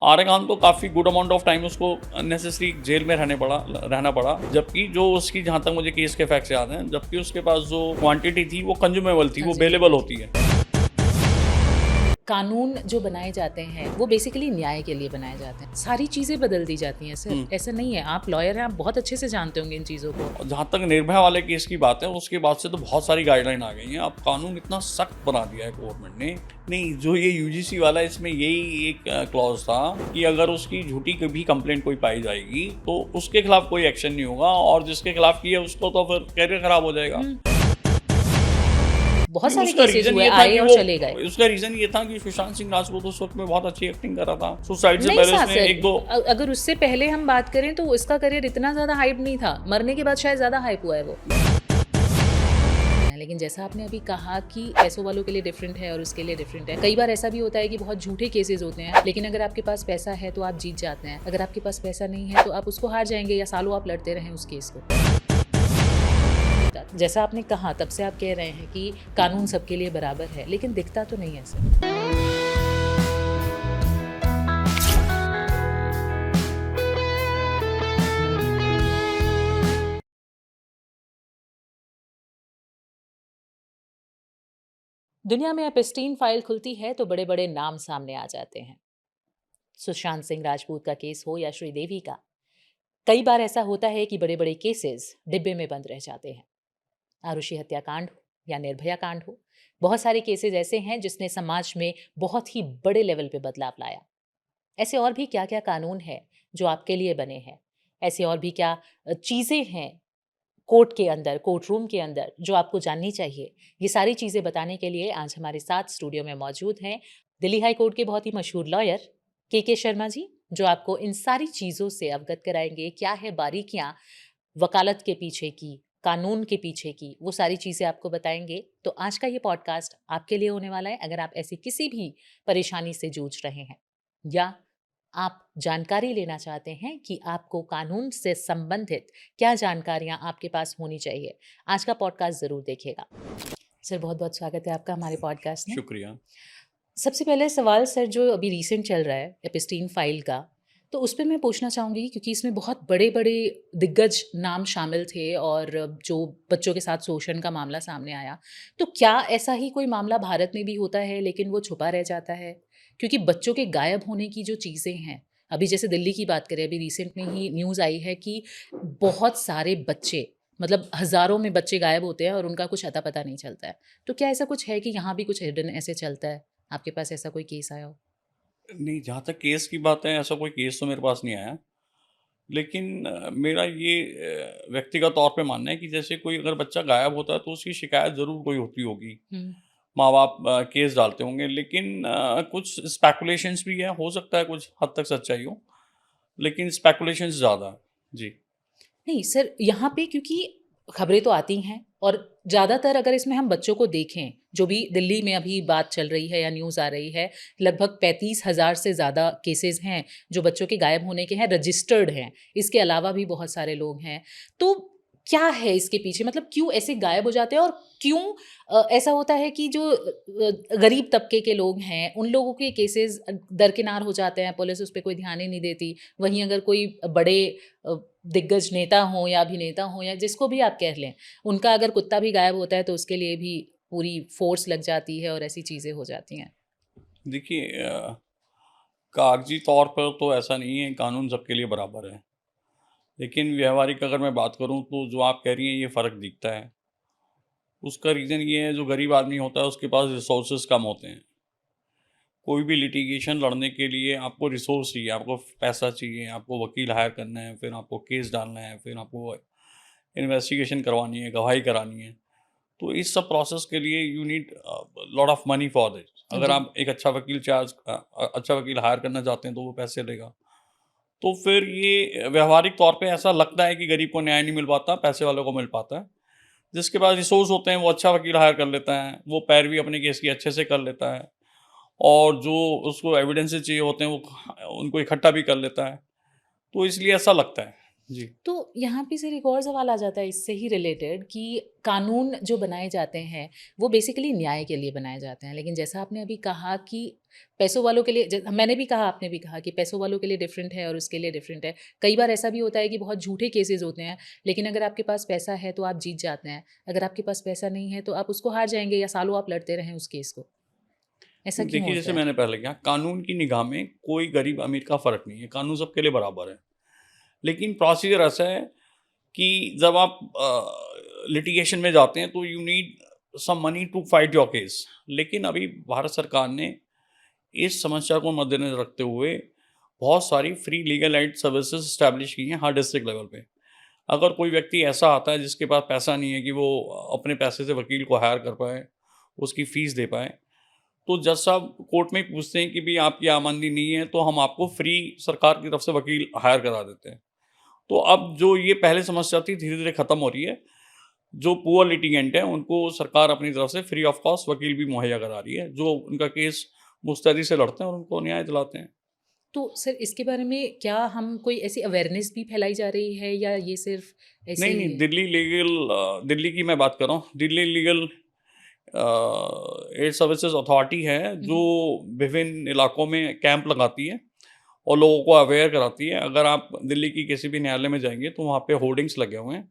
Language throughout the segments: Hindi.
आर्य खान को काफ़ी गुड अमाउंट ऑफ टाइम उसको अननेसेसरी जेल में रहना पड़ा, जबकि जो उसकी, जहाँ तक मुझे केस के फैक्ट्स याद हैं, जबकि उसके पास जो क्वांटिटी थी वो कंज्यूमेबल थी, वो अवेलेबल होती है। कानून जो बनाए जाते हैं वो बेसिकली न्याय के लिए बनाए जाते हैं, सारी चीज़ें बदल दी जाती हैं सर। ऐसा नहीं है, आप लॉयर हैं, आप बहुत अच्छे से जानते होंगे इन चीज़ों को। जहाँ तक निर्भया वाले केस की बात है, उसके बाद से तो बहुत सारी गाइडलाइन आ गई हैं। अब कानून इतना सख्त बना दिया है गवर्नमेंट ने। नहीं, जो ये यूजीसी वाला है, इसमें यही एक क्लॉज था कि अगर उसकी झूठी कभी कंप्लेंट कोई पाई जाएगी तो उसके खिलाफ कोई एक्शन नहीं होगा, और जिसके खिलाफ की है उसको तो फिर कैरियर खराब हो जाएगा। बहुत सारे केसेस हुए, आए और चले गए। उसका रीजन ये था कि सुशांत सिंह राजपूत उस वक्त में बहुत अच्छी एक्टिंग कर रहा था। सुसाइड से नहीं पहले था उसने सर, एक दो, अगर उससे पहले हम बात करें तो उसका करियर इतना ज़्यादा हाइप नहीं था, मरने के बाद शायद ज़्यादा हाइप हुआ है वो। लेकिन जैसा आपने अभी कहा कि पैसों वालों के लिए डिफरेंट है और उसके लिए डिफरेंट है। कई बार ऐसा भी होता है कि बहुत झूठे केसेस होते हैं, लेकिन अगर आपके पास पैसा है तो आप जीत जाते हैं, अगर आपके पास पैसा नहीं है तो आप उसको हार जाएंगे या सालों आप लड़ते रहें उस केस को। जैसा आपने कहा, तब से आप कह रहे हैं कि कानून सबके लिए बराबर है, लेकिन दिखता तो नहीं है सर। दुनिया में एपिस्टीन फाइल खुलती है तो बड़े बड़े नाम सामने आ जाते हैं। सुशांत सिंह राजपूत का केस हो या श्रीदेवी का, कई बार ऐसा होता है कि बड़े बड़े केसेस डिब्बे में बंद रह जाते हैं। आरुषि हत्याकांड हो या निर्भया कांड हो, बहुत सारे केसेस ऐसे हैं जिसने समाज में बहुत ही बड़े लेवल पे बदलाव लाया। ऐसे और भी क्या क्या कानून है जो आपके लिए बने हैं? ऐसे और भी क्या चीज़ें हैं कोर्ट के अंदर, कोर्ट रूम के अंदर, जो आपको जाननी चाहिए? ये सारी चीज़ें बताने के लिए आज हमारे साथ स्टूडियो में मौजूद हैं दिल्ली हाई कोर्ट के बहुत ही मशहूर लॉयर के शर्मा जी, जो आपको इन सारी चीज़ों से अवगत कराएंगे। क्या है बारीकियाँ वकालत के पीछे की, कानून के पीछे की, वो सारी चीज़ें आपको बताएंगे। तो आज का ये पॉडकास्ट आपके लिए होने वाला है। अगर आप ऐसी किसी भी परेशानी से जूझ रहे हैं या आप जानकारी लेना चाहते हैं कि आपको कानून से संबंधित क्या जानकारियां आपके पास होनी चाहिए, आज का पॉडकास्ट ज़रूर देखिएगा। सर, बहुत बहुत स्वागत है आपका हमारे पॉडकास्ट में। शुक्रिया। सबसे पहले सवाल सर, जो अभी रीसेंट चल रहा है एपिस्टीन फाइल का, तो उस पे मैं पूछना चाहूँगी क्योंकि इसमें बहुत बड़े बड़े दिग्गज नाम शामिल थे और जो बच्चों के साथ शोषण का मामला सामने आया, तो क्या ऐसा ही कोई मामला भारत में भी होता है लेकिन वो छुपा रह जाता है? क्योंकि बच्चों के गायब होने की जो चीज़ें हैं, अभी जैसे दिल्ली की बात करें, अभी रिसेंट में ही न्यूज़ आई है कि बहुत सारे बच्चे, मतलब हज़ारों में बच्चे गायब होते हैं और उनका कुछ अता पता नहीं चलता है। तो क्या ऐसा कुछ है कि यहाँ भी कुछ हिडन ऐसे चलता है? आपके पास ऐसा कोई केस आया हो? नहीं, जहाँ तक केस की बात है, ऐसा कोई केस तो मेरे पास नहीं आया। लेकिन मेरा ये व्यक्तिगत तौर पे मानना है कि जैसे कोई अगर बच्चा गायब होता है तो उसकी शिकायत ज़रूर कोई होती होगी। हुँ। माँ-बाप केस डालते होंगे, लेकिन कुछ स्पेकुलेशंस भी है, हो सकता है कुछ हद तक सच्चाई हो, लेकिन स्पेकुलेशंस ज़्यादा है। जी। नहीं सर, यहाँ पे क्योंकि खबरें तो आती हैं और ज़्यादातर अगर इसमें हम बच्चों को देखें, जो भी दिल्ली में अभी बात चल रही है या न्यूज़ आ रही है, लगभग 35,000 से ज़्यादा केसेस हैं जो बच्चों के गायब होने के हैं, रजिस्टर्ड हैं। इसके अलावा भी बहुत सारे लोग हैं। तो क्या है इसके पीछे, मतलब क्यों ऐसे गायब हो जाते हैं और क्यों ऐसा होता है कि जो गरीब तबके के लोग हैं, उन लोगों के केसेस दरकिनार हो जाते हैं, पुलिस उस पे कोई ध्यान ही नहीं देती। वहीं अगर कोई बड़े अ, दिग्गज नेता हों या अभिनेता हों या जिसको भी आप कह लें, उनका अगर कुत्ता भी गायब होता है तो उसके लिए भी पूरी फोर्स लग जाती है और ऐसी चीज़ें हो जाती हैं। देखिए, कागजी तौर पर तो ऐसा नहीं है, कानून सबके लिए बराबर है। लेकिन व्यावहारिक अगर मैं बात करूँ तो जो आप कह रही हैं, ये फ़र्क दिखता है। उसका रीज़न ये है, जो गरीब आदमी होता है उसके पास रिसोर्सेज़ कम होते हैं। कोई भी लिटिगेशन लड़ने के लिए आपको रिसोर्स चाहिए, आपको पैसा चाहिए, आपको वकील हायर करना है, फिर आपको केस डालना है, फिर आपको इन्वेस्टिगेशन करवानी है, गवाही करानी है। तो इस सब प्रोसेस के लिए you need lot of money for this. अगर जी। आप एक अच्छा वकील हायर करना चाहते हैं तो वो पैसे लेगा। तो फिर ये व्यावहारिक तौर पे ऐसा लगता है कि गरीब को न्याय नहीं मिल पाता, पैसे वालों को मिल पाता है। जिसके पास रिसोर्स होते हैं वो अच्छा वकील हायर कर लेता है, वो पैरवी अपने केस की अच्छे से कर लेता है, और जो उसको एविडेंसेस चाहिए होते हैं वो उनको इकट्ठा भी कर लेता है। तो इसलिए ऐसा लगता है। जी। तो यहाँ पे सर एक और सवाल आ जाता है इससे ही रिलेटेड कि कानून जो बनाए जाते हैं वो बेसिकली न्याय के लिए बनाए जाते हैं, लेकिन जैसा आपने अभी कहा कि पैसों वालों के लिए, मैंने भी कहा, आपने भी कहा कि पैसों वालों के लिए डिफरेंट है और उसके लिए डिफरेंट है। कई बार ऐसा भी होता है कि बहुत झूठे केसेस होते हैं, लेकिन अगर आपके पास पैसा है तो आप जीत जाते हैं, अगर आपके पास पैसा नहीं है तो आप उसको हार जाएंगे या सालों आप लड़ते रहें उस केस को। ऐसा क्यों देखिए, होता जैसे है? मैंने पहले कहा, कानून की निगाह में कोई गरीब अमीर का फ़र्क नहीं है, कानून सबके लिए बराबर है। लेकिन प्रोसीजर ऐसा है कि जब आप लिटिगेशन में जाते हैं तो you need some money to fight your case. लेकिन अभी भारत सरकार ने इस समस्या को मद्देनज़र रखते हुए बहुत सारी free legal aid services establish की हैं हर डिस्ट्रिक्ट लेवल पे। अगर कोई व्यक्ति ऐसा आता है जिसके पास पैसा नहीं है कि वो अपने पैसे से वकील को हायर कर पाए, उसकी फ़ीस दे पाए, तो जज साहब कोर्ट में ही पूछते हैं कि भाई आपकी आमदनी नहीं है तो हम आपको फ्री सरकार की तरफ से वकील हायर करा देते हैं। तो अब जो ये पहले समस्या थी धीरे-धीरे खत्म हो रही है। जो पुअर लिटिगेंट हैं उनको सरकार अपनी तरफ से फ्री ऑफ कॉस्ट वकील भी मुहैया करा रही है, जो उनका केस मुस्तैदी से लड़ते हैं और उनको न्याय दिलाते हैं। तो सर इसके बारे में क्या हम कोई ऐसी अवेयरनेस भी फैलाई जा रही है या ये सिर्फ ऐसे नहीं, ही नहीं, है? दिल्ली की मैं बात कर रहा हूँ। Delhi legal aid services authority है जो हुँ, विभिन्न इलाकों में कैंप लगाती है और लोगों को अवेयर कराती है। अगर आप दिल्ली की किसी भी न्यायालय में जाएँगे तो वहाँ पे होर्डिंग्स लगे हुए हैं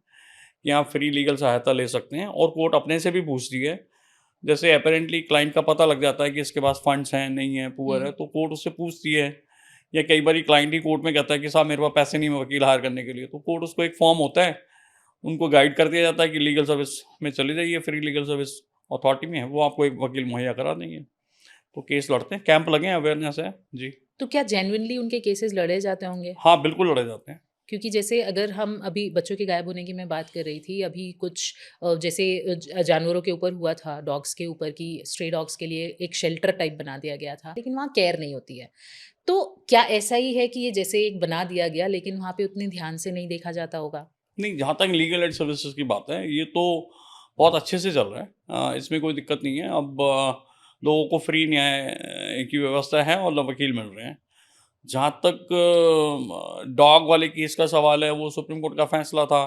कि आप फ्री लीगल सहायता ले सकते हैं और कोर्ट अपने से भी पूछती है। जैसे अपैरेंटली क्लाइंट का पता लग जाता है कि इसके पास फंड्स हैं, नहीं है, पुअर है, हुँ। तो कोर्ट उससे पूछती है। या कई बारी क्लाइंट ही कोर्ट में कहता है कि साहब मेरे पास पैसे नहीं है वकील हायर करने के लिए, तो कोर्ट उसको एक फॉर्म होता है, उनको गाइड कर दिया जाता है कि लीगल सर्विस में चले जाइए, फ्री लीगल सर्विस अथॉरिटी में है, वो आपको एक वकील मुहैया करा देंगे। तो केस लड़ते हैं, कैंप लगे हैं, अवेयरनेस है। जी। तो क्या जेन्युइनली उनके केसेस लड़े जाते होंगे? हाँ, बिल्कुल लड़े जाते हैं। क्योंकि जैसे अगर हम अभी बच्चों के गायब होने की मैं बात कर रही थी, अभी कुछ जैसे जानवरों के ऊपर हुआ था, डॉग्स के ऊपर कि स्ट्रे डॉग्स के लिए एक शेल्टर टाइप बना दिया गया था, लेकिन वहाँ केयर नहीं होती है। तो क्या ऐसा ही है कि ये जैसे एक बना दिया गया लेकिन वहाँ पे उतने ध्यान से नहीं देखा जाता होगा? नहीं, जहाँ तक लीगल एड सर्विसेज़ की बात है, ये तो बहुत अच्छे से चल रहा है। इसमें कोई दिक्कत नहीं है। अब लोगों को फ्री न्याय की व्यवस्था है और वकील मिल रहे हैं। जहाँ तक डॉग वाले केस का सवाल है, वो सुप्रीम कोर्ट का फैसला था।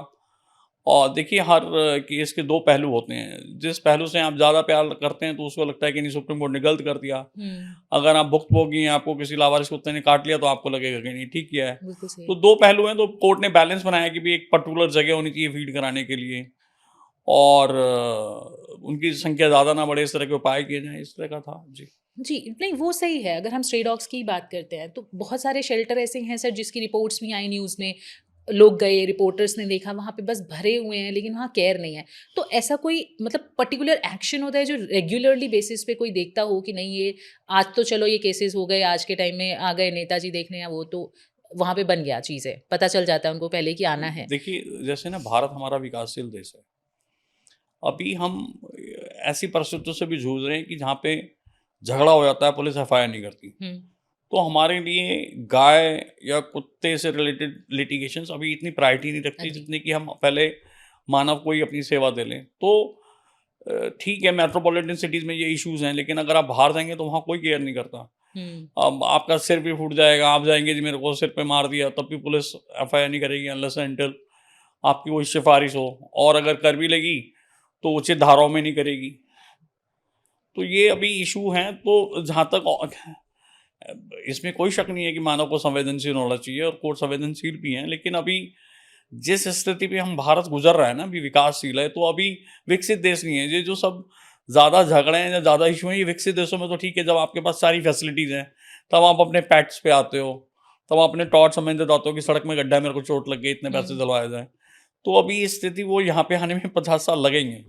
और देखिए, हर केस के 2 पहलू होते हैं। जिस पहलू से आप ज़्यादा प्यार करते हैं, तो उसको लगता है कि नहीं, सुप्रीम कोर्ट ने गलत कर दिया। हुँ, अगर आप भुक्तभोगी हैं, आपको किसी लावारिस कुत्ते ने काट लिया, तो आपको लगेगा कि नहीं, ठीक किया है। बिल्कुल सही। तो 2 पहलू हैं, तो कोर्ट ने बैलेंस बनाया कि भई एक पर्टिकुलर जगह होनी चाहिए फीड कराने के लिए और उनकी संख्या ज़्यादा ना बढ़े, इस तरह के उपाय किए जाएँ, इस तरह का था। जी। जी, नहीं वो सही है। अगर हम स्ट्रे डॉग्स की बात करते हैं, तो बहुत सारे शेल्टर ऐसे हैं सर जिसकी रिपोर्ट्स भी आई न्यूज़ में। लोग गए, रिपोर्टर्स ने देखा, वहाँ पे बस भरे हुए हैं, लेकिन वहाँ केयर नहीं है। तो ऐसा कोई मतलब पर्टिकुलर एक्शन होता है जो रेगुलरली बेसिस पे कोई देखता हो कि नहीं ये आज तो चलो ये केसेस हो गए, आज के टाइम में आ गए नेताजी देखने या वो तो वहाँ पे बन गया चीज़ें। पता चल जाता है उनको पहले कि आना है। देखिए, जैसे ना भारत हमारा विकासशील देश है। अभी हम ऐसी परिस्थितियों से भी जूझ रहे हैं कि जहाँ पे झगड़ा हो जाता है, पुलिस एफआईआर नहीं करती। हुँ, तो हमारे लिए गाय या कुत्ते से रिलेटेड लिटिगेशंस अभी इतनी प्रायोरिटी नहीं रखती एग्री। जितनी कि हम पहले मानव को ही अपनी सेवा दे लें। तो ठीक है, मेट्रोपॉलिटन सिटीज़ में ये इश्यूज़ हैं, लेकिन अगर आप बाहर जाएँगे तो वहाँ कोई केयर नहीं करता। हुँ, अब आपका सिर भी फूट जाएगा, आप जाएँगे जी मेरे को सिर पे मार दिया, तब भी पुलिस एफआईआर नहीं करेगी अनलेस एंड अनटिल आपकी कोई सिफ़ारिश हो, और अगर कर भी लेगी तो उचित धाराओं में नहीं करेगी। तो ये अभी इश्यू हैं, तो जहाँ तक इसमें कोई शक नहीं है कि मानव को संवेदनशील होना चाहिए और कोर्ट संवेदनशील भी हैं, लेकिन अभी जिस स्थिति पे हम भारत गुजर रहा है ना, अभी विकासशील है, तो अभी विकसित देश नहीं है। ये जो सब ज़्यादा झगड़े हैं या ज़्यादा इशू हैं, ये विकसित देशों में तो ठीक है, जब आपके पास सारी फैसिलिटीज़ हैं, तब आप अपने पेट्स पे आते हो, तब आप अपने टॉर्च समझते आते हो कि सड़क में गड्ढा है, मेरे को चोट लग गई, इतने पैसे हुँ। दिलवाया जाए। तो अभी ये स्थिति वो यहाँ पे आने में 50 साल लगेंगे।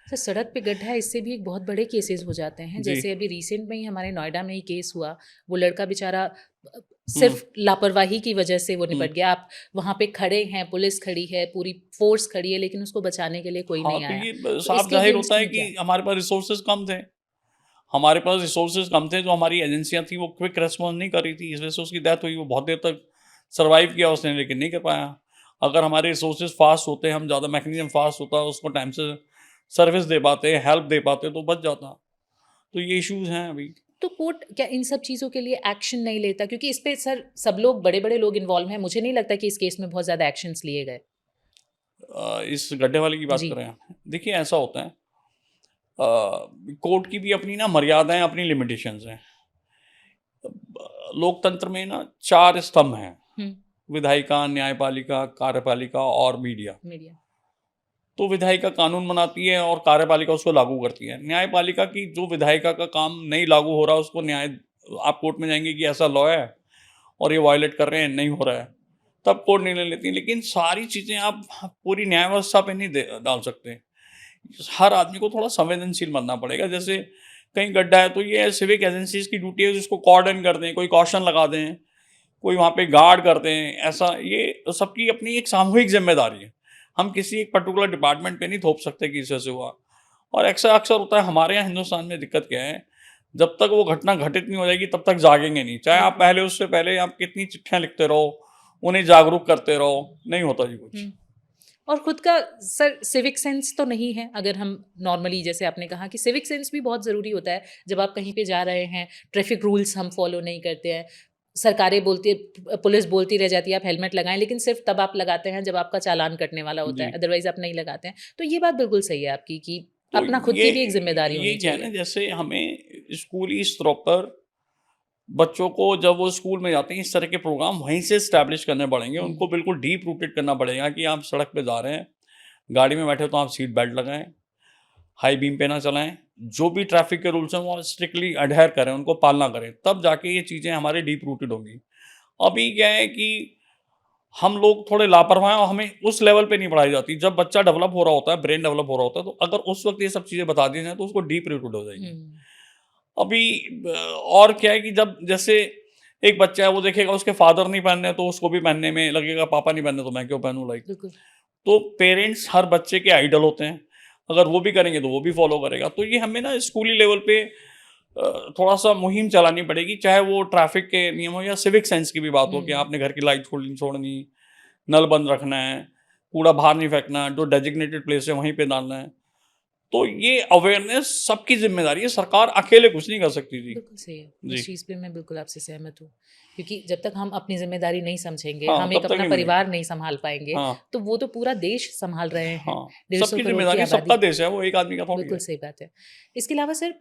सर सड़क पे गड्ढा है इससे भी एक बहुत बड़े केसेस हो जाते हैं। जी। जैसे अभी रिसेंट में ही हमारे नोएडा में ही केस हुआ, वो लड़का बेचारा हुँ, सिर्फ़ लापरवाही की वजह से वो हुँ। निपट गया। आप वहाँ पे खड़े हैं, पुलिस खड़ी है, पूरी फ़ोर्स खड़ी है, लेकिन उसको बचाने के लिए कोई हाँ, नहीं तो आया। ये तो साफ इसके ज़ाहिर अगेंस्ट होता है में क्या? कि हमारे पास रिसोर्सेज़ कम थे। हमारे पास रिसोर्सेज़ कम थे, जो हमारी एजेंसियाँ थी वो क्विक रिस्पॉन्स नहीं कर रही थी, इस वजह से उसकी डेथ हुई। वो बहुत देर तक सर्वाइव किया उसने, लेकिन नहीं कर पाया। अगर हमारे रिसोर्सेज़ फास्ट होते, हम ज़्यादा मैकेनिज़्म फास्ट होता, उसको टाइम से सर्विस दे पाते, हेल्प दे पाते, तो बच जाता। तो ये इश्यूज़ हैं अभी। तो कोर्ट क्या इन सब चीज़ों के लिए एक्शन नहीं लेता? क्योंकि इस पे सर सब लोग बड़े-बड़े लोग इन्वॉल्व हैं, मुझे नहीं लगता कि इस केस में बहुत ज़्यादा एक्शंस लिए गए। इस गड्ढे वाले की बात जी। कर रहे हैं? देखिए ऐसा होता है, कोर्ट की भी अपनी ना मर्यादाएँ, अपनी लिमिटेशंस हैं। लोकतंत्र में ना 4 स्तंभ हैं, हुँ, विधायिका, न्यायपालिका, कार्यपालिका और मीडिया। मीडिया। तो विधायिका कानून बनाती है और कार्यपालिका उसको लागू करती है। न्यायपालिका की जो विधायिका का काम नहीं लागू हो रहा, उसको न्याय आप कोर्ट में जाएँगे कि ऐसा लॉ है और ये वायलेट कर रहे हैं, नहीं हो रहा है, तब कोर्ट निर्णय लेती है। लेकिन सारी चीज़ें आप पूरी न्याय व्यवस्था पे नहीं डाल सकते। हर आदमी को थोड़ा संवेदनशील बनना पड़ेगा। जैसे कहीं गड्ढा है तो ये सिविक एजेंसीज़ की ड्यूटी है जिसको कॉर्डन कर दें, कोई कॉशन लगा दें, कोई वहाँ पे गार्ड कर दें, ऐसा ये सबकी अपनी एक सामूहिक ज़िम्मेदारी है। हम किसी एक पर्टिकुलर डिपार्टमेंट पे नहीं थोप सकते कि इस वजह से हुआ। और अक्सर अक्सर होता है हमारे यहाँ हिंदुस्तान में दिक्कत क्या है, जब तक वो घटना घटित नहीं हो जाएगी तब तक जागेंगे नहीं। चाहे आप पहले उससे पहले आप कितनी चिट्ठियाँ लिखते रहो, उन्हें जागरूक करते रहो, नहीं होता जी कुछ। हुँ। और खुद का सर सिविक सेंस तो नहीं है, अगर हम नॉर्मली जैसे आपने कहा कि सिविक सेंस भी बहुत ज़रूरी होता है, जब आप कहीं पे जा रहे हैं, ट्रैफ़िक रूल्स हम फ़ॉलो नहीं करते हैं, सरकारें बोलती पुलिस बोलती रह जाती है आप हेलमेट लगाएँ, लेकिन सिर्फ़ तब आप लगाते हैं जब आपका चालान कटने वाला होता है, जी। अदरवाइज़ आप नहीं लगाते हैं। तो ये बात बिल्कुल सही है आपकी कि तो अपना खुद ये की भी एक ज़िम्मेदारी ये होनी क्या है ना, चाहिए। जैसे हमें स्कूली स्तर पर बच्चों को जब वो स्कूल में जाते हैं इस तरह के प्रोग्राम वहीं से एस्टैब्लिश करने पड़ेंगे। हुँ, उनको बिल्कुल डीप रूटेड करना पड़ेगा कि आप सड़क पे जा रहे हैं, गाड़ी में बैठे हो तो आप सीट बेल्ट लगाएँ, हाई बीम पे ना चलाएँ, जो भी ट्रैफ़िक के रूल्स हैं वो स्ट्रिक्टली एडहेयर करें, उनको पालना करें, तब जाके ये चीज़ें हमारे डीप रूटेड होंगी। अभी क्या है कि हम लोग थोड़े लापरवाह हैं और हमें उस लेवल पे नहीं पढ़ाई जाती। जब बच्चा डेवलप हो रहा होता है, ब्रेन डेवलप हो रहा होता है, तो अगर उस वक़्त ये सब चीज़ें बता दी जाएँ तो उसको डीप रूटेड हो हुँ, जाएगी। अभी और क्या है कि जब जैसे एक बच्चा है वो देखेगा उसके फादर नहीं पहन रहे तो उसको भी पहनने में लगेगा, पापा नहीं पहन रहे तो मैं क्यों पहनूँ, लाइक। बिल्कुल। तो पेरेंट्स हर बच्चे के आइडल होते हैं। अगर वो भी करेंगे तो वो भी फॉलो करेगा। तो ये हमें ना स्कूली लेवल पे थोड़ा-सा मुहिम चलानी पड़ेगी, चाहे वो ट्रैफ़िक के नियम हो या सिविक सेंस की भी बात हो कि हुँ, आपने घर की लाइट छोड़नी, नल बंद रखना है, कूड़ा बाहर नहीं फेंकना, जो डेज़िग्नेटेड प्लेस है वहीं पे डालना है। तो ये अवेयरनेस सबकी ज़िम्मेदारी है, सरकार अकेले कुछ नहीं कर सकती जी। बिल्कुल सही है। जी। इस चीज़ पे मैं बिल्कुल आपसे सहमत हूँ, क्योंकि जब तक हम अपनी ज़िम्मेदारी नहीं समझेंगे, हाँ, हम एक तब तक अपना नहीं मिलेगी। परिवार नहीं सँभाल पाएँगे, हाँ, तो वो तो पूरा देश सँभाल रहे हैं, हाँ, 150 सबकी करोड़ की ज़िम्मेदारी है, सबका आबादी। देश है, वो एक आदमी का थोड़ी बिल्कुल है। सही बात है। इसके अलावा सर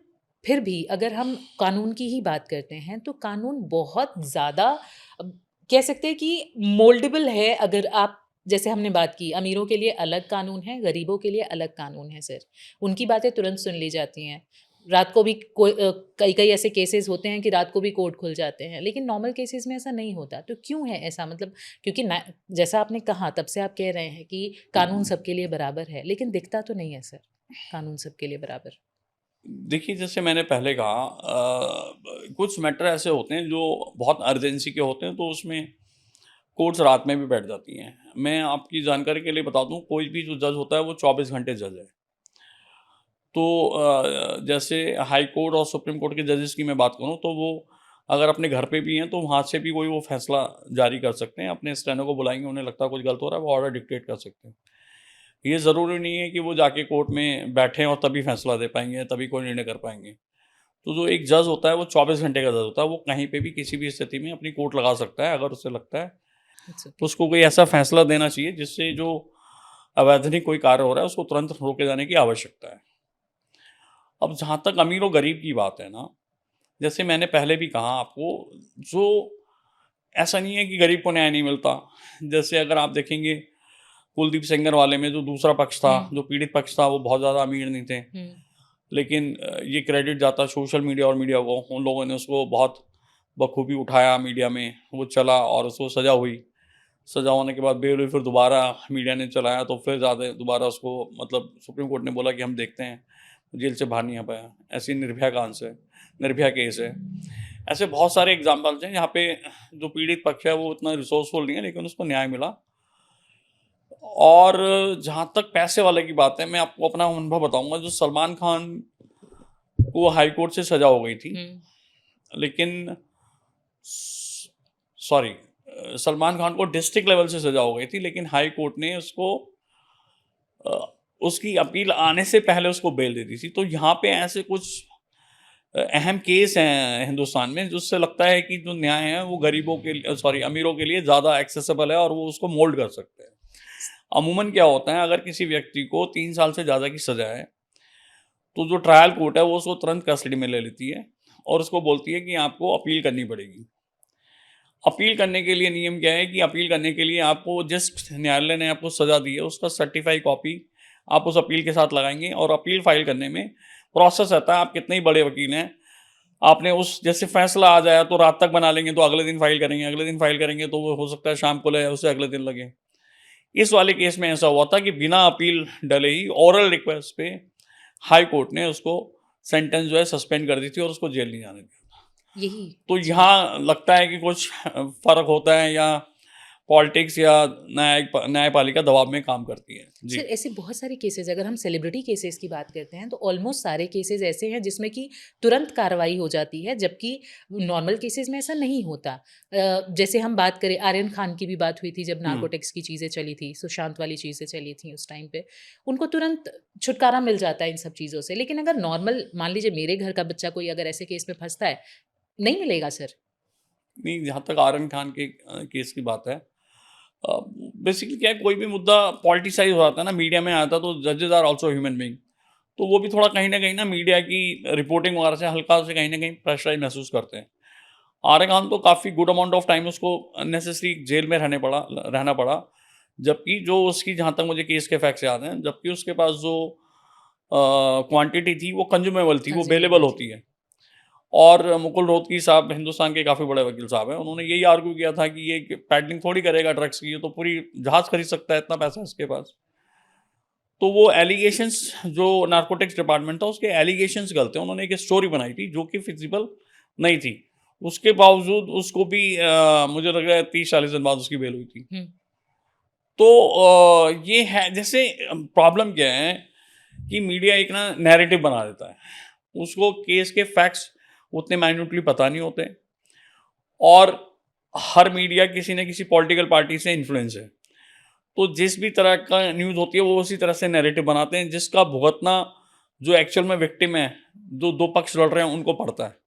फिर भी अगर हम कानून की ही बात करते हैं तो कानून बहुत ज़्यादा कह सकते हैं कि मोल्डेबल है। अगर आप जैसे हमने बात की अमीरों के लिए अलग कानून है, गरीबों के लिए अलग कानून है सर। उनकी बातें तुरंत सुन ली जाती हैं। रात को भी कई-कई ऐसे केसेज़ होते हैं कि रात को भी कोर्ट खुल जाते हैं, लेकिन नॉर्मल केसेज़ में ऐसा नहीं होता। तो क्यों है ऐसा? मतलब क्योंकि ना जैसा आपने कहा तब से आप कह रहे हैं कि कानून सबके लिए बराबर है, लेकिन दिखता तो नहीं है सर, कानून सबके लिए बराबर। देखिए, जैसे मैंने पहले कहा, कुछ मैटर ऐसे होते हैं जो बहुत अर्जेंसी के होते हैं, तो उसमें कोर्ट्स रात में भी बैठ जाती हैं। मैं आपकी जानकारी के लिए बता दूँ, कोई भी जो जज होता है वो 24 घंटे जज है। तो जैसे हाई कोर्ट और सुप्रीम कोर्ट के जजेस की मैं बात करूँ तो वो अगर अपने घर पे भी हैं तो वहाँ से भी कोई वो फैसला जारी कर सकते हैं। अपने स्टेनो को बुलाएँगे, उन्हें लगता है कुछ गलत हो रहा है, वो ऑर्डर डिक्टेट कर सकते हैं। ये ज़रूरी नहीं है कि वो जाके कोर्ट में बैठें और तभी फैसला दे पाएँगे, तभी कोई निर्णय कर पाएँगे। तो जो एक जज होता है वो 24 घंटे का जज होता है, वो कहीं पे भी किसी भी स्थिति में अपनी कोर्ट लगा सकता है, अगर उसे लगता है। इट्स तो ओके। उसको कोई ऐसा फैसला देना चाहिए जिससे जो अवैधानिक कोई कार्य हो रहा है उसको तुरंत रोके जाने की आवश्यकता है। अब जहाँ तक अमीर और गरीब की बात है ना, जैसे मैंने पहले भी कहा आपको, जो ऐसा नहीं है कि गरीब को न्याय नहीं मिलता। जैसे अगर आप देखेंगे कुलदीप सेंगर वाले में जो दूसरा पक्ष था, हुँ, जो पीड़ित पक्ष था, वो बहुत ज़्यादा अमीर नहीं थे। हुँ, लेकिन ये क्रेडिट जाता सोशल मीडिया और मीडिया को। उन लोगों ने उसको बहुत बखूबी उठाया मीडिया में, वो चला और उसको सज़ा हुई। सज़ा होने के बाद बेल हुई, फिर दोबारा मीडिया ने चलाया तो फिर ज़्यादा दोबारा उसको, मतलब सुप्रीम कोर्ट ने बोला कि हम देखते हैं, जेल से बाहर नहीं आ पाया। ऐसी निर्भया केस है। ऐसे बहुत सारे एग्ज़ाम्पल्स हैं जहाँ पे जो पीड़ित पक्ष है वो उतना रिसोर्सफुल नहीं है, लेकिन उसको न्याय मिला। और जहाँ तक पैसे वाले की बात है, मैं आपको अपना अनुभव बताऊँगा। जो सलमान खान को हाई कोर्ट से सज़ा हो गई थी, हुँ, लेकिन सॉरी, सलमान खान को डिस्ट्रिक्ट लेवल से सज़ा हो गई थी, लेकिन हाई कोर्ट ने उसको अ, उसकी अपील आने से पहले उसको बेल दे दी थी। तो यहाँ पे ऐसे कुछ अहम केस हैं हिंदुस्तान में, जिससे लगता है कि जो न्याय है वो गरीबों के लिए, सॉरी, अमीरों के लिए ज़्यादा एक्सेसिबल है और वो उसको मोल्ड कर सकते हैं। अमूमन क्या होता है, अगर किसी व्यक्ति को 3 साल से ज़्यादा की सज़ा है, तो जो ट्रायल कोर्ट है वो उसको तुरंत कस्टडी में ले लेती है और उसको बोलती है कि आपको अपील करनी पड़ेगी। अपील करने के लिए नियम क्या है कि अपील करने के लिए आपको जिस न्यायालय ने आपको सज़ा दी है उसका सर्टिफाई कॉपी आप उस अपील के साथ लगाएंगे, और अपील फाइल करने में प्रोसेस रहता है। आप कितने ही बड़े वकील हैं, आपने उस जैसे फैसला आ जाए तो रात तक बना लेंगे, तो अगले दिन फाइल करेंगे, अगले दिन फाइल करेंगे तो वो हो सकता है शाम को लगे, उससे अगले दिन लगे। इस वाले केस में ऐसा हुआ था कि बिना अपील डले ही ओरल रिक्वेस्ट पे हाई कोर्ट ने उसको सेंटेंस जो है सस्पेंड कर दी थी और उसको जेल नहीं जाने दिया। यही तो जी। यहाँ लगता है कि कुछ फर्क होता है, या पॉलिटिक्स या न्यायपालिका दबाव में काम करती है। जी। सर ऐसे बहुत सारे केसेस, अगर हम सेलिब्रिटी केसेस की बात करते हैं तो ऑलमोस्ट सारे केसेस ऐसे हैं जिसमें कि तुरंत कार्रवाई हो जाती है, जबकि नॉर्मल केसेस में ऐसा नहीं होता। जैसे हम बात करें, आर्यन खान की भी बात हुई थी जब नार्कोटिक्स की चीज़ें चली थी, सुशांत वाली चीज़ें चली थी उस टाइम पे, उनको तुरंत छुटकारा मिल जाता है इन सब चीज़ों से। लेकिन अगर नॉर्मल, मान लीजिए मेरे घर का बच्चा कोई अगर ऐसे केस में फंसता है, नहीं मिलेगा सर। नहीं, जहाँ तक आर्यन खान के केस की बात है, बेसिकली क्या है, कोई भी मुद्दा पॉलिटिसाइज हो जाता है ना, मीडिया में आता है, तो जजेस आर ऑल्सो ह्यूमन बीइंग, तो वो भी थोड़ा कहीं ना मीडिया की रिपोर्टिंग वगैरह से हल्का से कहीं ना कहीं प्रेशराइज महसूस करते हैं। आर्यन खान तो काफ़ी गुड अमाउंट ऑफ टाइम उसको अननेसेसरी जेल में रहना पड़ा, जबकि जो उसकी, जहाँ तक मुझे केस के फैक्ट्स याद हैं, जबकि उसके पास जो क्वांटिटी थी वो कंज्यूमेबल थी, वो अवेलेबल कंज्यूमेबल थी। होती है। और मुकुल रोहतगी साहब हिंदुस्तान के काफ़ी बड़े वकील साहब हैं, उन्होंने यही आर्ग्यू किया था कि ये पैडलिंग थोड़ी करेगा ड्रग्स की, ये तो पूरी जहाज़ खरीद सकता है, इतना पैसा है इसके पास। तो वो एलिगेशंस, जो नार्कोटिक्स डिपार्टमेंट था उसके एलिगेशंस गलत हैं, उन्होंने एक स्टोरी बनाई थी जो कि फिजिबल नहीं थी। उसके बावजूद उसको भी मुझे लग रहा है 30-40 दिन बाद उसकी बेल हुई थी। हम्म। तो ये है, जैसे प्रॉब्लम क्या है कि मीडिया एक ना नैरेटिव बना देता है, उसको केस के फैक्ट्स उतने माइन्यूटली पता नहीं होते, और हर मीडिया किसी न किसी पॉलिटिकल पार्टी से इन्फ्लुएंस है, तो जिस भी तरह का न्यूज़ होती है वो उसी तरह से नैरेटिव बनाते हैं, जिसका भुगतना जो एक्चुअल में विक्टिम है, जो दो पक्ष लड़ रहे हैं, उनको पड़ता है।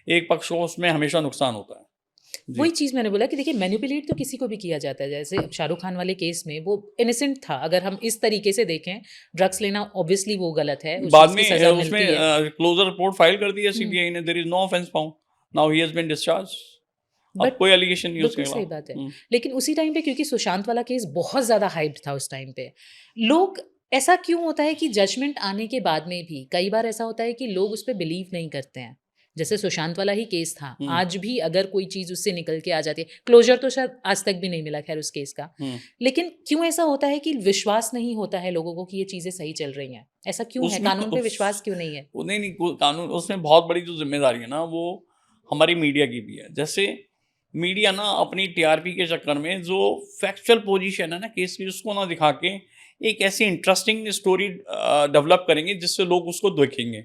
एक पक्ष को उसमें हमेशा नुकसान होता है। जी। वही चीज़ मैंने बोला कि देखिए, मैनिपुलेट तो किसी को भी किया जाता है। जैसे अब शाहरुख खान वाले केस में वो इनोसेंट था, अगर हम इस तरीके से देखें, ड्रग्स लेना ऑब्वियसली वो गलत है, उस बाद चीज़ की में सज़ा उसमें मिलती है। क्लोजर रिपोर्ट फाइल कर दी है हुँ, सीबीआई ने, there is no offence found, now he has been discharge. अब बट कोई एलिगेशन नहीं है उसके बिल्कुल सही खिलाफ। बात है। लेकिन उसी टाइम पे, क्योंकि सुशांत वाला केस बहुत ज़्यादा हाइप्ड था उस टाइम पे, लोग, ऐसा क्यों होता है कि जजमेंट आने के बाद में भी कई बार ऐसा होता है कि लोग उस पे बिलीव नहीं करते हैं। जैसे सुशांत वाला ही केस था, हम्म। आज भी अगर कोई चीज़ उससे निकल के आ जाती है, क्लोज़र तो शायद आज तक भी नहीं मिला खैर उस केस का। हम्म। लेकिन क्यों ऐसा होता है कि विश्वास नहीं होता है लोगों को कि ये चीज़ें सही चल रही हैं? ऐसा क्यों है? उसमें कानून पे विश्वास क्यों नहीं है? नहीं नहीं, कानून, उसमें बहुत बड़ी जो जिम्मेदारी है ना, वो हमारी मीडिया की भी है। जैसे मीडिया ना अपनी टीआरपी के चक्कर में जो फैक्चुअल पोजीशन है ना केस की, उसको ना दिखा के एक ऐसी इंटरेस्टिंग स्टोरी डेवलप करेंगे जिससे लोग उसको देखेंगे।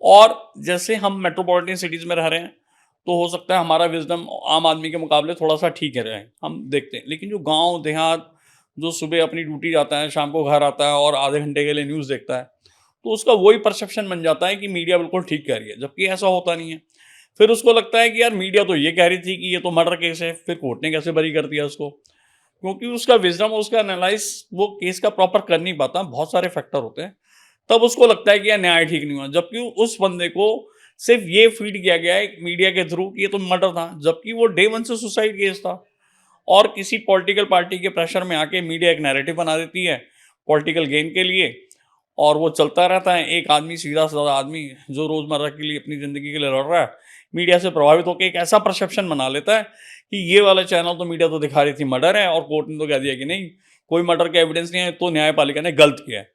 और जैसे हम मेट्रोपॉलिटन सिटीज़ में रह रहे हैं, तो हो सकता है हमारा विजडम आम आदमी के मुकाबले थोड़ा सा ठीक है रहे, हम देखते हैं। लेकिन जो गांव देहात, जो सुबह अपनी ड्यूटी जाता है, शाम को घर आता है और आधे घंटे के लिए न्यूज़ देखता है, तो उसका वही परसेप्शन बन जाता है कि मीडिया बिल्कुल ठीक कह रही है, जबकि ऐसा होता नहीं है। फिर उसको लगता है कि यार मीडिया तो ये कह रही थी कि ये तो मर्डर केस है, फिर कोर्ट ने कैसे बरी कर दिया उसको, क्योंकि उसका विजडम, उसका एनालाइज वो केस का प्रॉपर कर नहीं पाता, बहुत सारे फैक्टर होते हैं। तब उसको लगता है कि यार न्याय ठीक नहीं हुआ, जबकि उस बंदे को सिर्फ ये फीड किया गया है मीडिया के थ्रू कि ये तो मर्डर था, जबकि वो डे वन से सुसाइड केस था। और किसी पॉलिटिकल पार्टी के प्रेशर में आके मीडिया एक नैरेटिव बना देती है पॉलिटिकल गेन के लिए, और वो चलता रहता है। एक आदमी, सीधा साधा आदमी जो रोजमर्रा के लिए, अपनी जिंदगी के लिए लड़ रहा है, मीडिया से प्रभावित होकर एक ऐसा परसेप्शन बना लेता है कि ये वाला चैनल तो, मीडिया तो दिखा रही थी मर्डर है, और कोर्ट ने तो कह दिया कि नहीं, कोई मर्डर का एविडेंस नहीं है, तो न्यायपालिका ने गलत किया है।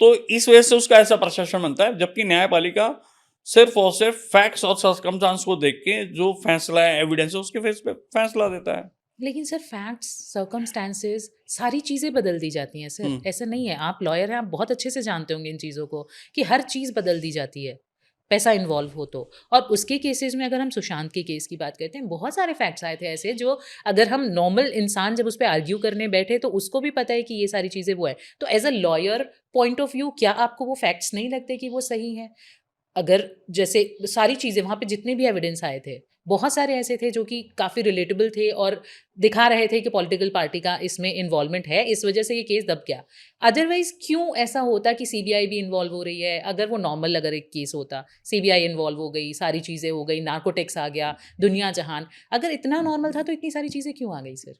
तो इस वजह से उसका ऐसा परसेप्शन बनता है, जबकि न्यायपालिका सिर्फ और सिर्फ फैक्ट्स और सर्कमस्टांस को देख के जो फैसला है, एविडेंस है, उसके फेस पे फैसला देता है। लेकिन सर फैक्ट्स, सर्कमस्टेंसेस, सारी चीज़ें बदल दी जाती हैं सर। हम्म। ऐसा नहीं है, आप लॉयर हैं, आप बहुत अच्छे से जानते होंगे इन चीज़ों को, कि हर चीज़ बदल दी जाती है, पैसा इन्वॉल्व हो तो। और उसके केसेस में अगर हम सुशांत के केस की बात करते हैं, बहुत सारे फैक्ट्स आए थे ऐसे, जो अगर हम नॉर्मल इंसान जब उस पर आर्ग्यू करने बैठे तो उसको भी पता है कि ये सारी चीज़ें वो है। तो as a lawyer point of view, क्या आपको वो फैक्ट्स नहीं लगते कि वो सही हैं? अगर जैसे सारी चीज़ें वहाँ पे जितने भी एविडेंस आए थे, बहुत सारे ऐसे थे जो कि काफ़ी रिलेटेबल थे और दिखा रहे थे कि पॉलिटिकल पार्टी का इसमें इन्वॉल्वमेंट है, इस वजह से ये केस दब गया। अदरवाइज़ क्यों ऐसा होता कि सीबीआई भी इन्वॉल्व हो रही है? अगर वो नॉर्मल अगर एक केस होता, सीबीआई इन्वॉल्व हो गई, सारी चीज़ें हो गई, नार्कोटिक्स आ गया, दुनिया जहान, अगर इतना नॉर्मल था तो इतनी सारी चीज़ें क्यों आ गई सर?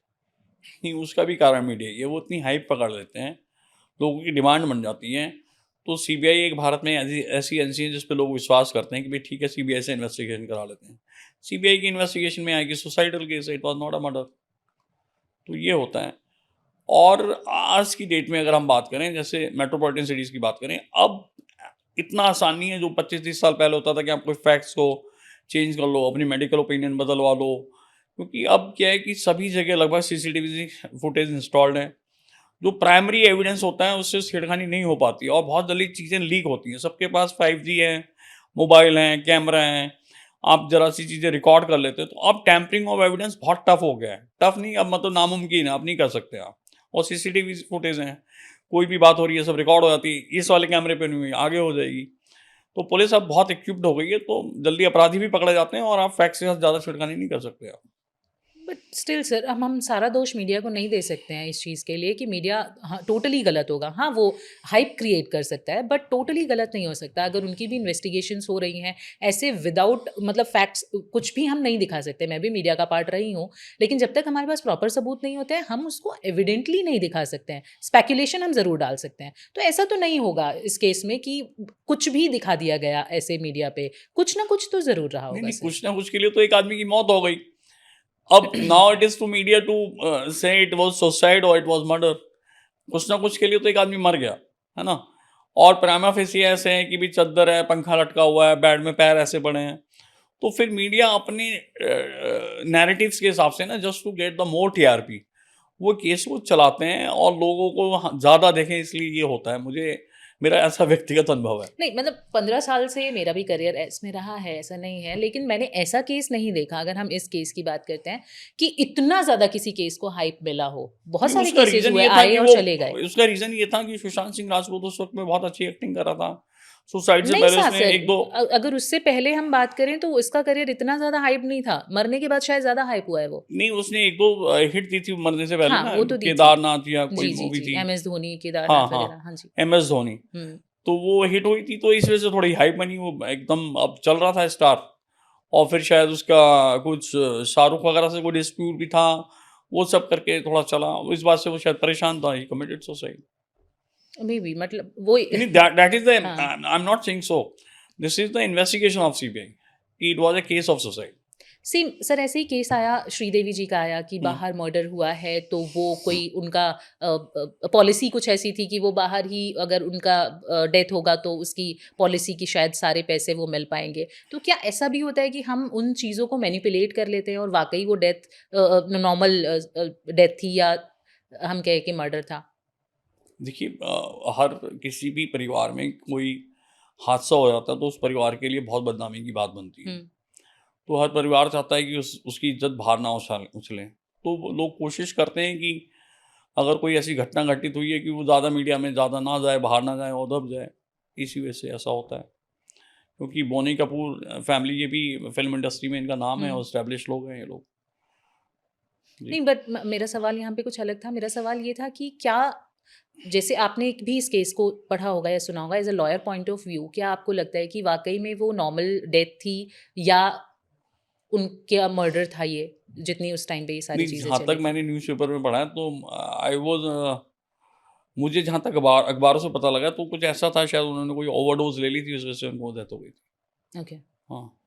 नहीं, उसका भी कारण मीडिया ही है, वो इतनी हाइप पकड़ लेते हैं, लोगों की डिमांड बन जाती है। तो सीबीआई एक भारत में ऐसी ऐसी एजेंसी है जिस पे लोग विश्वास करते हैं कि भाई ठीक है, सीबीआई से इन्वेस्टिगेशन करा लेते हैं। सीबीआई की इन्वेस्टिगेशन में आएगी suicidal case, it was not a murder. तो ये होता है। और आज की डेट में अगर हम बात करें, जैसे मेट्रोपॉलिटन सिटीज़ की बात करें, अब इतना आसान नहीं है जो 25-30 साल पहले होता था कि आप कोई फैक्ट्स को चेंज कर लो, अपनी मेडिकल ओपिनियन बदलवा लो। क्योंकि अब क्या है कि सभी जगह लगभग सीसीटीवी फुटेज इंस्टॉल्ड है। जो प्राइमरी एविडेंस होता है उससे छेड़खानी नहीं हो पाती और बहुत जल्दी चीज़ें लीक होती हैं। सबके पास 5G है, मोबाइल हैं, कैमरा हैं, आप ज़रा सी चीज़ें रिकॉर्ड कर लेते हो। तो अब टैम्परिंग ऑफ एविडेंस बहुत टफ हो गया है। टफ नहीं, अब मतलब नामुमकिन है, अब नहीं कर सकते आप। और सीसीटीवी फुटेज हैं, कोई भी बात हो रही है सब रिकॉर्ड हो जाती है, इस वाले कैमरे पे नहीं हुई, आगे हो जाएगी। तो पुलिस अब बहुत इक्विप्ड हो गई है, तो जल्दी अपराधी भी पकड़े जाते हैं और आप फैक्ट्स के साथ ज़्यादा छेड़खानी नहीं कर सकते आप। बट स्टिल सर हम सारा दोष मीडिया को नहीं दे सकते हैं इस चीज़ के लिए कि मीडिया हाँ टोटली गलत होगा। हाँ, वो हाइप क्रिएट कर सकता है बट टोटली गलत नहीं हो सकता। अगर उनकी भी इन्वेस्टिगेशंस हो रही हैं ऐसे विदाउट मतलब फैक्ट्स कुछ भी हम नहीं दिखा सकते। मैं भी मीडिया का पार्ट रही हूँ, लेकिन जब तक हमारे पास प्रॉपर सबूत नहीं होते हैं हम उसको एविडेंटली नहीं दिखा सकते हैं। स्पेकुलेशन हम ज़रूर डाल सकते हैं। तो ऐसा तो नहीं होगा इस केस में कि कुछ भी दिखा दिया गया ऐसे मीडिया पे, कुछ ना कुछ तो ज़रूर रहा नहीं, होगा नहीं, सर। कुछ ना कुछ के लिए तो एक आदमी की मौत हो गई। अब now it is to media to say it was suicide और इट वाज़ मर्डर। कुछ ना कुछ के लिए तो एक आदमी मर गया, है ना? और प्राइमा फेसी ऐसे हैं कि भी चद्दर है, पंखा लटका हुआ है, बेड में पैर ऐसे पड़े हैं। तो फिर मीडिया अपने नैरेटिव्स के हिसाब से ना, just to get the more TRP, वो केस को चलाते हैं और लोगों को ज़्यादा देखें, इसलिए ये होता है। मेरा ऐसा व्यक्तिगत अनुभव है। नहीं मतलब 15 साल से मेरा भी करियर इसमें रहा है, ऐसा नहीं है। लेकिन मैंने ऐसा केस नहीं देखा, अगर हम इस केस की बात करते हैं, कि इतना ज़्यादा किसी केस को हाइप मिला हो। बहुत नहीं, सारे उसका केसेज़ रीज़न हुए, ये था आए कि और वो चले गए। उसका रीज़न ये था कि सुशांत सिंह राजपूत उस वक़्त में बहुत अच्छी एक्टिंग कर रहा था। सुसाइड से नहीं पहले था उसने सर, 1-2। अगर उससे पहले हम बात करें तो उसका करियर इतना ज़्यादा हाइप नहीं था। मरने के बाद शायद ज़्यादा हाइप हुआ है वो। नहीं, उसने 1-2 हिट दी थी मरने से पहले हाँ, ना, वो तो दी थी। केदारनाथ या कोई जी, जी, मूवी जी। थी। एमएस धोनी, हाँ, केदारनाथ हाँ, वगैरह। हाँ जी। एमएस धोनी। हुँ। तो वो हिट हुई थी, तो इस वजह से थोड़ी हाइप बनी, वो एकदम अब चल रहा था स्टार। और फिर शायद उसका कुछ शाहरुख वगैरह से कोई डिस्प्यूट भी था, वो सब करके थोड़ा चला। इस बात से वो शायद परेशान था, ही कमिटेड सुसाइड। मेबी मतलब वो नहीं, दैट इज़ द हाँ। I am not saying so. This is the investigation of CBI कि it was a case of suicide. Same sir ऐसे ही केस आया श्रीदेवी जी का आया कि हुँ। बाहर मर्डर हुआ है तो वो कोई उनका पॉलिसी कुछ ऐसी थी कि वो बाहर ही अगर उनका डेथ होगा तो उसकी पॉलिसी की शायद सारे पैसे वो मिल पाएंगे। तो क्या ऐसा भी होता है कि हम उन चीज़ों को मैनिपुलेट कर लेते हैं और वाकई वो डेथ नॉर्मल डेथ थी या हम कहें कि मर्डर था? देखिए, हर किसी भी परिवार में कोई हादसा हो जाता है तो उस परिवार के लिए बहुत बदनामी की बात बनती है। हुँ। तो हर परिवार चाहता है कि उसकी इज्जत बाहर ना उछले। तो वो लोग कोशिश करते हैं कि अगर कोई ऐसी घटना घटित हुई है कि वो ज़्यादा मीडिया में ज़्यादा ना जाए, बाहर ना जाए और दब जाए। इसी वजह से ऐसा होता है। क्योंकि बोनी कपूर फैमिली, ये भी फ़िल्म इंडस्ट्री में इनका नाम है और हुँ। एस्टेब्लिश लोग हैं ये लोग। जी। नहीं बट मेरा सवाल यहाँ पे कुछ अलग था। मेरा सवाल ये था कि क्या जैसे आपने भी इस केस को पढ़ा होगा या सुना होगा as a lawyer point of view, क्या आपको लगता है कि वाकई में वो नॉर्मल डेथ थी या उनका मर्डर था ये, जितनी उस टाइम पे ये सारी नहीं, चीज़ें जहाँ चली तक थी? मैंने न्यूज़पेपर में पढ़ा है तो आई वाज़ मुझे जहाँ तक अखबारों से पता लगा तो कुछ ऐसा था, शायद उन्होंने कोई ओवरडोज़ ले ली थी, इस वजह से उनको डेथ हो गई थी। ओके। हाँ,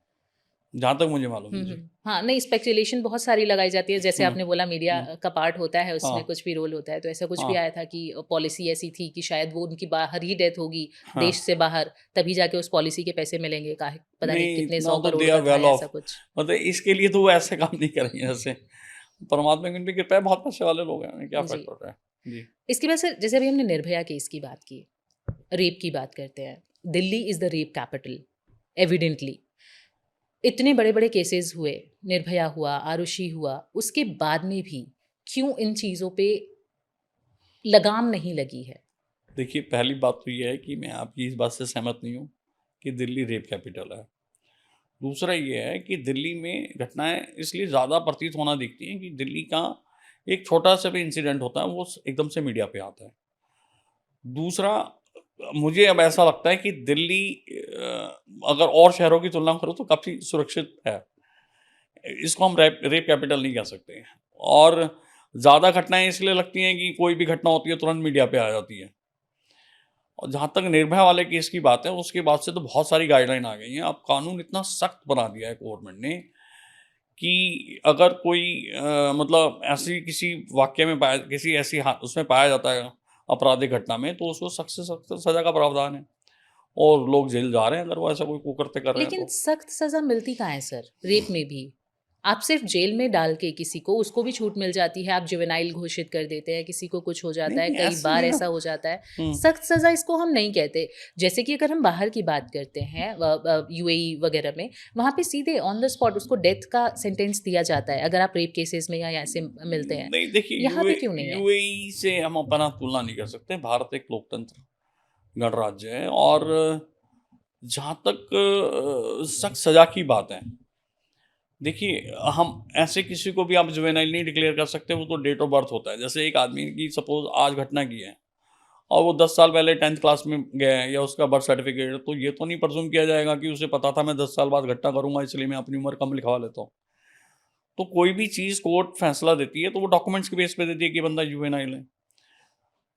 जहाँ तक मुझे मालूम हुँ, है। हुँ। जी। हाँ, नहीं स्पेकुलेशन बहुत सारी लगाई जाती है, जैसे हुँ, आपने बोला मीडिया हुँ। का पार्ट होता है, हाँ, उसमें कुछ भी रोल होता है, तो ऐसा कुछ भी हाँ, आया था कि पॉलिसी ऐसी थी कि शायद वो उनकी बाहर ही डेथ होगी, हाँ। देश से बाहर, तभी जाके उस पॉलिसी के पैसे मिलेंगे, काहे पता नहीं नहीं, कितने इतना 100 तो करोड़ दे आर का था वेल या ऑफ। ऐसा कुछ। मतलब इसके लिए तो वो ऐसे काम नहीं करेंगे जैसे परमात्मा की उन पे कृपा है, बहुत पैसे वाले लोग हैं, उन्हें क्या फ़र्क जी। पड़ रहा है। जी। इसके बाद सर जैसे अभी हमने निर्भया केस की बात की, रेप की बात करते हैं। Delhi is the rape capital evidently. इतने बड़े-बड़े केसेस हुए, निर्भया हुआ, आरुषि हुआ, उसके बाद में भी क्यों इन चीज़ों पे लगाम नहीं लगी है? देखिए, पहली बात तो ये है कि मैं आपकी इस बात से सहमत नहीं हूँ कि दिल्ली रेप कैपिटल है। दूसरा ये है कि दिल्ली में घटनाएं इसलिए ज़्यादा प्रतीत होना दिखती हैं कि दिल्ली का एक छोटा सा भी इंसिडेंट होता है वो एकदम से मीडिया पे आता है। दूसरा, मुझे अब ऐसा लगता है कि दिल्ली अगर और शहरों की तुलना करो तो काफ़ी सुरक्षित है। इसको हम रेप कैपिटल नहीं कह सकते। और ज़्यादा घटनाएं इसलिए लगती हैं कि कोई भी घटना होती है तुरंत मीडिया पे आ जाती है। और जहाँ तक निर्भया वाले केस की बात है, उसके बाद से तो बहुत सारी गाइडलाइन आ गई हैं। अब कानून इतना सख्त बना दिया है गवर्नमेंट ने कि अगर कोई मतलब ऐसी किसी वाक़ये में पाया, किसी ऐसी उसमें पाया जाता है आपराधिक घटना में, तो उसको सख्त से सख्त सज़ा का प्रावधान है और लोग जेल जा रहे हैं अगर वो ऐसा कोई कुकृत्य कर रहे हैं लेकिन तो। सख्त सज़ा मिलती कहाँ है सर, रेप में भी? आप सिर्फ़ जेल में डाल के किसी को उसको भी छूट मिल जाती है, आप जुवेनाइल घोषित कर देते हैं, किसी को कुछ हो नहीं, जाता है, नहीं कई ऐसा बार नहीं है। ऐसा हो जाता है। हुँ। सख्त सज़ा इसको हम नहीं कहते। जैसे कि अगर हम बाहर की बात करते हैं यूएई वगैरह में, वहाँ पे सीधे ऑन द स्पॉट उसको डेथ का सेंटेंस दिया जाता है, अगर आप रेप केसेज़ में या ऐसे मिलते हैं। नहीं देखिए, यहाँ पे क्यों नहीं है? यूएई से हम अपना तुलना नहीं कर सकते। भारत एक लोकतंत्र गणराज्य है और जहाँ तक सख्त सज़ा की बात है, देखिए हम ऐसे किसी को भी आप जुवेनाइल नहीं डिक्लेयर कर सकते, वो तो डेट ऑफ बर्थ होता है। जैसे एक आदमी की सपोज़ आज घटना की है और वो 10 साल पहले 10th क्लास में गया है या उसका बर्थ सर्टिफिकेट है, तो ये तो नहीं प्रेज़्यूम किया जाएगा कि उसे पता था मैं 10 साल बाद घटना करूँगा इसलिए मैं अपनी उम्र कम लिखवा लेता हूँ। तो कोई भी चीज़ कोर्ट फैसला देती है तो वो डॉक्यूमेंट्स के बेस पे देती है कि बंदा जुवेनाइल है।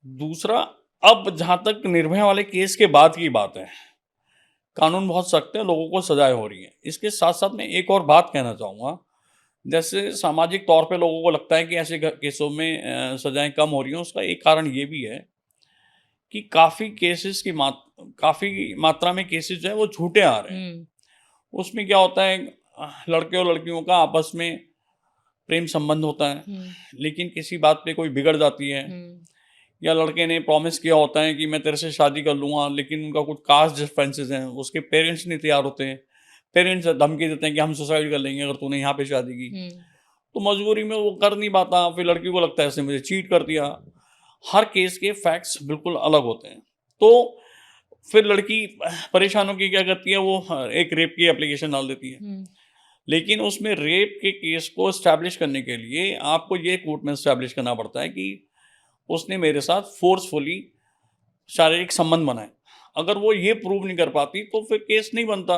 दूसरा, अब जहाँ तक निर्भया वाले केस के बाद की बात है, कानून बहुत सख्त है, लोगों को सजाएँ हो रही हैं। इसके साथ-साथ मैं एक और बात कहना चाहूँगा, जैसे सामाजिक तौर पे लोगों को लगता है कि ऐसे केसों में सजाएँ कम हो रही हैं, उसका एक कारण ये भी है कि काफ़ी मात्रा में केसेस जो हैं वो झूठे आ रहे हैं। हुँ, उसमें क्या होता है, लड़के और लड़कियों का आपस में प्रेम संबंध होता है, हुँ, लेकिन किसी बात पे कोई बिगड़ जाती है हुँ, या लड़के ने प्रॉमिस किया होता है कि मैं तेरे से शादी कर लूँगा, लेकिन उनका कुछ कास्ट डिफरेंसेस हैं, उसके पेरेंट्स नहीं तैयार होते हैं। पेरेंट्स धमकी देते हैं कि हम सुसाइड कर लेंगे अगर तूने यहाँ पे शादी की। हुँ, तो मजबूरी में वो कर नहीं पाता, फिर लड़की को लगता है इसने मुझे चीट कर दिया। हर केस के फैक्ट्स बिल्कुल अलग होते हैं। तो फिर लड़की परेशान होके क्या करती है, वो एक रेप की एप्लीकेशन डाल देती है। हुँ, लेकिन उसमें रेप के केस को एस्टैब्लिश करने के लिए आपको ये कोर्ट में एस्टैब्लिश करना पड़ता है कि उसने मेरे साथ फोर्सफुली शारीरिक संबंध बनाए। अगर वो ये प्रूव नहीं कर पाती तो फिर केस नहीं बनता।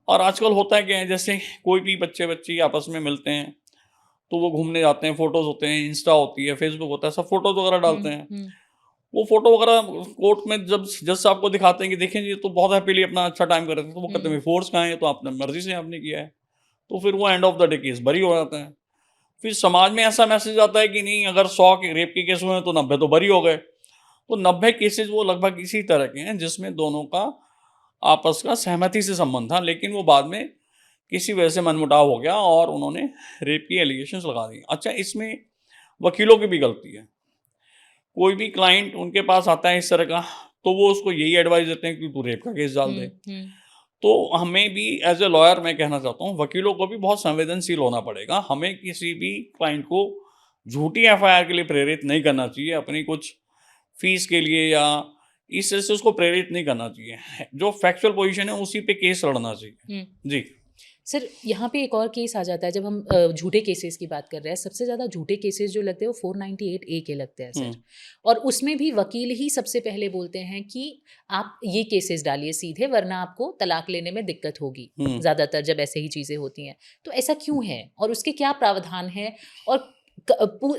और आजकल होता है क्या है, जैसे कोई भी बच्चे-बच्ची आपस में मिलते हैं, तो वो घूमने जाते हैं, फ़ोटोज़ होते हैं, इंस्टा होती है, फ़ेसबुक होता है, सब फ़ोटोज़ वगैरह डालते हुँ, हैं। हुँ, वो फ़ोटो वगैरह कोर्ट में जब जज साहब को दिखाते हैं कि देखें ये तो बहुत हैपीली अपना अच्छा टाइम कर रहे थे, तो वो कहते हुँ, हैं फ़ोर्स कहाँ है, ये तो आपने मर्ज़ी से आपने किया है। तो फिर वो end of the day case बरी हो जाता है। फिर समाज में ऐसा मैसेज आता है कि नहीं, अगर 100 के रेप के केस हुए हैं तो 90 तो बरी हो गए। तो 90 केसेज़ वो लगभग इसी तरह के हैं जिसमें दोनों का आपस का सहमति से संबंध था, लेकिन वो बाद में किसी वजह से मनमुटाव हो गया और उन्होंने रेप की एलिगेशंस लगा दी। अच्छा, इसमें वकीलों की भी गलती है। कोई भी क्लाइंट उनके पास आता है इस तरह का, तो वो उसको यही एडवाइस देते हैं कि तू रेप का केस डाल दे। हुँ, हुँ, तो हमें भी एज़ अ लॉयर मैं कहना चाहता हूँ, वकीलों को भी बहुत संवेदनशील होना पड़ेगा। हमें किसी भी क्लाइंट को झूठी एफआईआर के लिए प्रेरित नहीं करना चाहिए, अपनी कुछ फीस के लिए या इस तरह से उसको प्रेरित नहीं करना चाहिए। जो फैक्चुअल पोज़ीशन है उसी पे केस लड़ना चाहिए। हुँ। जी। सर, यहाँ पे एक और केस आ जाता है जब हम झूठे केसेस की बात कर रहे हैं। सबसे ज़्यादा झूठे केसेस जो लगते हैं वो 498 ए के लगते हैं सर। हुँ, और उसमें भी वकील ही सबसे पहले बोलते हैं कि आप ये केसेस डालिए सीधे, वरना आपको तलाक लेने में दिक्कत होगी। हुँ। ज़्यादातर जब ऐसे ही चीज़ें होती हैं। तो ऐसा क्यों है? और उसके क्या प्रावधान हैं? और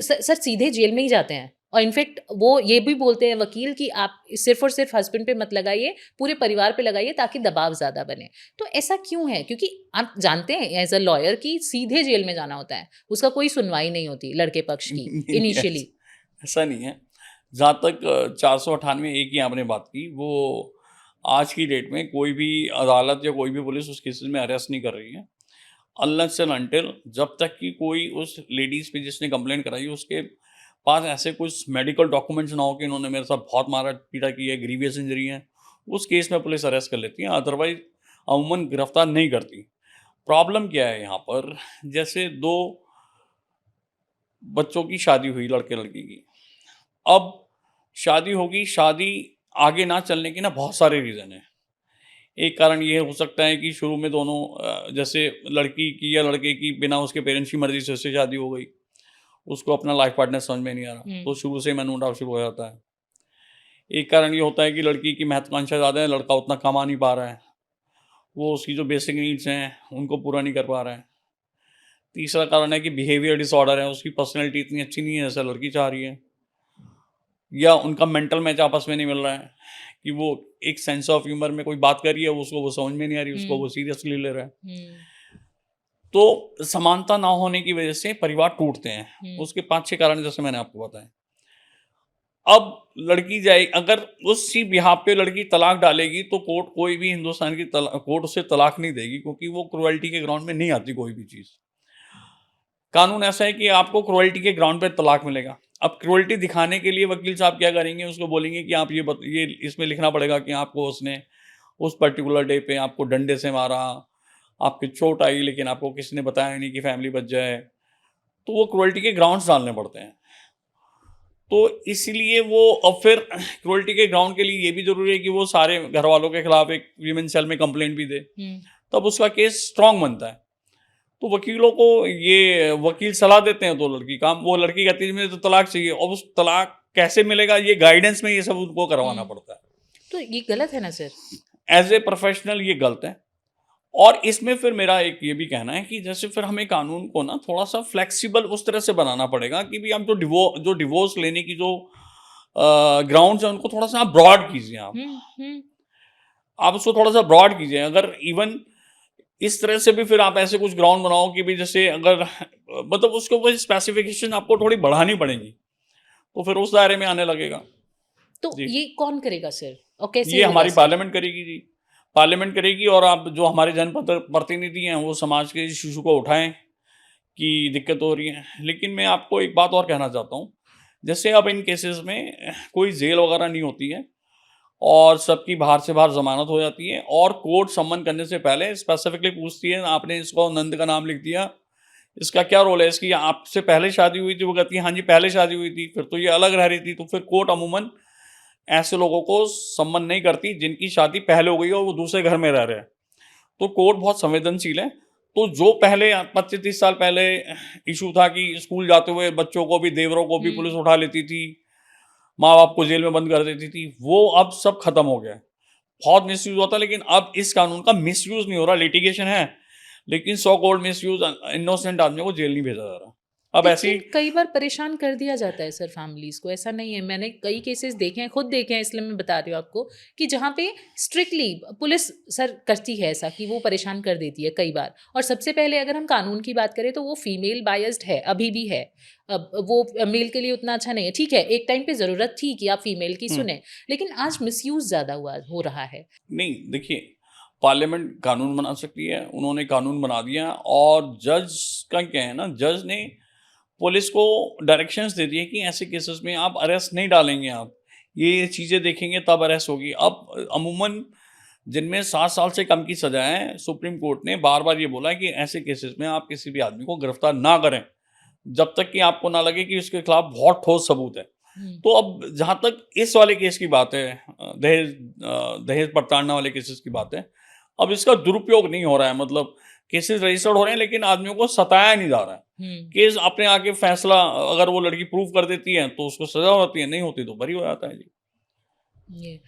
सर सीधे जेल में ही जाते हैं। और इनफैक्ट वो ये भी बोलते हैं वकील कि आप सिर्फ़ और सिर्फ़ हस्बैंड पे मत लगाइए, पूरे परिवार पे लगाइए ताकि दबाव ज़्यादा बने। तो ऐसा क्यों है? क्योंकि आप जानते हैं एज़ अ लॉयर कि सीधे जेल में जाना होता है। उसका कोई सुनवाई नहीं होती लड़के पक्ष की नहीं, नहीं, इनिशियली। ऐसा नहीं है। जहाँ तक 498 ए की आपने बात की, वो आज की डेट में कोई भी अदालत या कोई भी पुलिस उस केसेज़ में अरेस्ट नहीं कर रही है। अनलेस एंड अनटिल जब तक कि कोई उस लेडीज़ पे जिसने कंप्लेंट कराई उसके पास ऐसे कुछ मेडिकल डॉक्यूमेंट्स ना हो कि इन्होंने मेरे साथ बहुत मारा-पीटा की है, ग्रीवियस इंजरी है, उस केस में पुलिस अरेस्ट कर लेती है, अदरवाइज़ अमूमन गिरफ्तार नहीं करती। प्रॉब्लम क्या है यहाँ पर, जैसे 2 बच्चों की शादी हुई लड़के-लड़की की। अब शादी होगी, शादी आगे ना चलने के ना बहुत सारे रीज़न हैं। एक कारण ये हो सकता है कि शुरू में दोनों जैसे लड़की की या लड़के की बिना उसके पेरेंट्स की मर्जी से उससे शादी हो गई, उसको अपना लाइफ पार्टनर समझ में नहीं आ रहा, तो शुरू से मनमुटाव शुरू हो जाता है। एक कारण ये होता है कि लड़की की महत्वाकांक्षा ज़्यादा है, लड़का उतना कमा नहीं पा रहा है, वो उसकी जो बेसिक नीड्स हैं उनको पूरा नहीं कर पा रहा है। तीसरा कारण है कि बिहेवियर डिसऑर्डर है, उसकी पर्सनैलिटी इतनी अच्छी नहीं है जैसा लड़की चाह रही है, या उनका मेंटल मैच आपस में नहीं मिल रहा है कि वो एक सेंस ऑफ ह्यूमर में कोई बात कर रही है, उसको वो समझ में नहीं आ रही, उसको वो सीरियसली ले रहा है। तो समानता ना होने की वजह से परिवार टूटते हैं। उसके 5-6 कारण जैसे मैंने आपको बताया। अब लड़की जाए अगर उसी बिहाफ पे लड़की तलाक डालेगी तो कोर्ट कोई भी हिंदुस्तान की कोर्ट उसे तलाक नहीं देगी, क्योंकि वो क्रुएल्टी के ग्राउंड में नहीं आती कोई भी चीज़। कानून ऐसा है कि आपको क्रुएल्टी के ग्राउंड पे तलाक मिलेगा। अब क्रुएल्टी दिखाने के लिए वकील साहब क्या करेंगे, उसको बोलेंगे कि आप ये इसमें लिखना पड़ेगा कि आपको उसने उस पर्टिकुलर डे पे आपको डंडे से मारा, आपकी चोट आई लेकिन आपको किसी ने बताया नहीं कि फैमिली बच जाए। तो वो क्रुएल्टी के ग्राउंड्स डालने पड़ते हैं। तो इसलिए वो अब फिर क्रुएल्टी के ग्राउंड के लिए ये भी ज़रूरी है कि वो सारे घर वालों के खिलाफ एक वीमेन सेल में कंप्लेंट भी दे, तब उसका केस स्ट्रांग बनता है। तो वकीलों को ये वकील सलाह देते हैं तो लड़की काम, वो लड़की कहती है मुझे तो तलाक चाहिए, और उस तलाक कैसे मिलेगा ये गाइडेंस में ये सब उनको करवाना पड़ता है। तो ये गलत है ना सर? एज ए प्रोफेशनल ये गलत है। और इसमें फिर मेरा एक ये भी कहना है कि जैसे फिर हमें कानून को ना थोड़ा सा फ्लेक्सिबल उस तरह से बनाना पड़ेगा कि भी आप जो डिवोर्स लेने की जो ग्राउंड्स हैं उनको थोड़ा सा ब्रॉड कीजिए। आप उसको थोड़ा सा ब्रॉड कीजिए। अगर इवन इस तरह से भी फिर आप ऐसे कुछ ग्राउंड बनाओ कि भी जैसे अगर मतलब उसको वो स्पेसिफिकेशन आपको थोड़ी बढ़ानी पड़ेगी, तो फिर उस दायरे में आने लगेगा। तो जी। ये कौन करेगा सर, और कैसे ये होगा हमारी सर? पार्लियामेंट करेगी जी। पार्लियामेंट करेगी, और आप जो हमारे जनप्रतिनिधि हैं वो समाज के इस इशू को उठाएं कि दिक्कत हो रही है। लेकिन मैं आपको एक बात और कहना चाहता हूँ, जैसे अब इन केसेस में कोई जेल वगैरह नहीं होती है और सबकी बाहर से बाहर जमानत हो जाती है, और कोर्ट सम्मन करने से पहले स्पेसिफिकली पूछती है आपने इसको नंद का नाम लिख दिया, इसका क्या रोल है, इसकी आपसे पहले शादी हुई थी, वो कहती है हाँ जी पहले शादी हुई थी, फिर तो ये अलग रह रही थी। तो फिर कोर्ट अमूमन ऐसे लोगों को सम्मन नहीं करती जिनकी शादी पहले हो गई और वो दूसरे घर में रह रहे हैं। तो कोर्ट बहुत संवेदनशील है। तो जो पहले 25-30 साल पहले इशू था कि स्कूल जाते हुए बच्चों को भी, देवरों को भी पुलिस उठा लेती थी, माँ बाप को जेल में बंद कर देती थी, वो अब सब खत्म हो गया है। बहुत मिसयूज होता है, लेकिन अब इस कानून का मिसयूज नहीं हो रहा। लिटिगेशन है लेकिन सो कॉल्ड मिसयूज, इनोसेंट आदमियों को जेल नहीं भेजा जा रहा। अब ऐसी लेकिन कई बार परेशान कर दिया जाता है सर फैमिलीज को, ऐसा नहीं है? मैंने कई केसेस देखे हैं, खुद देखे हैं, इसलिए मैं बता रही हूँ आपको कि जहाँ पे स्ट्रिक्टली पुलिस सर करती है ऐसा कि वो परेशान कर देती है कई बार। और सबसे पहले अगर हम कानून की बात करें तो वो फीमेल बायस्ड है, अभी भी है। अब वो मेल के लिए उतना अच्छा नहीं है। ठीक है, एक टाइम पे ज़रूरत थी कि आप फीमेल की सुने, लेकिन आज मिसयूज ज़्यादा हो रहा है। नहीं, देखिए पार्लियामेंट कानून बना सकती है, उन्होंने कानून बना दिया, और जज का क्या है ना, जज ने पुलिस को डायरेक्शंस दे दिए कि ऐसे केसेस में आप अरेस्ट नहीं डालेंगे, आप ये चीज़ें देखेंगे तब अरेस्ट होगी। अब अमूमन जिनमें 7 साल से कम की सजा है, सुप्रीम कोर्ट ने बार बार ये बोला है कि ऐसे केसेस में आप किसी भी आदमी को गिरफ्तार ना करें जब तक कि आपको ना लगे कि उसके खिलाफ बहुत ठोस सबूत है। तो अब जहाँ तक इस वाले केस की बात है, दहेज प्रताड़ना वाले केसेस की बात है, अब इसका दुरुपयोग नहीं हो रहा है। मतलब केसेस रजिस्टर्ड हो रहे हैं लेकिन आदमियों को सताया नहीं जा रहा है। केस अपने आगे फैसला, अगर वो लड़की प्रूव कर देती है तो उसको सजा होती है, नहीं होती तो बरी हो जाता है जी। ये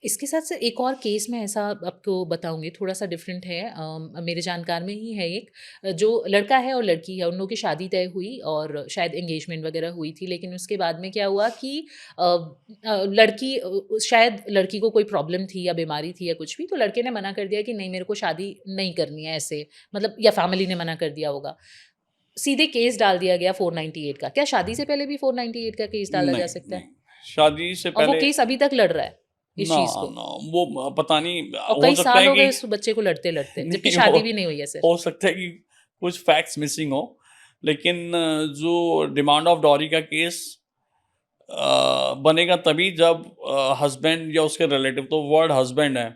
इसके साथ से एक और केस मैं ऐसा आपको बताऊंगी, थोड़ा सा डिफरेंट है। मेरे जानकार में ही है एक, जो लड़का है और लड़की है, उन लोगों की शादी तय हुई और शायद एंगेजमेंट वगैरह हुई थी, लेकिन उसके बाद में क्या हुआ कि लड़की शायद लड़की को कोई प्रॉब्लम थी या बीमारी थी या कुछ भी, तो लड़के ने मना कर दिया कि नहीं मेरे को शादी नहीं करनी है ऐसे, मतलब या फैमिली ने मना कर दिया होगा। सीधे केस डाल दिया गया 498 का। क्या शादी से पहले भी 498 का केस डाला जा नहीं, सकता नहीं, है? शादी से और वो पहले केस अभी तक लड़ रहा है इस ना, चीज को, ना, वो पता नहीं, और हो कई सकता साल है हो कि गए उस बच्चे को लड़ते लड़ते, जबकि नहीं शादी भी नहीं हुई है सर। हो सकता है कि कुछ फैक्ट्स मिसिंग हो। लेकिन जो डिमांड ऑफ डॉरी का केस बनेगा तभी जब हस्बैंड या उसके रिलेटिव, तो वर्ड हस्बैंड है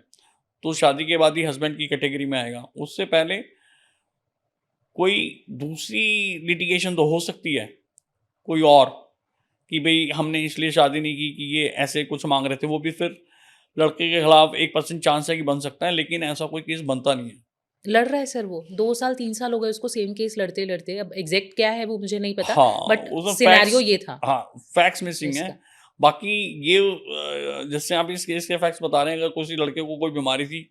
तो शादी के बाद ही हस्बैंड की कैटेगरी में आएगा। उससे पहले कोई दूसरी लिटिगेशन तो हो सकती है, कोई और, कि भाई हमने इसलिए शादी नहीं की कि ये ऐसे कुछ मांग रहे थे, वो भी फिर लड़के के खिलाफ 1% चांस है कि बन सकता है, लेकिन ऐसा कोई केस बनता नहीं है। लड़ रहा है सर वो, 2 साल 3 साल हो गए उसको सेम केस लड़ते-लड़ते। अब एग्ज़ैक्ट क्या है वो मुझे नहीं पता, हाँ, बट उसमें सिनेरियो ये था हाँ, फैक्ट्स मिसिंग हैं। इसका। बाकी ये जैसे आप इस केस के फैक्ट्स बता रहे हैं, अगर किसी लड़के को कोई बीमारी थी,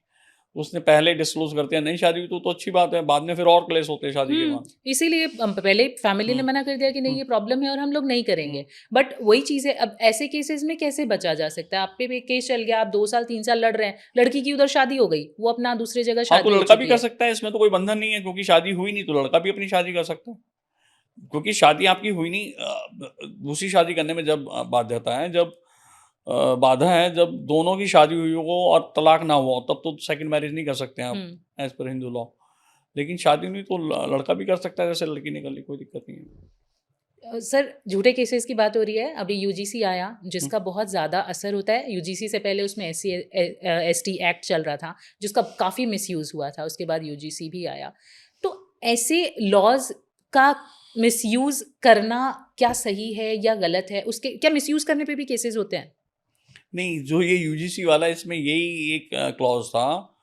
उसने पहले डिस्क्लोज़ कर दिया, नहीं शादी हुई तो अच्छी बात है, बाद में फिर और क्लेश होते हैं शादी के बाद। इसीलिए पहले फैमिली ने हुँ, मना कर दिया कि नहीं हुँ, ये प्रॉब्लम है और हम लोग नहीं हुँ। करेंगे। बट वही चीज़ है, अब ऐसे केसेस में कैसे बचा जा सकता है? आप पे भी एक केस चल गया, आप 2 साल 3 साल लड़ रहे हैं, लड़की की उधर शादी हो गई, वो अपना दूसरी जगह हाँ, तो शादी हो लड़का भी चुकी कर है। सकता है, इसमें तो कोई बंधन नहीं है, क्योंकि शादी हुई नहीं तो लड़का भी अपनी शादी कर सकता है। क्योंकि शादी आपकी हुई नहीं, दूसरी शादी करने में जब बाध्यता है, जब बाधा है, जब दोनों की शादी हुई हो और तलाक ना हुआ हो, तब तो सेकंड मैरिज नहीं कर सकते हैं आप, हुँ। As per Hindu law. लेकिन शादी नहीं तो लड़का भी कर सकता है, जैसे लड़की ने कर ली, कोई दिक्कत नहीं है। सर झूठे केसेस की बात हो रही है, अभी यूजीसी आया हुँ, जिसका बहुत ज़्यादा असर होता है। यूजीसी से पहले उसमें एसटी एक्ट चल रहा था जिसका काफ़ी मिसयूज़ हुआ था, उसके बाद यूजीसी भी आया। तो ऐसे लॉज़ का मिसयूज़ करना क्या सही है या गलत है? उसके क्या मिसयूज़ करने पे भी केसेस होते हैं? नहीं, जो ये यूजीसी वाला है, इसमें यही एक क्लॉज़ था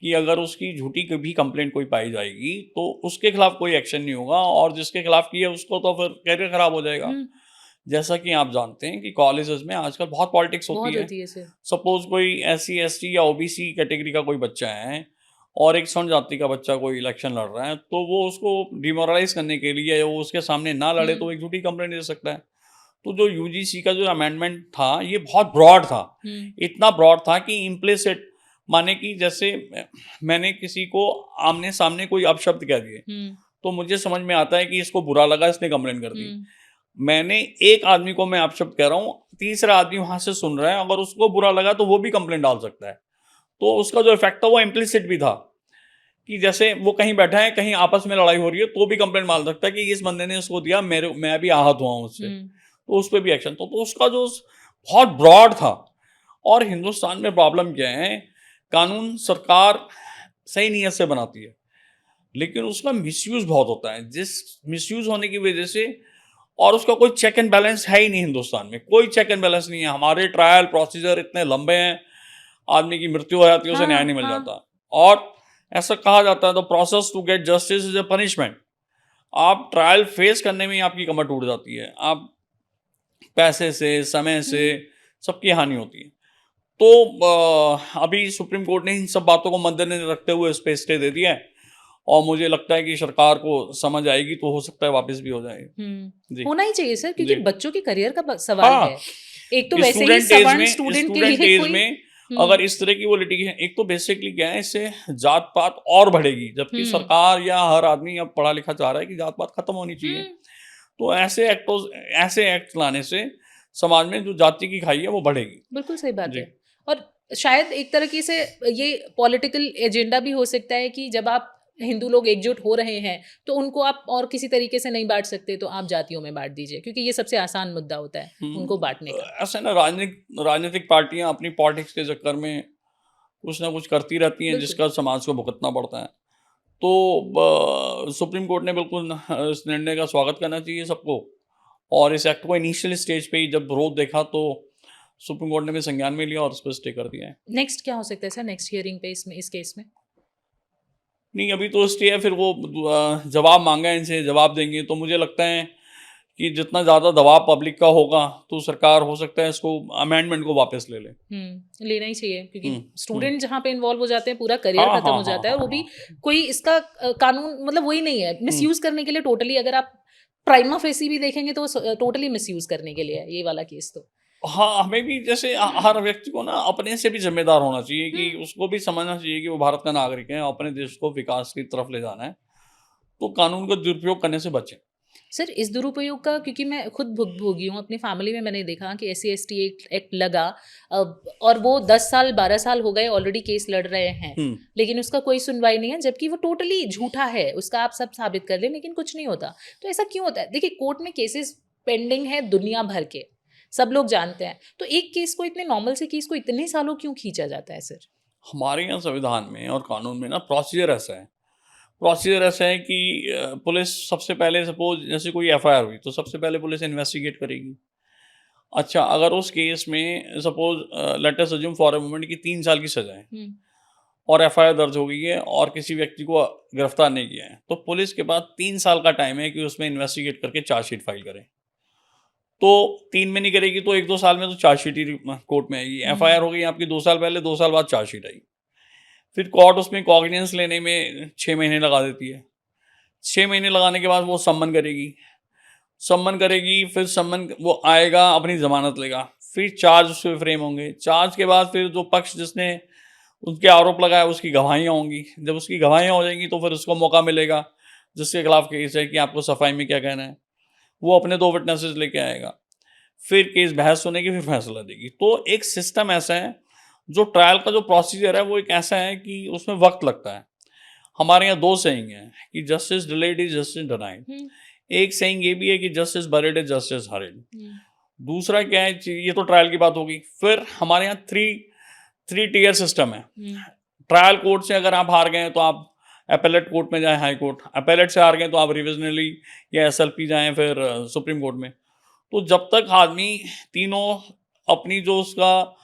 कि अगर उसकी झूठी कभी कंप्लेंट कोई पाई जाएगी, तो उसके खिलाफ कोई एक्शन नहीं होगा, और जिसके खिलाफ की है उसको तो फिर करियर खराब हो जाएगा। हुँ, जैसा कि आप जानते हैं कि कॉलेजेस में आजकल बहुत पॉलिटिक्स होती बहुत है। होती है सर। सपोज़ कोई एससी, एसटी या ओबीसी कैटेगरी का कोई बच्चा है और एक स्वर्ण जाति का बच्चा कोई इलेक्शन लड़ रहा है, तो वो उसको डिमोरलाइज़ करने के लिए, या वो उसके सामने ना लड़े, हुँ, तो एक झूठी कंप्लेंट दे सकता है। तो जो यूजीसी का जो अमेंडमेंट था, ये बहुत ब्रॉड था। हुँ, इतना ब्रॉड था कि इम्प्लिसिट, माने कि जैसे मैंने किसी को आमने-सामने कोई अपशब्द कह दिए, हुँ, तो मुझे समझ में आता है कि इसको बुरा लगा, इसने कंप्लेंट कर दी। हुँ, मैंने एक आदमी को मैं अपशब्द कह रहा हूँ, तीसरा आदमी वहाँ से सुन रहा है, अगर उसको बुरा लगा तो वो भी कंप्लेंट डाल सकता है। तो उसका जो इफ़ेक्ट था वो इम्प्लिसिट भी था, कि जैसे वो कहीं बैठा है, कहीं आपस में लड़ाई हो रही है, तो भी कंप्लेंट डाल सकता है कि इस बंदे ने इसको दिया, मैं भी आहत हुआ हूँ उससे। हुँ, तो उस पे भी एक्शन, तो उसका जो बहुत ब्रॉड था। और हिंदुस्तान में प्रॉब्लम क्या है, कानून सरकार सही नीयत से बनाती है, लेकिन उसका मिसयूज़ बहुत होता है, जिस मिसयूज़ होने की वजह से, और उसका कोई चेक एंड बैलेंस है ही नहीं हिंदुस्तान में, कोई चेक एंड बैलेंस नहीं है। हमारे ट्रायल प्रोसीजर इतने लंबे हैं, आदमी की मृत्यु हो जाती है, उसे न्याय हाँ, नहीं मिल हाँ, जाता। और ऐसा कहा जाता है, the process to get justice is a punishment. आप ट्रायल फेस करने में ही आपकी कमर टूट जाती है। आप पैसे से, समय से, हुँ। सबकी हानि होती है। तो अभी सुप्रीम कोर्ट ने इन सब बातों को मद्देनज़र रखते हुए इस पे स्टे दे दिया है, और मुझे लगता है कि सरकार को समझ आएगी, तो हो सकता है वापस भी हो जाए। जी, होना ही चाहिए सर क्योंकि जी। बच्चों के करियर का सवाल हाँ, है। एक तो वैसे ही स्टूडेंट एज सवर्ण में स्टूडेंट के स्टूडेंट लिए एज कोई में हुँ, अगर इस तरह की वो लिटिगेशन, एक तो बेसिकली क्या है, इससे जात-पात और बढ़ेगी, जबकि हुँ, सरकार या हर आदमी अब पढ़ा लिखा चाह रहा है कि जात-पात खत्म होनी हुँ, चाहिए। तो ऐसे एक्ट लाने से समाज में जो जाति की खाई है वो बढ़ेगी। बिल्कुल सही बात जी। है। और शायद एक तरीके से ये पॉलिटिकल एजेंडा भी हो सकता है कि जब आप हिंदू लोग एकजुट हो रहे हैं, तो उनको आप और किसी तरीके से नहीं बाँट सकते, तो आप जातियों में बाँट दीजिए क्योंकि ये सबसे आसान मुद्दा होता है, उनको बाँटने का। ऐसा है ना, राजनीतिक पार्टियाँ अपनी पॉलिटिक्स के चक्कर में कुछ ना कुछ करती रहती हैं, बिल्कुल। जिसका समाज को भुगतना पड़ता है। तो सुप्रीम कोर्ट ने बिल्कुल इस निर्णय का स्वागत करना चाहिए सबको, और इस एक्ट को इनिशियल स्टेज पे ही जब विरोध देखा, तो सुप्रीम कोर्ट ने भी संज्ञान में लिया और उस पर स्टे कर दिया है। नेक्स्ट क्या हो सकता है सर नेक्स्ट हियरिंग पे इसमें इस केस में? नहीं, अभी तो स्टे है, फिर वो जवाब मांगा है इनसे, जवाब देंगे, तो मुझे लगता है कि जितना ज़्यादा दबाव पब्लिक का होगा, तो सरकार हो सकता है इसको अमेंडमेंट को वापस ले ले। लेना ही चाहिए क्योंकि हुँ, हुँ। स्टूडेंट जहाँ पे इन्वॉल्व हो जाते हैं, पूरा करियर हाँ, खत्म हाँ, हो हाँ, जाता है और हाँ, वो भी हाँ। कोई इसका कानून मतलब वही नहीं है, हुँ। मिसयूज़ करने के लिए टोटली अगर आप प्राइमा फेसी भी देखेंगे तो टोटली मिसयूज़ करने के लिए है, ये वाला केस तो। हाँ, हमें भी जैसे हर व्यक्ति को ना अपने से भी ज़िम्मेदार होना चाहिए, हुँ। कि उसको भी समझना चाहिए कि वो भारत का नागरिक है, अपने देश को विकास की तरफ ले जाना है, तो कानून का दुरुपयोग करने से बचें। सर इस दुरुपयोग का क्योंकि मैं खुद भुगतभोगी हूँ, अपनी फैमिली में मैंने देखा कि एससी-एसटी एक्ट एक्ट लगा और वो 10 साल 12 साल हो गए ऑलरेडी केस लड़ रहे हैं, हुँ। लेकिन उसका कोई सुनवाई नहीं है जबकि वो टोटली झूठा है, उसका आप सब साबित कर लें लेकिन कुछ नहीं होता। तो ऐसा क्यों होता है? देखिए कोर्ट में केसेस पेंडिंग है दुनिया भर के, सब लोग जानते हैं। तो एक केस को इतने नॉर्मल से केस को इतने सालों क्यों खींचा जाता है सर? हमारे यहाँ संविधान में और कानून में ना प्रोसीजर ऐसा है कि पुलिस सबसे पहले, सपोज़ जैसे कोई एफआईआर हुई, तो सबसे पहले पुलिस इन्वेस्टिगेट करेगी। अच्छा, अगर उस केस में suppose let us assume for a moment कि 3 साल की सज़ा है हुँ, और एफआईआर दर्ज हो गई है और किसी व्यक्ति को गिरफ्तार नहीं किया है, तो पुलिस के पास 3 साल का टाइम है कि उसमें इन्वेस्टिगेट करके चार्जशीट फाइल करे। तो 3 में नहीं करेगी तो 1-2 साल में तो चार्जशीट ही कोर्ट में आएगी। एफआईआर हुँ, हो गई आपकी 2 साल पहले, 2 साल बाद चार्जशीट आई। फिर कोर्ट उसमें कॉग्निजेंस लेने में 6 महीने लगा देती है। 6 महीने लगाने के बाद वो सम्मन करेगी। सम्मन करेगी, फिर सम्मन वो आएगा, अपनी ज़मानत लेगा। फिर चार्ज उस पे फ्रेम होंगे। चार्ज के बाद फिर जो पक्ष जिसने उसके आरोप लगाया उसकी गवाहियाँ होंगी। जब उसकी गवाहियाँ हो जाएँगी तो फिर उसको मौका मिलेगा, जिसके खिलाफ केस है, कि आपको सफाई में क्या कहना है। वो अपने 2 विटनेसेस लेके आएगा। फिर केस बहस सुनेगी, फिर फैसला देगी। तो एक सिस्टम ऐसा है, जो ट्रायल का जो प्रोसीजर है वो एक ऐसा है कि उसमें वक़्त लगता है। हमारे यहाँ 2 सेइंग हैं कि justice delayed is justice denied. हुँ, एक सेइंग ये भी है कि justice buried is justice hurried. हुँ, दूसरा क्या है, ये तो ट्रायल की बात हो गई। फिर हमारे यहाँ 3 टियर सिस्टम है। हुँ, ट्रायल कोर्ट से अगर आप हार गए हैं तो आप एपेलेट कोर्ट में जाएँ, हाई कोर्ट। एपेलेट से हार गए तो आप रिविजनली या एसएलपी जाएँ, फिर सुप्रीम कोर्ट में। तो जब तक आदमी तीनों अपनी जो उसका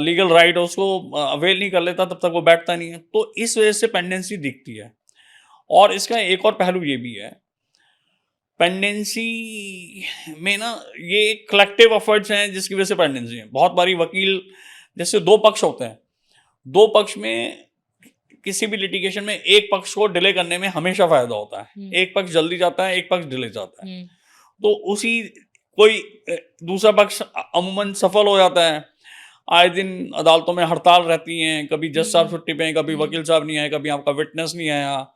लीगल राइट है उसको अवेल नहीं कर लेता, तब तक वो बैठता नहीं है। तो इस वजह से पेंडेंसी दिखती है। और इसका एक और पहलू ये भी है, पेंडेंसी में ना ये कलेक्टिव एफर्ट्स हैं जिसकी वजह से पेंडेंसी है। बहुत बारी वकील, जैसे 2 पक्ष होते हैं, 2 पक्ष में किसी भी लिटिगेशन में एक पक्ष को डिले करने में हमेशा फ़ायदा होता है। हुँ, एक पक्ष जल्दी जाता है, एक पक्ष डिले जाता है। हुँ, तो उसी कोई दूसरा पक्ष अमूमन सफल हो जाता है। आए दिन अदालतों में हड़ताल रहती हैं, कभी जज साहब हुँ, छुट्टी पे हैं, कभी हुँ, वकील साहब नहीं आए, कभी आपका विटनेस नहीं आया,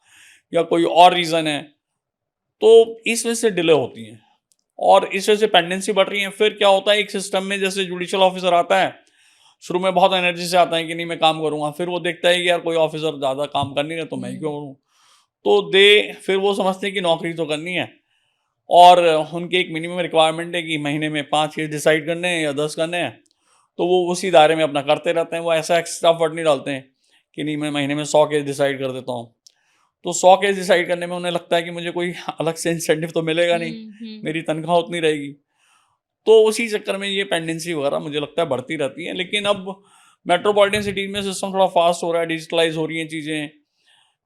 या कोई और रीज़न है। तो इस वजह से डिले होती हैं और इस वजह से पेंडेंसी बढ़ रही है। फिर क्या होता है, एक सिस्टम में जैसे जुडिशियल ऑफिसर आता है, शुरू में बहुत एनर्जी से आता है कि नहीं मैं काम करूँगा, फिर वो देखता है कि यार कोई ऑफिसर ज़्यादा काम कर नहीं रहा तो मैं ही हुँ, क्यों करूँ। तो फिर वो समझते हैं कि नौकरी तो करनी है, और उनकी एक मिनिमम रिक्वायरमेंट है कि महीने में 5 केस डिसाइड करने हैं या 10 करने हैं, तो वो उसी दायरे में अपना करते रहते हैं। वो ऐसा एक्स्ट्रा एफर्ट नहीं डालते हैं कि नहीं मैं महीने में 100 केस डिसाइड कर देता हूँ। तो 100 केस डिसाइड करने में उन्हें लगता है कि मुझे कोई अलग से इंसेंटिव तो मिलेगा नहीं, हुँ, हुँ। मेरी तनख्वाह उतनी रहेगी। तो उसी चक्कर में ये पेंडेंसी वगैरह मुझे लगता है बढ़ती रहती है। लेकिन अब मेट्रोपॉलिटन सिटीज़ में सिस्टम थोड़ा फास्ट हो रहा है, डिजिटलाइज़ हो रही हैं चीज़ें,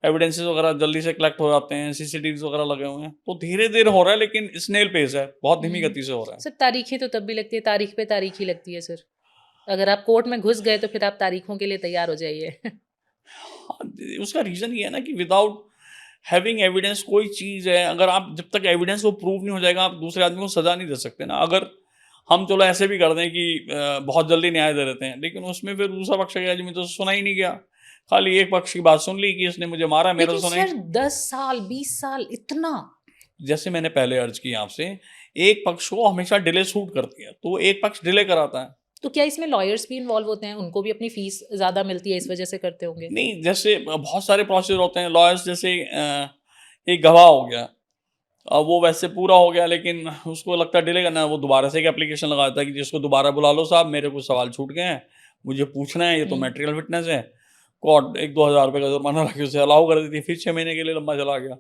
एविडेंसेस वगैरह जल्दी से कलेक्ट हो जाते हैं, सीसीटीवीज़ वगैरह लगे हुए हैं। तो धीरे-धीरे हो रहा है, लेकिन स्नेल पेस है, बहुत धीमी हुँ। गति से हो रहा है। सर तारीखें तो तब भी लगती है, तारीख पे तारीख ही लगती है सर। अगर आप कोर्ट में घुस गए तो फिर आप तारीखों के लिए तैयार हो जाइए। हाँ, उसका रीज़न ये है ना कि विदाउट हैविंग एविडेंस कोई चीज़ है, अगर आप जब तक एविडेंस वो प्रूव नहीं हो जाएगा, आप दूसरे आदमी को सज़ा नहीं दे सकते ना। अगर हम चलो ऐसे भी कर दें कि बहुत जल्दी न्याय दे देते हैं, लेकिन उसमें फिर दूसरा पक्ष कहेगा जी मुझे तो सुना ही नहीं गया। खाली एक पक्ष की बात सुन ली कि इसने मुझे मारा, मेरा तो लेकिन सुना ही। सर 10 साल, 20 साल इतना? जैसे मैंने पहले अर्ज़ किया आपसे, एक पक्ष को हमेशा डिले सूट करती है, तो वो एक पक्ष डिले कराता है। तो क्या इसमें लॉयर्स भी इन्वॉल्व होते हैं? उनको भी अपनी फीस ज़्यादा मिलती है, इस वजह से करते होंगे? नहीं, जैसे बहुत सारे प्रोसीजर होते हैं, लॉयर्स जैसे एक गवाह हो गया, वो वैसे पूरा हो गया लेकिन उसको लगता है डिले करना है, वो दोबारा से एक एप्लीकेशन लगा देता है कि जिसको दोबारा बुला लो साहब, मेरे कुछ सवाल छूट गए हैं, मुझे पूछना है, ये तो हुँ। मटेरियल विटनेस है। कोर्ट 1-2 हज़ार रुपए का जुर्माना लगा के उसे अलाउ कर देती है, फिर 6 महीने के लिए लंबा चला गया।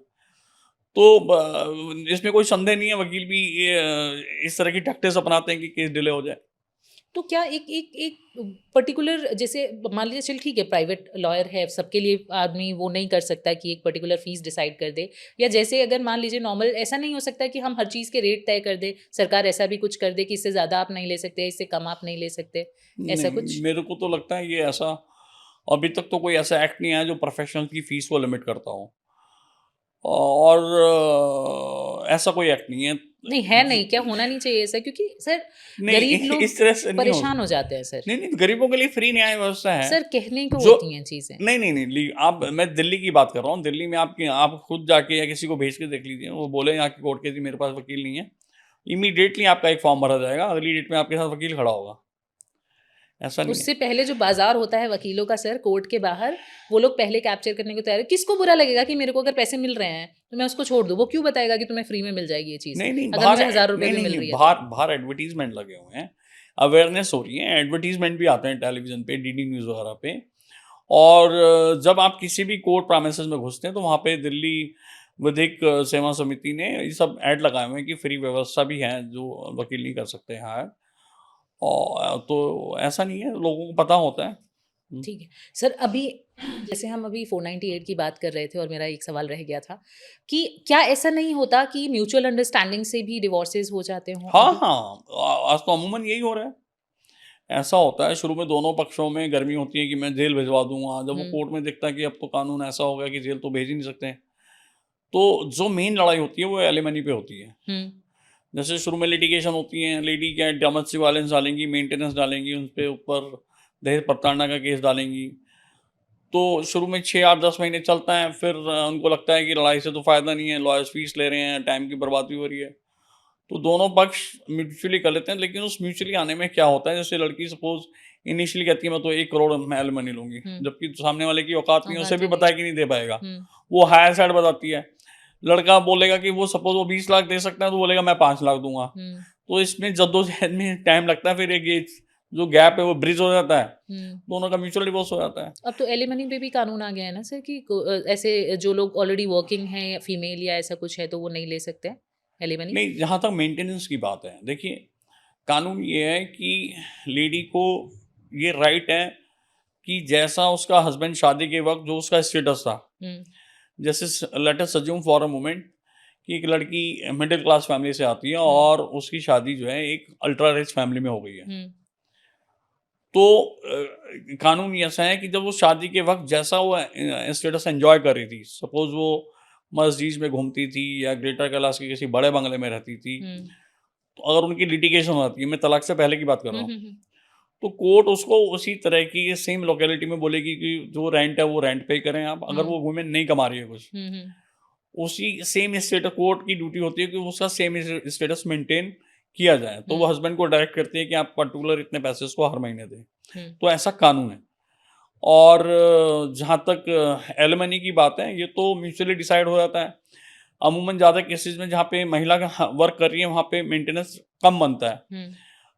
तो इसमें कोई संदेह नहीं है, वकील भी ये इस तरह की टैक्टिक्स अपनाते हैं कि केस डिले हो जाए। तो क्या एक एक एक पर्टिकुलर जैसे मान लीजिए चल ठीक है प्राइवेट लॉयर है सबके लिए आदमी वो नहीं कर सकता कि एक पर्टिकुलर फीस डिसाइड कर दे या जैसे अगर मान लीजिए नॉर्मल ऐसा नहीं हो सकता कि हम हर चीज़ के रेट तय कर दे सरकार ऐसा भी कुछ कर दे कि इससे ज़्यादा आप नहीं ले सकते इससे कम आप नहीं ले सकते ऐसा नहीं, कुछ? मेरे को तो लगता है ये ऐसा अभी तक तो कोई ऐसा एक्ट नहीं आया जो प्रोफेशनल की फीस को लिमिट करता हो। और ऐसा कोई एक्ट नहीं है। नहीं है ज नहीं क्या होना नहीं चाहिए ऐसा क्योंकि सर नहीं, गरीब लोग इस तरह से नहीं हो। परेशान हो जाते हैं सर। नहीं, नहीं, गरीबों के लिए फ्री न्याय व्यवस्था है। सर कहने को जो होती हैं चीज़ें। नहीं, नहीं, नहीं, आप मैं दिल्ली की बात कर रहा हूँ। दिल्ली में आप खुद जाके या किसी को भेज के देख लीजिए, वो बोले यहाँ की कोर्ट के जी मेरे पास वकील नहीं है, इमीडिएटली आपका एक फॉर्म भरा जाएगा, अगली डेट में आपके साथ वकील खड़ा होगा। ऐसा नहीं है। उससे पहले जो बाज़ार होता है वकीलों का सर कोर्ट के बाहर, वो लोग पहले कैप्चर करने को तैयार हैं। किसको बुरा लगेगा कि मेरे को अगर पैसे मिल रहे हैं, तो मैं उसको छोड़ दूँ? वो क्यों बताएगा कि तुम्हें फ्री में मिल जाएगी ये चीज़, नहीं, नहीं, अगर मुझे ₹1000 नहीं, भी नहीं, मिल नहीं, रही है तो? बाहर बाहर एडवर्टाइज़मेंट लगे हुए हैं, अवेयरनेस हो रही है, एडवर्टाइज़मेंट भी आते हैं टेलीविज़न पे, डीडी न्यूज़ वगैरह पे। और जब आप किसी भी कोर्ट प्रेमिसेस में घुसते हैं तो वहाँ पे दिल्ली विधिक सेवा समिति ने ये सब ऐड लगाए हुए हैं कि फ्री व्यवस्था भी है जो वकील नहीं कर सकते हायर। और तो ऐसा नहीं है, लोगों को पता होता है। ठीक है। सर अभी जैसे हम अभी 498 की बात कर रहे थे और मेरा एक सवाल रह गया था कि क्या ऐसा नहीं होता कि म्यूचुअल अंडरस्टैंडिंग से भी डिवोर्सेस हो जाते हों हाँ, अभी? हाँ, आज तो अमूमन यही हो रहा है। ऐसा होता है, शुरू में दोनों पक्षों में गर्मी होती है कि मैं जेल भिजवा दूँगा, जब वो हुँ, कोर्ट में दिखता है कि अब तो कानून ऐसा हो गया कि जेल तो भेज ही नहीं सकते हैं, तो जो मेन लड़ाई होती है वो एलिमनी पे होती है। हुँ, जैसे शुरू में लिटिगेशन होती है, लेडी क्या है डोमेस्टिक वायलेंस डालेंगी, मेंटेनेंस डालेंगी, उन पे ऊपर दहेज प्रताड़ना का केस डालेंगी। तो शुरू में 6, 8, 10 महीने चलता है, फिर उनको लगता है कि लड़ाई से तो फ़ायदा नहीं है, लॉयर्स फीस ले रहे हैं, टाइम की बर्बादी हो रही है। तो दोनों पक्ष म्यूचुअली कर लेते हैं, लेकिन उस म्यूचुअली आने में क्या होता है, जैसे लड़की सपोज़ इनिशियली कहती है मैं तो 1 करोड़ मैं एलिमनी लूँगी, हुँ, जबकि सामने वाले की औकात नहीं है, उसे औकात भी ही नहीं पता है है। कि नहीं दे पाएगा। हुँ, वो हायर साइड बताती है। लड़का बोलेगा कि वो सपोज़ वो 20 लाख दे सकता है, तो बोलेगा मैं 5 लाख दूँगा। हुँ, तो इसमें जद्दोजहद में टाइम लगता है, फिर एक ये जो गैप है वो ब्रिज हो जाता है, हुँ। दोनों का म्यूचुअल डिवोर्स हो जाता है। अब तो एलिमनी पे भी कानून आ गया है ना सर कि ऐसे जो लोग ऑलरेडी वर्किंग हैं या फीमेल या ऐसा कुछ है तो वो नहीं ले सकते हैं एलिमनी? नहीं, जहाँ तक मेंटेनेंस की बात है, देखिए कानून ये है कि लेडी को ये राइट है कि जैसा उसका हस्बैंड शादी के वक़्त जो उसका स्टेटस था, हुँ, जैसे let us assume for a moment कि एक लड़की मिडिल क्लास फैमिली से आती है हुँ, और उसकी शादी जो है एक अल्ट्रा रिच फैमिली में हो गई है। हुँ, तो कानून ये ऐसा है कि जब वो शादी के वक़्त जैसा वो स्टेटस एन्जॉय कर रही थी, सपोज़ वो मस्जिद में घूमती थी या ग्रेटर कैलाश के किसी बड़े बंगले में रहती थी, हुँ, तो अगर उनकी लिटिगेशन हो जाती है, मैं तलाक से पहले की बात कर हुँ, रहा हूँ, हुँ, हुँ, तो कोर्ट उसको उसी तरह की सेम लोकेलिटी में बोलेगी कि जो रेंट है वो रेंट पे करें आप, अगर हुँ, वो वुमेन नहीं कमा रही है कुछ। हुँ, हुँ, उसी सेम स्टेटस कोर्ट की ड्यूटी होती है कि उसका सेम स्टेटस मेंटेन किया जाए, तो वो हुँ, हस्बैंड को डायरेक्ट करती है कि आप पर्टिकुलर इतने पैसे उसको हर महीने दें। हुँ, तो ऐसा कानून है। और जहाँ तक एलिमनी की बात है, ये तो म्यूचुअली डिसाइड हो जाता है। अमूमन ज़्यादा केसेज़ में जहाँ पे महिला का वर्क कर रही है, वहाँ पे मेंटेनेंस कम बनता है। हुँ,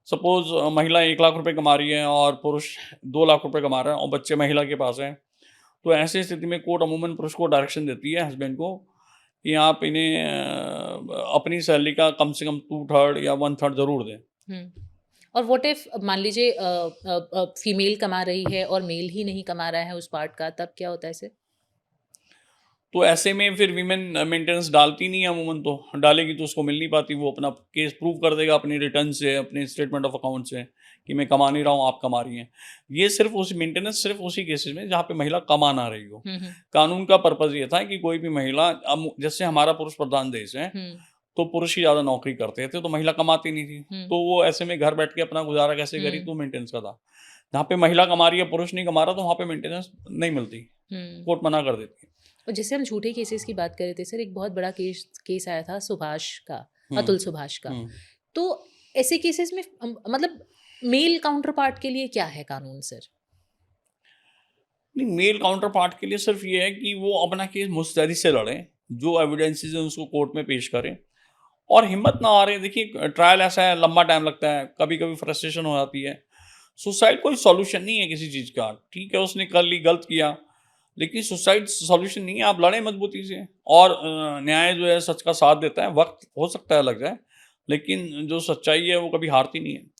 सपोज़ महिला 1 लाख रुपए कमा रही है और पुरुष 2 लाख रुपए कमा रहा है और बच्चे महिला के पास हैं। तो ऐसी स्थिति में कोर्ट अमूमन पुरुष को डायरेक्शन देती है हस्बैंड को कि आप इन्हें अपनी सैलरी का कम से कम 2/3 या 1/3 ज़रूर दें। हुँ। और व्हाट इफ मान लीजिए फीमेल कमा रही है और मेल ही नहीं कमा रहा है उस पार्ट का, तब क्या होता है सर? तो ऐसे में फिर वीमेन मेंटेनेंस डालती नहीं है अमूमन, तो डालेगी तो उसको मिल नहीं पाती, वो अपना केस प्रूव कर देगा अपनी रिटर्न से, अपने स्टेटमेंट ऑफ अकाउंट से कि मैं कमा नहीं रहा हूँ, आप कमा रही हैं। ये सिर्फ उसी मेंटेनेंस सिर्फ उसी केसेस में जहाँ पे महिला कमा ना रही हो। हुँ, हुँ, कानून का पर्पज़ ये था कि कोई भी महिला, अब जैसे हमारा पुरुष प्रधान देश है, हुँ, तो पुरुष ही ज़्यादा नौकरी करते थे, तो महिला कमाती नहीं थी। हुँ, तो वो ऐसे में घर बैठ के अपना गुज़ारा कैसे करी, हुँ, तो मेंटेनेंस का था। जहाँ पे महिला कमा रही है, पुरुष नहीं कमा रहा, तो वहाँ पे मेंटेनेंस नहीं मिलती, हुँ। कोर्ट मना कर देती है। और जैसे हम झूठे केसेस की बात कर रहे थे सर, एक बहुत बड़ा केस केस आया था सुभाष का, हुँ, अतुल सुभाष का। हुँ। तो ऐसे केसेस में मतलब मेल काउंटर पार्ट के लिए क्या है कानून सर? नहीं, मेल काउंटर पार्ट के लिए सिर्फ ये है कि वो अपना केस मुस्तैदी से लड़ें, जो एविडेंसेस हैं उसको कोर्ट में पेश करें और हिम्मत ना हारें। देखिए ट्रायल ऐसा है, लंबा टाइम लगता है, कभी-कभी फ्रस्ट्रेशन हो जाती है। सुसाइड कोई सॉल्यूशन नहीं है किसी चीज़ का, ठीक है उसने कर ली, गलत किया, लेकिन सुसाइड सॉल्यूशन नहीं है, आप लड़ें मजबूती से और न्याय जो है सच का साथ देता है, वक़्त हो सकता है लग जाए, लेकिन जो सच्चाई है वो कभी हारती नहीं है।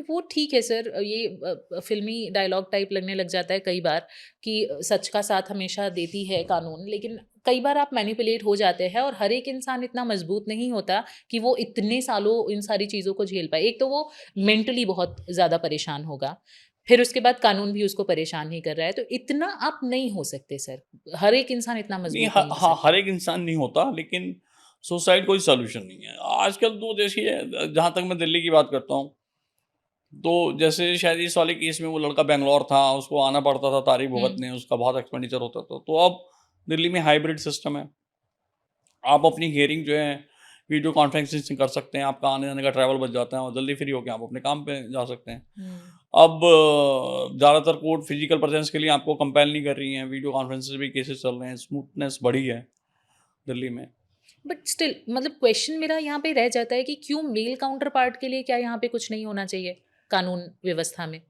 वो ठीक है सर, ये फ़िल्मी डायलॉग टाइप लगने लग जाता है कई बार कि सच का साथ हमेशा देती है कानून, लेकिन कई बार आप मैनिपुलेट हो जाते हैं और हर एक इंसान इतना मज़बूत नहीं होता कि वो इतने सालों इन सारी चीज़ों को झेल पाए। एक तो वो मेंटली बहुत ज़्यादा परेशान होगा, फिर उसके बाद कानून भी उसको परेशान ही कर रहा है, तो इतना आप नहीं हो सकते सर। हर एक इंसान इतना नहीं, मज़बूत नहीं हो हाँ, हर सकता। एक इंसान नहीं होता, लेकिन सुसाइड कोई सॉल्यूशन नहीं है। आजकल तो देखिए जहाँ तक मैं दिल्ली की बात करता हूँ, तो जैसे शायद इस वाले केस में वो लड़का बैंगलोर था, उसको आना पड़ता था तारीख हुँ, भुगतने, उसका बहुत एक्सपेंडिचर होता था। तो अब दिल्ली में हाइब्रिड सिस्टम है। आप अपनी हियरिंग जो है वीडियो कॉन्फ्रेंसिंग से कर सकते हैं, आपका आने-जाने का ट्रैवल बच जाता है और जल्दी फ्री होके आप अपने काम पे जा सकते हैं। हुँ। अब ज़्यादातर कोर्ट फिजिकल प्रेज़ेंस के लिए आपको कंपेल नहीं कर रही हैं, वीडियो कॉन्फ्रेंस से भी केसेस चल रहे हैं, स्मूथनेस बढ़ी है दिल्ली में। बट स्टिल मतलब क्वेश्चन मेरा यहाँ पे रह जाता है कि क्यों मेल काउंटर पार्ट के लिए क्या यहाँ पे कुछ नहीं होना चाहिए कानून व्यवस्था में?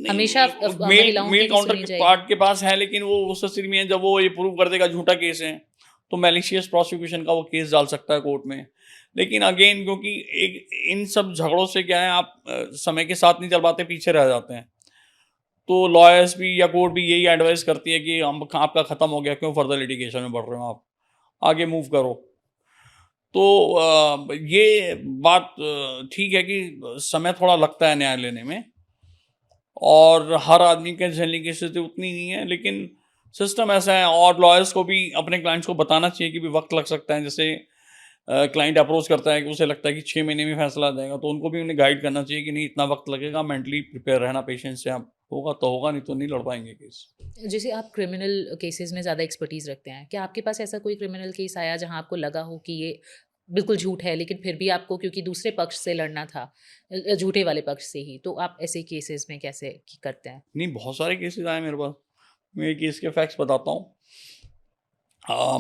हमेशा नहीं, मेल महिलाओं की मेल ही काउंटर सुनी के जाएगी। पार्ट के पास है, लेकिन वो उस स्थिति में है जब वो ये प्रूव कर देगा झूठा केस है, तो मैलिशियस प्रोसिक्यूशन का वो केस डाल सकता है कोर्ट में। लेकिन अगेन क्योंकि एक इन सब झगड़ों से क्या है, आप समय के साथ नहीं चल पाते, पीछे रह जाते हैं। तो लॉयर्स भी या कोर्ट भी यही एडवाइस करती है कि हम आपका ख़त्म हो गया, क्यों फर्दर लिटिगेशन में बढ़ रहे हो, आप आगे मूव करो। तो ये बात ठीक है कि समय थोड़ा लगता है न्याय लेने में, और हर आदमी के झेलने की स्थिति उतनी नहीं है, लेकिन सिस्टम ऐसा है। और लॉयर्स को भी अपने क्लाइंट्स को बताना चाहिए कि भी वक्त लग सकता है। जैसे क्लाइंट अप्रोच करता है कि उसे लगता है कि 6 महीने में फैसला आ जाएगा, तो उनको भी उन्हें गाइड करना चाहिए कि नहीं, इतना वक्त लगेगा, मेंटली प्रिपेयर रहना, पेशेंस से। आप होगा तो होगा, नहीं तो नहीं लड़ पाएंगे केस। जैसे आप क्रिमिनल केसेस में ज़्यादा एक्सपर्टीज़ रखते हैं, क्या आपके पास ऐसा कोई क्रिमिनल केस आया जहाँ आपको लगा हो कि ये बिल्कुल झूठ है, लेकिन फिर भी आपको क्योंकि दूसरे पक्ष से लड़ना था, झूठे वाले पक्ष से ही, तो आप ऐसे केसेस में कैसे करते हैं? नहीं, बहुत सारे केसेस आए मेरे पास। मैं एक केस के फैक्ट्स बताता हूँ।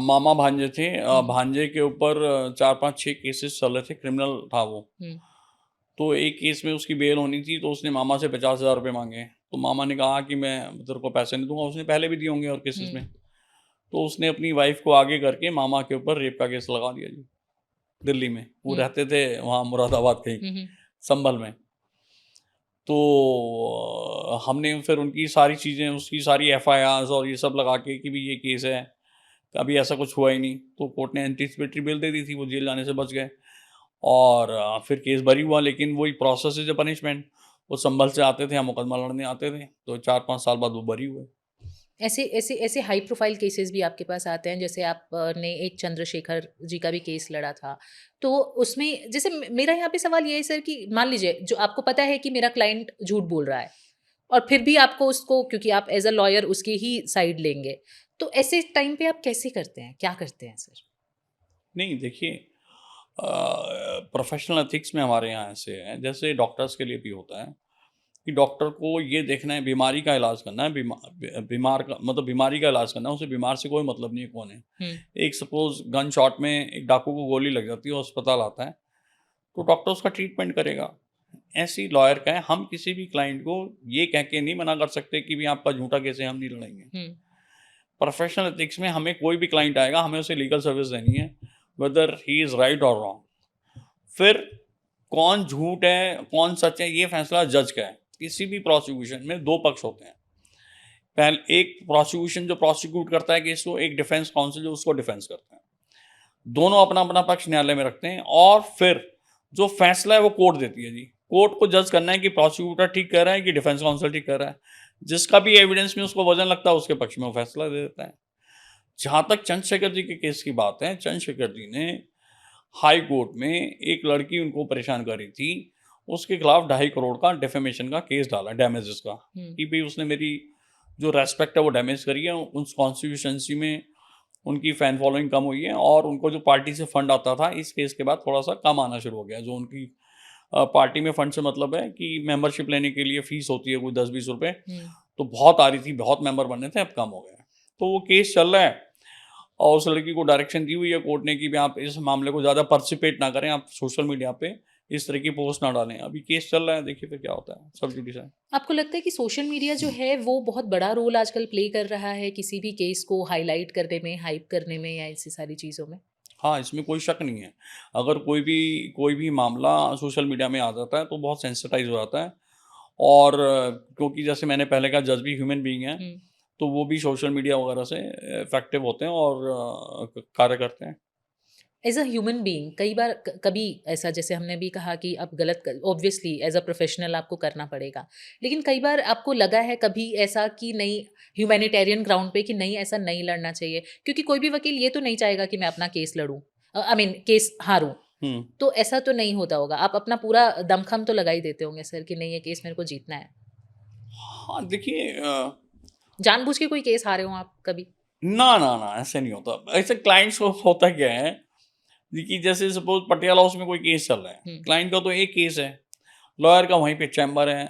मामा भांजे थे, हुँ, भांजे के ऊपर 4 5 6 केसेस चल रहे थे, क्रिमिनल था वो। हुँ, तो एक केस में उसकी बेल होनी थी, तो उसने मामा से 50,000 रुपये मांगे। तो मामा ने कहा कि मैं तेरे को पैसे नहीं दूंगा। उसने पहले भी दिए होंगे और केसेस हुँ, में। तो उसने अपनी वाइफ को आगे करके मामा के ऊपर रेप का केस लगा दिया जी, दिल्ली में। वो हुँ, रहते थे वहाँ मुरादाबाद कहीं, हुँ, हुँ, संभल में। तो हमने फिर उनकी सारी चीज़ें, उसकी सारी एफआईआर्स और ये सब लगा के कि भी ये केस है, अभी ऐसा कुछ हुआ ही नहीं, तो कोर्ट ने एंटीसिपेटरी बेल दे दी थी, वो जेल जाने से बच गए। और फिर केस बरी हुआ, लेकिन वही प्रोसेस इज ए पनिशमेंट। वो संभल से आते थे, हम मुकदमा लड़ने आते थे, तो 4 5 साल बाद वो बरी हुए। ऐसे ऐसे ऐसे हाई प्रोफाइल केसेस भी आपके पास आते हैं, जैसे आप ने एक चंद्रशेखर जी का भी केस लड़ा था। तो उसमें जैसे मेरा यहाँ पे सवाल ये है सर कि मान लीजिए जो आपको पता है कि मेरा क्लाइंट झूठ बोल रहा है, और फिर भी आपको उसको, क्योंकि आप एज अ लॉयर उसकी ही साइड लेंगे, तो ऐसे टाइम पे आप कैसे करते हैं, क्या करते हैं सर? नहीं देखिए, प्रोफेशनल एथिक्स में हमारे यहाँ ऐसे है, जैसे डॉक्टर्स के लिए भी होता है कि डॉक्टर को ये देखना है, बीमारी का इलाज करना है, बीमार का मतलब बीमारी का इलाज करना है, उसे बीमार से कोई मतलब नहीं है कौन है। हुँ, एक सपोज गन शॉट में एक डाकू को गोली लग जाती है, अस्पताल आता है, तो डॉक्टर उसका ट्रीटमेंट करेगा। ऐसी लॉयर का है। हम किसी भी क्लाइंट को ये कह के नहीं मना कर सकते कि भी आपका झूठा केस है, हम नहीं लड़ेंगे। हुँ, प्रोफेशनल एथिक्स में हमें कोई भी क्लाइंट आएगा, हमें उसे लीगल सर्विस देनी है, वेदर ही इज़ राइट और रॉन्ग। फिर कौन झूठ है कौन सच है, ये फैसला जज का है। किसी भी प्रोसिक्यूशन में 2 पक्ष होते हैं। पहले एक प्रोसिक्यूशन जो प्रोसिक्यूट करता है केस को, एक डिफेंस काउंसिल जो उसको डिफेंस करता है। दोनों अपना अपना पक्ष न्यायालय में रखते हैं, और फिर जो फैसला है वो कोर्ट देती है जी। कोर्ट को जज करना है कि प्रोसिक्यूटर ठीक कह रहा है कि डिफेंस काउंसिल ठीक कह रहा है। जिसका भी एविडेंस में उसको वजन लगता है, उसके पक्ष में वो फैसला दे देता है। जहाँ तक चंद्रशेखर जी के केस की बात है, चंद्रशेखर जी ने हाई कोर्ट में एक लड़की उनको परेशान कर रही थी, उसके खिलाफ 2.5 करोड़ का डेफेमेशन का केस डाला, डैमेजेस का, हुँ। कि भाई उसने मेरी जो रेस्पेक्ट है वो डैमेज करी है। उस कॉन्स्टिट्यूशंसी में उनकी फ़ैन फॉलोइंग कम हुई है, और उनको जो पार्टी से फंड आता था इस केस के बाद थोड़ा सा कम आना शुरू हो गया। जो उनकी पार्टी में फंड से मतलब है कि मेंबरशिप लेने के लिए फ़ीस होती है कोई 10 20 रुपए, हुँ। तो बहुत आ रही थी, बहुत मेंबर बनने थे, अब कम हो गया। तो वो केस चल रहा है, और उस लड़की को डायरेक्शन दी हुई है कोर्ट ने कि भी आप इस मामले को ज़्यादा पार्टिसिपेट ना करें, आप सोशल मीडिया पे इस तरह की पोस्ट ना डालें। अभी केस चल रहा है, देखिए फिर क्या होता है, सब जुडिस है। आपको लगता है कि सोशल मीडिया जो है वो बहुत बड़ा रोल आजकल प्ले कर रहा है किसी भी केस को हाइलाइट करने में, हाइप करने में, या ऐसी सारी चीज़ों में? हाँ, इसमें कोई शक नहीं है। अगर कोई भी मामला सोशल मीडिया में आ जाता है तो बहुत सेंसिटाइज़ हो जाता है, और क्योंकि जैसे मैंने पहले कहा, जज भी ह्यूमन बीइंग है, हुँ। तो वो भी सोशल मीडिया वगैरह से इफ़ेक्टिव होते हैं और कार्य करते हैं। एज़ अ ह्यूमन बीइंग कई बार कभी ऐसा, जैसे हमने भी कहा कि अब गलत, ऑब्वियसली एज़ अ प्रोफेशनल आपको करना पड़ेगा। लेकिन कई बार आपको लगा है कभी ऐसा कि नहीं, ह्यूमैनिटेरियन ग्राउंड पे, कि नहीं ऐसा नहीं लड़ना चाहिए? क्योंकि कोई भी वकील ये तो नहीं चाहेगा कि मैं अपना केस लड़ूँ, आई मीन केस हारूँ। हुँ। तो ऐसा तो नहीं होता होगा। आप अपना पूरा दमख़म तो लगा ही देते होंगे सर कि नहीं, ये केस मेरे को जीतना है। हाँ, देखिए जानबूझ के कोई केस हारे हों आप कभी? ना, ना, ना, ऐसे नहीं होता। ऐसे क्लाइंट्स को होता क्या है, देखिए जैसे सपोज़ पटियाला हाउस में कोई केस चल रहा है, हुँ, क्लाइंट का तो एक केस है, लॉयर का वहीं पे चैम्बर है,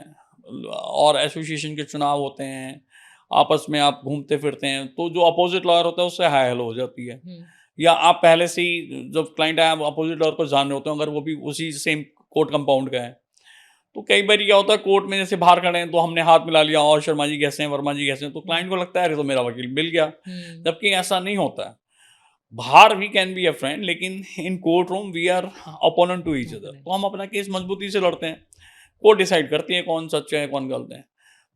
और एसोसिएशन के चुनाव होते हैं, आपस में आप घूमते-फिरते हैं, तो जो अपोज़िट लॉयर होता है उससे हाय हेलो हो जाती है। हुँ, या आप पहले से ही जब क्लाइंट आया, आप अपोज़िट लॉयर को जान रहे होते हो, अगर वो भी उसी सेम कोर्ट कंपाउंड का है, तो कई बारी क्या होता है, कोर्ट में जैसे बाहर खड़े हैं तो हमने हाथ मिला लिया, और शर्मा जी कैसे हैं, वर्मा जी कैसे हैं, तो हुँ, क्लाइंट को लगता है अरे तो मेरा वकील मिल गया, हुँ, जबकि ऐसा नहीं होता है। बाहर we can be a friend, लेकिन in court room we are opponent to each other. Opponent. तो हम अपना केस मजबूती से लड़ते हैं, कोर्ट डिसाइड करती है कौन सच है कौन गलत है।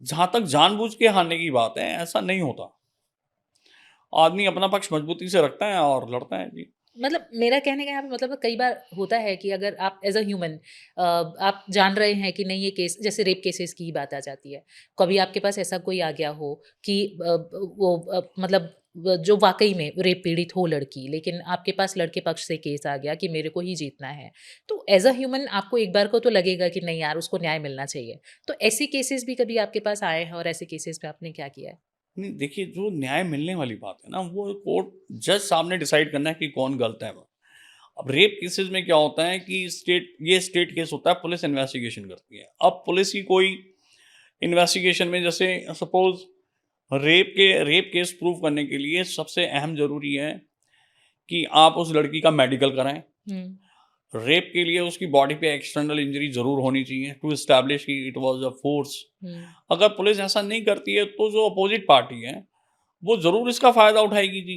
जहां तक जानबूझ के हारने की बात है, ऐसा नहीं होता। आदमी अपना पक्ष मजबूती से रखता है और लड़ता है जी। मतलब मेरा कहने का यहाँ पे मतलब कई बार होता है कि अगर आप एज अ ह्यूमन आप जान रहे हैं कि नहीं ये केस जैसे रेप केसेस की ही बात आ जाती है, कभी आपके पास ऐसा कोई आ गया हो कि मतलब जो वाकई में रेप पीड़ित हो लड़की, लेकिन आपके पास लड़के पक्ष से केस आ गया कि मेरे को ही जीतना है, तो एज अ ह्यूमन आपको एक बार को तो लगेगा कि नहीं यार उसको न्याय मिलना चाहिए। तो ऐसे केसेस भी कभी आपके पास आए हैं और ऐसे केसेस पे आपने क्या किया है? नहीं देखिए, जो न्याय मिलने वाली बात है ना, वो कोर्ट जज साहब ने डिसाइड करना है कि कौन गलत है। अब रेप केसेस में क्या होता है कि स्टेट केस होता है, पुलिस इन्वेस्टिगेशन करती है। अब पुलिस की कोई इन्वेस्टिगेशन में, जैसे सपोज रेप केस प्रूव करने के लिए सबसे अहम जरूरी है कि आप उस लड़की का मेडिकल कराएं। हम्म। रेप के लिए उसकी बॉडी पे एक्सटर्नल इंजरी जरूर होनी चाहिए टू एस्टैब्लिश कि इट वाज अ फोर्स। हम्म। अगर पुलिस ऐसा नहीं करती है तो जो अपोजिट पार्टी है वो जरूर इसका फायदा उठाएगी जी,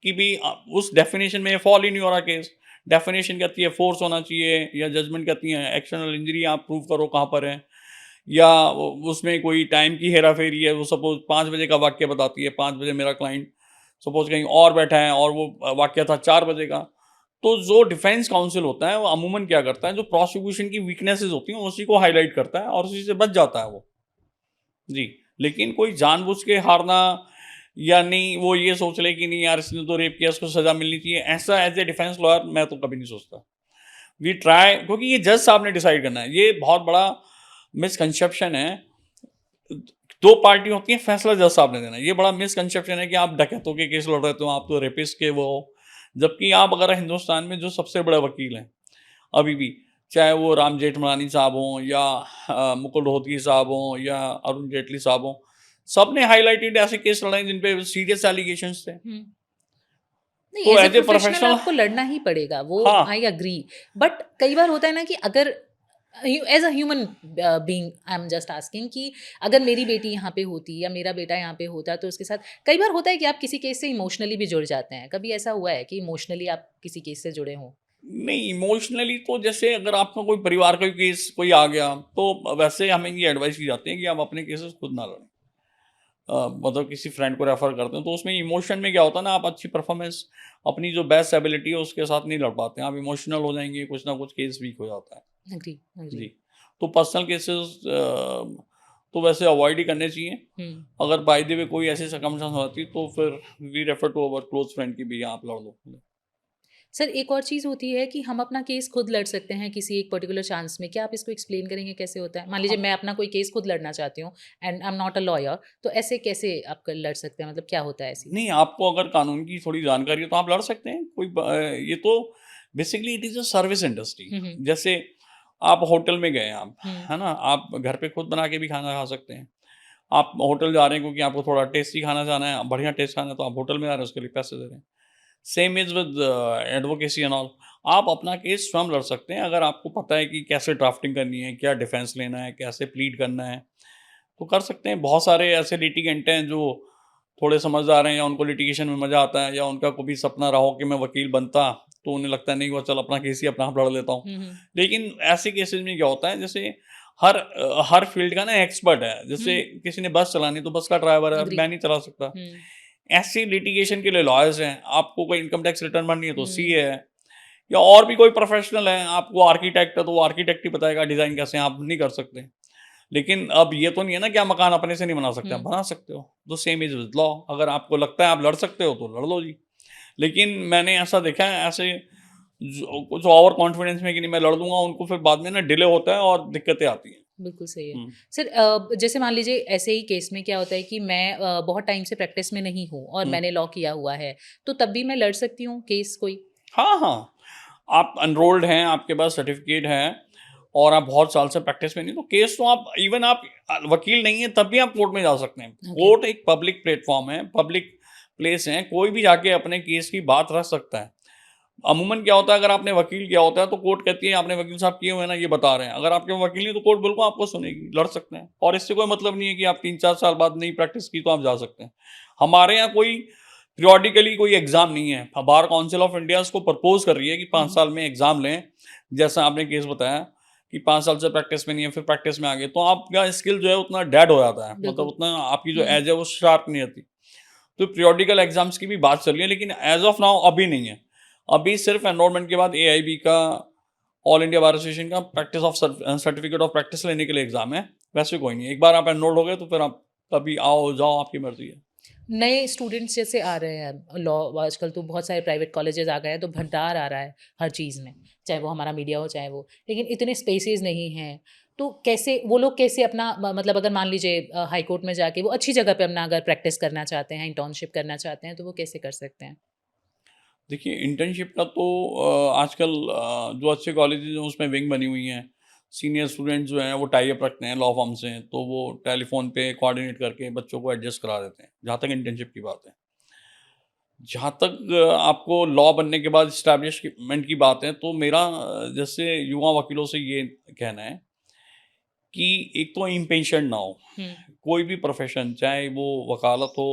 कि भी उस डेफिनेशन में fall in your case. Definition कहती है फोर्स होना चाहिए, या जजमेंट कहती है एक्सटर्नल इंजरी आप प्रूव करो कहाँ पर है, या उसमें कोई टाइम की हेरा फेरी है। वो सपोज 5 बजे का वाक्य बताती है, 5 बजे मेरा क्लाइंट सपोज कहीं और बैठा है और वो वाक्य था 4 बजे का। तो जो डिफेंस काउंसिल होता है वो अमूमन क्या करता है, जो प्रोसिक्यूशन की वीकनेसेस होती हैं उसी को हाईलाइट करता है और उसी से बच जाता है वो जी। लेकिन कोई जानबूझ के हारना, या नहीं वो ये सोच ले कि नहीं यार इसने तो रेप किया, इसको सजा मिलनी चाहिए, ऐसा एज ए डिफेंस लॉयर मैं तो कभी नहीं सोचता। वी ट्राई, क्योंकि ये जज साहब ने डिसाइड करना है। ये बहुत बड़ा मिसकंसेप्शन है। दो पार्टी होती है, फैसला जज साहब ने देना है। ये बड़ा मिसकंसेप्शन है कि आप डकैतों के केस लड़ रहे हो, आप तो रेपिस्ट के वो हो। जबकि आप अगर हिंदुस्तान में जो सबसे बड़े वकील हैं अभी भी, चाहे वो राम जेठमलानी साहब हों, या मुकुल रोहतगी साहब हों, या अरुण जेटली साहब हों, सब ने हाईलाइटेड ऐसे केस लड़े जिन पे सीरियस एलिगेशंस थे। हम्म। नहीं, तो as a as a professional professional, आपको लड़ना ही पड़ेगा, वो हाँ, आई एग्री। बट कई बार होता है ना कि अगर as a human being I am just asking कि अगर मेरी बेटी यहाँ पे होती या मेरा बेटा यहाँ पे होता, तो उसके साथ कई बार होता है कि आप किसी केस से इमोशनली भी जुड़ जाते हैं। कभी ऐसा हुआ है कि इमोशनली आप किसी केस से जुड़े हों? नहीं इमोशनली तो जैसे अगर आपका कोई परिवार का केस कोई आ गया तो वैसे हमें ये एडवाइस की जाती है कि आप अपने केसेस खुद ना लड़ें। मतलब किसी फ्रेंड को रेफर करते हैं तो उसमें इमोशन में क्या होता है ना, आप अच्छी परफॉर्मेंस अपनी जो बेस्ट एबिलिटी है उसके साथ नहीं लड़ पाते हैं, आप इमोशनल हो जाएंगे, कुछ ना कुछ केस वीक हो जाता है एग्री, एग्री। जी। तो पर्सनल केसेस तो वैसे अवॉइड ही करने चाहिए। हुँ। अगर बाय द वे कोई ऐसी सर्कमस्टेंस होती तो फिर we refer to our close friend की भी आप लड़ लो। सर एक और चीज़ होती है कि हम अपना केस खुद लड़ सकते हैं किसी एक पर्टिकुलर चांस में। क्या आप इसको एक्सप्लेन करेंगे कैसे होता है? मान लीजिए हाँ, मैं अपना कोई केस खुद लड़ना चाहती हूँ and I am not a lawyer, तो ऐसे कैसे आप क लड़ सकते हैं? मतलब क्या होता है ऐसी? नहीं आपको अगर कानून की थोड़ी जानकारी है तो आप लड़ सकते हैं। ये तो basically it is a service industry. हुँ, हुँ। जैसे आप होटल में गए आप, हुँ। है ना? आप घर पे खुद बना के भी खाना खा सकते हैं। आप होटल जा रहे हैं क्योंकि आपको थोड़ा टेस्टी खाना खाना है, बढ़िया टेस्ट खाना है, तो आप होटल में जा रहे हैं, उसके लिए पैसे दे रहे हैं। Same is with advocacy and all. आप अपना केस स्वयं लड़ सकते हैं अगर आपको पता है कि कैसे ड्राफ्टिंग करनी है, क्या डिफेंस लेना है, कैसे प्लीड करना है, तो कर सकते हैं। बहुत सारे ऐसे लिटिगेंट हैं जो थोड़े समझदार हैं, या उनको लिटिगेशन में मज़ा आता है, या उनका कभी सपना रहा हो कि मैं वकील बनता, तो उन्हें लगता है नहीं वो चल अपना केस ही अपना आप लड़ लेता हूँ। हुँ, हुँ। लेकिन ऐसे केसेस में क्या होता है, जैसे हर फील्ड का ना एक्सपर्ट है। जैसे हुँ। किसी ने बस चलानी तो बस का ड्राइवर है, एग्री। मैं नहीं चला सकता। हुँ। ऐसी लिटिगेशन के लिए लॉयर्स हैं। आपको कोई इनकम टैक्स रिटर्न भरनी है तो हुँ। सीए है, या और भी कोई प्रोफेशनल है। आपको आर्किटेक्ट है तो वो आर्किटेक्ट ही बताएगा डिज़ाइन कैसे है, आप नहीं कर सकते। लेकिन अब ये तो नहीं है ना कि आप मकान अपने से नहीं बना सकते, आप हुँ। बना सकते हो। तो सेम इज़ विद लॉ। अगर आपको लगता है आप लड़ सकते हो तो लड़ लो जी। लेकिन मैंने ऐसा देखा है, ऐसे जो कुछ ओवर कॉन्फिडेंस में कि नहीं मैं लड़ दूँगा, उनको फिर बाद में ना डिले होता है और दिक्कतें आती हैं। बिल्कुल सही है। हुँ, सर जैसे मान लीजिए ऐसे ही केस में क्या होता है कि मैं बहुत टाइम से प्रैक्टिस में नहीं हूँ और हुँ। मैंने लॉ किया हुआ है, तो तब भी मैं लड़ सकती हूँ केस कोई? हाँ, हाँ। आप एनरोल्ड हैं, आपके पास सर्टिफ़िकेट है और आप बहुत साल से प्रैक्टिस में नहीं, तो केस तो आप इवन आप वकील नहीं हैं तब भी आप कोर्ट में जा सकते हैं। ओके। कोर्ट एक पब्लिक प्लेटफ़ॉर्म है, पब्लिक प्लेस है, कोई भी जाके अपने केस की बात रख सकता है। अमूमन क्या होता है, अगर आपने वकील किया होता है तो कोर्ट कहती है आपने वकील साहब किए हुए हैं ना, ये बता रहे हैं। अगर आपके वकील नहीं तो कोर्ट बिल्कुल आपको सुनेगी, लड़ सकते हैं। और इससे कोई मतलब नहीं है कि आप 3-4 साल बाद नहीं प्रैक्टिस की तो आप जा सकते हैं। हमारे यहाँ कोई periodically कोई एग्जाम नहीं है। बार काउंसिल ऑफ इंडिया इसको प्रपोज कर रही है कि 5 साल में एग्जाम लें, जैसा आपने केस बताया कि 5 साल से प्रैक्टिस में नहीं है, फिर प्रैक्टिस में आ गए, तो आपका स्किल जो है उतना डेड हो जाता है, मतलब बिल्कुल। उतना आपकी जो हम्म, एज है वो शार्प नहीं रहती। तो पीरियोडिकल एग्जाम्स की भी बात चल रही है, लेकिन एज ऑफ नाउ अभी नहीं है। अभी सिर्फ एनरोलमेंट के बाद AIB का, ऑल इंडिया बार एसोसिएशन का practice of certificate of practice लेने के लिए एग्जाम है, वैसे कोई नहीं है। एक बार आप एनरोल हो गए तो फिर आप कभी आओ जाओ, आपकी मर्जी है। नए स्टूडेंट्स जैसे आ रहे हैं लॉ, आजकल तो बहुत सारे प्राइवेट कॉलेजेस आ गए हैं, तो भंडार आ रहा है हर चीज़ में, चाहे वो हमारा मीडिया हो चाहे वो, लेकिन इतने स्पेसेस नहीं हैं। तो कैसे वो लोग कैसे अपना मतलब अगर मान लीजिए हाई कोर्ट में जाके वो अच्छी जगह पे अपना अगर प्रैक्टिस करना चाहते हैं, इंटर्नशिप करना चाहते हैं, तो वो कैसे कर सकते हैं? देखिए, इंटर्नशिप का तो आजकल जो अच्छे कॉलेजेस हैं उसमें विंग बनी हुई हैं। सीनियर स्टूडेंट्स जो हैं वो टाई अप रखते हैं लॉ फर्म से, तो वो टेलीफोन पे कोऑर्डिनेट करके बच्चों को एडजस्ट करा देते हैं, जहाँ तक इंटर्नशिप की बात है। जहाँ तक आपको लॉ बनने के बाद इस्टेब्लिशमेंट की बात है, तो मेरा जैसे युवा वकीलों से ये कहना है कि एक तो इम्पेशेंट ना हो। हुँ, कोई भी प्रोफेशन, चाहे वो वकालत हो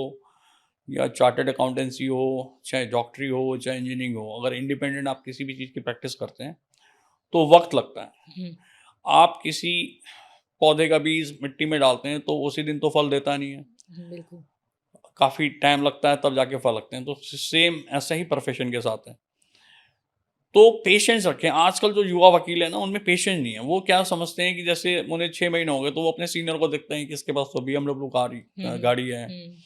या चार्टर्ड अकाउंटेंसी हो, चाहे डॉक्टरी हो, चाहे इंजीनियरिंग हो, अगर इंडिपेंडेंट आप किसी भी चीज़ की प्रैक्टिस करते हैं तो वक्त लगता है। हुँ, आप किसी पौधे का बीज मिट्टी में डालते हैं तो उसी दिन तो फल देता नहीं है, हुँ, बिल्कुल। काफ़ी टाइम लगता है तब जाके फल लगते हैं। तो सेम ऐसा ही प्रोफेशन के साथ है। तो पेशेंस रखें। आजकल जो युवा वकील है ना, उनमें पेशेंस नहीं है। वो क्या समझते हैं कि जैसे उन्हें 6 महीने हो गए तो वो अपने सीनियर को देखते हैं कि इसके पास तो BMW हुँ, गाड़ी है, हुँ,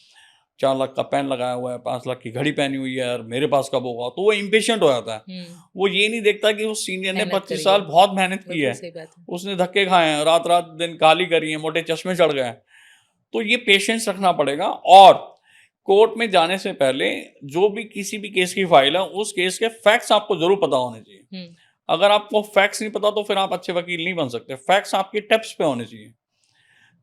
4 लाख का पेन लगाया हुआ है, 5 लाख की घड़ी पहनी हुई है, यार मेरे पास कब होगा? तो वो इम्पेशेंट हो जाता है। हुँ, वो ये नहीं देखता कि उस सीनियर ने मेहनत 25 करी है। साल बहुत मेहनत की बिल्कुल है। सही बात है। उसने धक्के खाए हैं, रात-रात दिन काली करी है, मोटे चश्मे चढ़ गए हैं। तो ये पेशेंस रखना पड़ेगा। और कोर्ट में जाने से पहले जो भी किसी भी केस की फाइल है, उस केस के फैक्ट्स आपको ज़रूर पता होने चाहिए। हुँ, अगर आपको फैक्ट्स नहीं पता तो फिर आप अच्छे वकील नहीं बन सकते। फैक्ट्स आपके टिप्स पे होने चाहिए,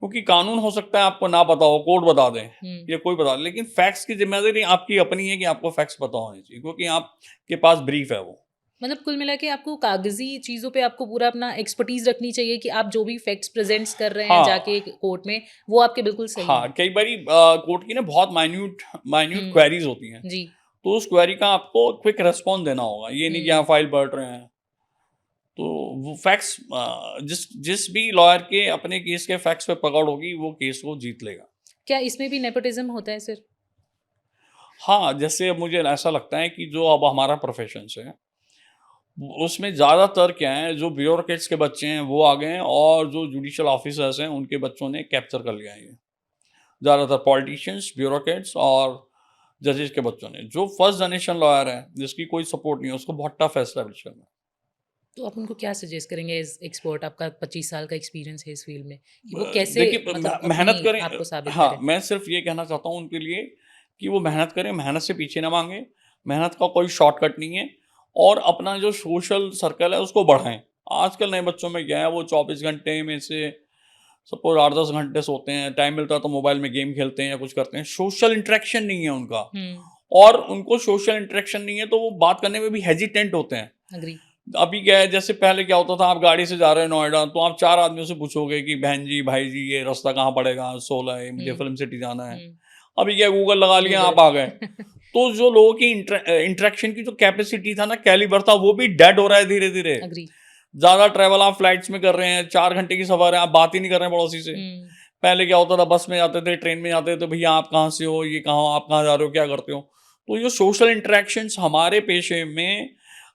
क्योंकि कानून हो सकता है आपको ना पता हो, कोर्ट बता दें हुँ। या कोई बता दे, लेकिन फैक्ट्स की जिम्मेदारी आपकी अपनी है कि आपको फैक्ट्स पता होने चाहिए, क्योंकि आपके पास ब्रीफ है वो। मतलब कुल मिला के आपको कागज़ी चीज़ों पे आपको पूरा अपना एक्सपर्टीज़ रखनी चाहिए कि आप जो भी फैक्ट्स प्रेज़ेंट्स कर रहे हैं हाँ, जाके कोर्ट में, वो आपके बिल्कुल सही हाँ, हैं। कई बारी कोर्ट की ना बहुत माइन्यूट माइन्यूट हुँ, क्वेरीज होती हैं, जी। तो उस क्वेरी का आपको क्विक रिस्पॉन्स देना होगा। ये नहीं कि आप हुँ, फाइल पढ़ रहे हैं। तो वो फैक्ट्स, जिस जिस भी लॉयर के अपने केस के फैक्ट्स पे पकड़ होगी, वो केस को जीत लेगा। क्या इसमें भी नेपोटिज़्म होता है सर? हाँ, जैसे अब मुझे ऐसा लगता है कि जो अब हमारा प्रोफ़ेशन्स है, उसमें ज़्यादातर क्या है, जो ब्यूरोक्रेट्स के बच्चे हैं वो आ गए हैं, और जो जुडिशियल ऑफ़िसर्स हैं उनके बच्चों ने कैप्चर कर लिया है ये। ज़्यादातर पॉलिटिशियंस, ब्यूरोक्रेट्स और जजेस के बच्चों ने। जो फर्स्ट जनरेशन लॉयर है, जिसकी कोई सपोर्ट नहीं है, उसको बहुत टफ़ है एस्टैब्लिश करना। तो आप उनको क्या सजेस्ट करेंगे एज़ एक्सपर्ट, आपका 25 साल का एक्सपीरियंस है इस फ़ील्ड में, कि वो कैसे देखिए, मतलब मेहनत अपनी करें। आप को साबित हाँ, करें? मैं सिर्फ ये कहना चाहता हूँ उनके लिए कि वो मेहनत करें, मेहनत से पीछे ना भागें। मेहनत का कोई शॉर्टकट नहीं है, और अपना जो सोशल सर्कल है उसको बढ़ाएँ। आजकल नए बच्चों में क्या है, वो 24 घंटे में से सपोज़ 8-10 घंटे सोते हैं, टाइम मिलता है तो मोबाइल में गेम खेलते हैं या कुछ करते हैं। सोशल इंटरेक्शन नहीं है उनका, हुँ, और उनको सोशल इंटरेक्शन नहीं है तो वो बात करने में भी हेजिटेंट होते हैं। एग्री। अभी क्या है, जैसे पहले क्या होता था, आप गाड़ी से जा रहे हैं नोएडा, तो आप 4 आदमियों से पूछोगे कि बहन जी, भाई जी, ये रास्ता कहाँ पड़ेगा? 16 है, मुझे हुँ, फिल्म सिटी जाना है। हुँ, अभी क्या, गूगल लगा लिया, आप गूगल। आ गए। तो जो लोगों की इंटरेक्शन की जो कैपेसिटी था ना, कैलिबर था, वो भी डेड हो रहा है धीरे-धीरे। एग्री। ज़्यादा ट्रैवल आप फ्लाइट्स में कर रहे हैं, 4 घंटे की सफ़र है, आप बात ही नहीं कर रहे हैं पड़ोसी से। हुँ, पहले क्या होता था, बस में जाते थे, ट्रेन में जाते थे, तो भैया आप कहाँ से हो? ये कहाँ हो? आप कहाँ जा रहे हो? क्या करते हो? तो ये सोशल इंटरैक्शंस हमारे पेशे में,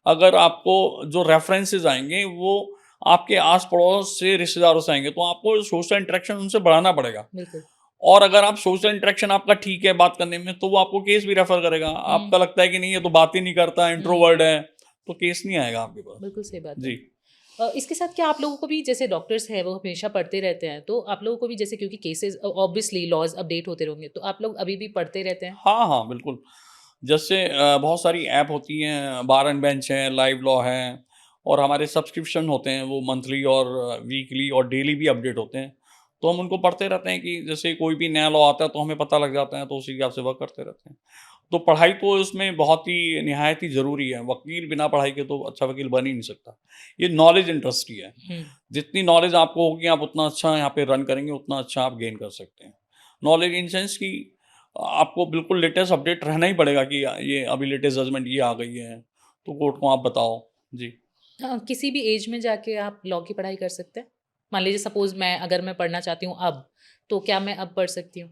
अगर आपको जो रेफरेंसेस आएँगे, वो आपके आस-पड़ोस से, रिश्तेदारों से आएँगे, तो आपको सोशल इंटरैक्शन उनसे बढ़ाना पड़ेगा। बिल्कुल। और अगर आप सोशल इंटरैक्शन आपका ठीक है बात करने में, तो वो आपको केस भी रेफ़र करेगा। हुँ, आपका लगता है कि नहीं, ये तो बात ही नहीं करता, हुँ, इंट्रोवर्ट है, तो केस नहीं आएगा आपके पास। बिल्कुल सही बात है। जी। इसके साथ क्या आप लोगों को भी जैसे डॉक्टर्स हैं वो हमेशा पढ़ते रहते हैं, तो आप लोगों को भी जैसे क्योंकि केसेस ऑब्वियसली लॉज़ अपडेट होते रहेंगे, तो आप लोग अभी भी पढ़ते रहते हैं? हाँ, हाँ, बिल्कुल। जैसे बहुत सारी ऐप होती हैं, बार एंड बेंच है, लाइव लॉ है, और हमारे सब्सक्रिप्शन होते हैं, वो मंथली और वीकली और डेली भी अपडेट होते हैं। तो हम उनको पढ़ते रहते हैं कि जैसे कोई भी नया लॉ आता है तो हमें पता लग जाता है, तो उसी हिसाब से वर्क करते रहते हैं। तो पढ़ाई तो इसमें बहुत ही निहायत ही ज़रूरी है। वकील बिना पढ़ाई के तो अच्छा वकील बन ही नहीं सकता। ये नॉलेज इंडस्ट्री है। हुँ, जितनी नॉलेज आपको होगी, आप उतना अच्छा यहाँ पे रन करेंगे, उतना अच्छा आप गेन कर सकते हैं। नॉलेज इन सेंस कि आपको बिल्कुल लेटेस्ट अपडेट रहना ही पड़ेगा कि ये अभी लेटेस्ट जजमेंट ये आ गई है, तो कोर्ट को आप बताओ। जी। किसी भी एज में जाके आप लॉ की पढ़ाई कर सकते हैं? मान लीजिए सपोज़ अगर मैं पढ़ना चाहती हूँ अब, तो क्या मैं अब पढ़ सकती हूँ?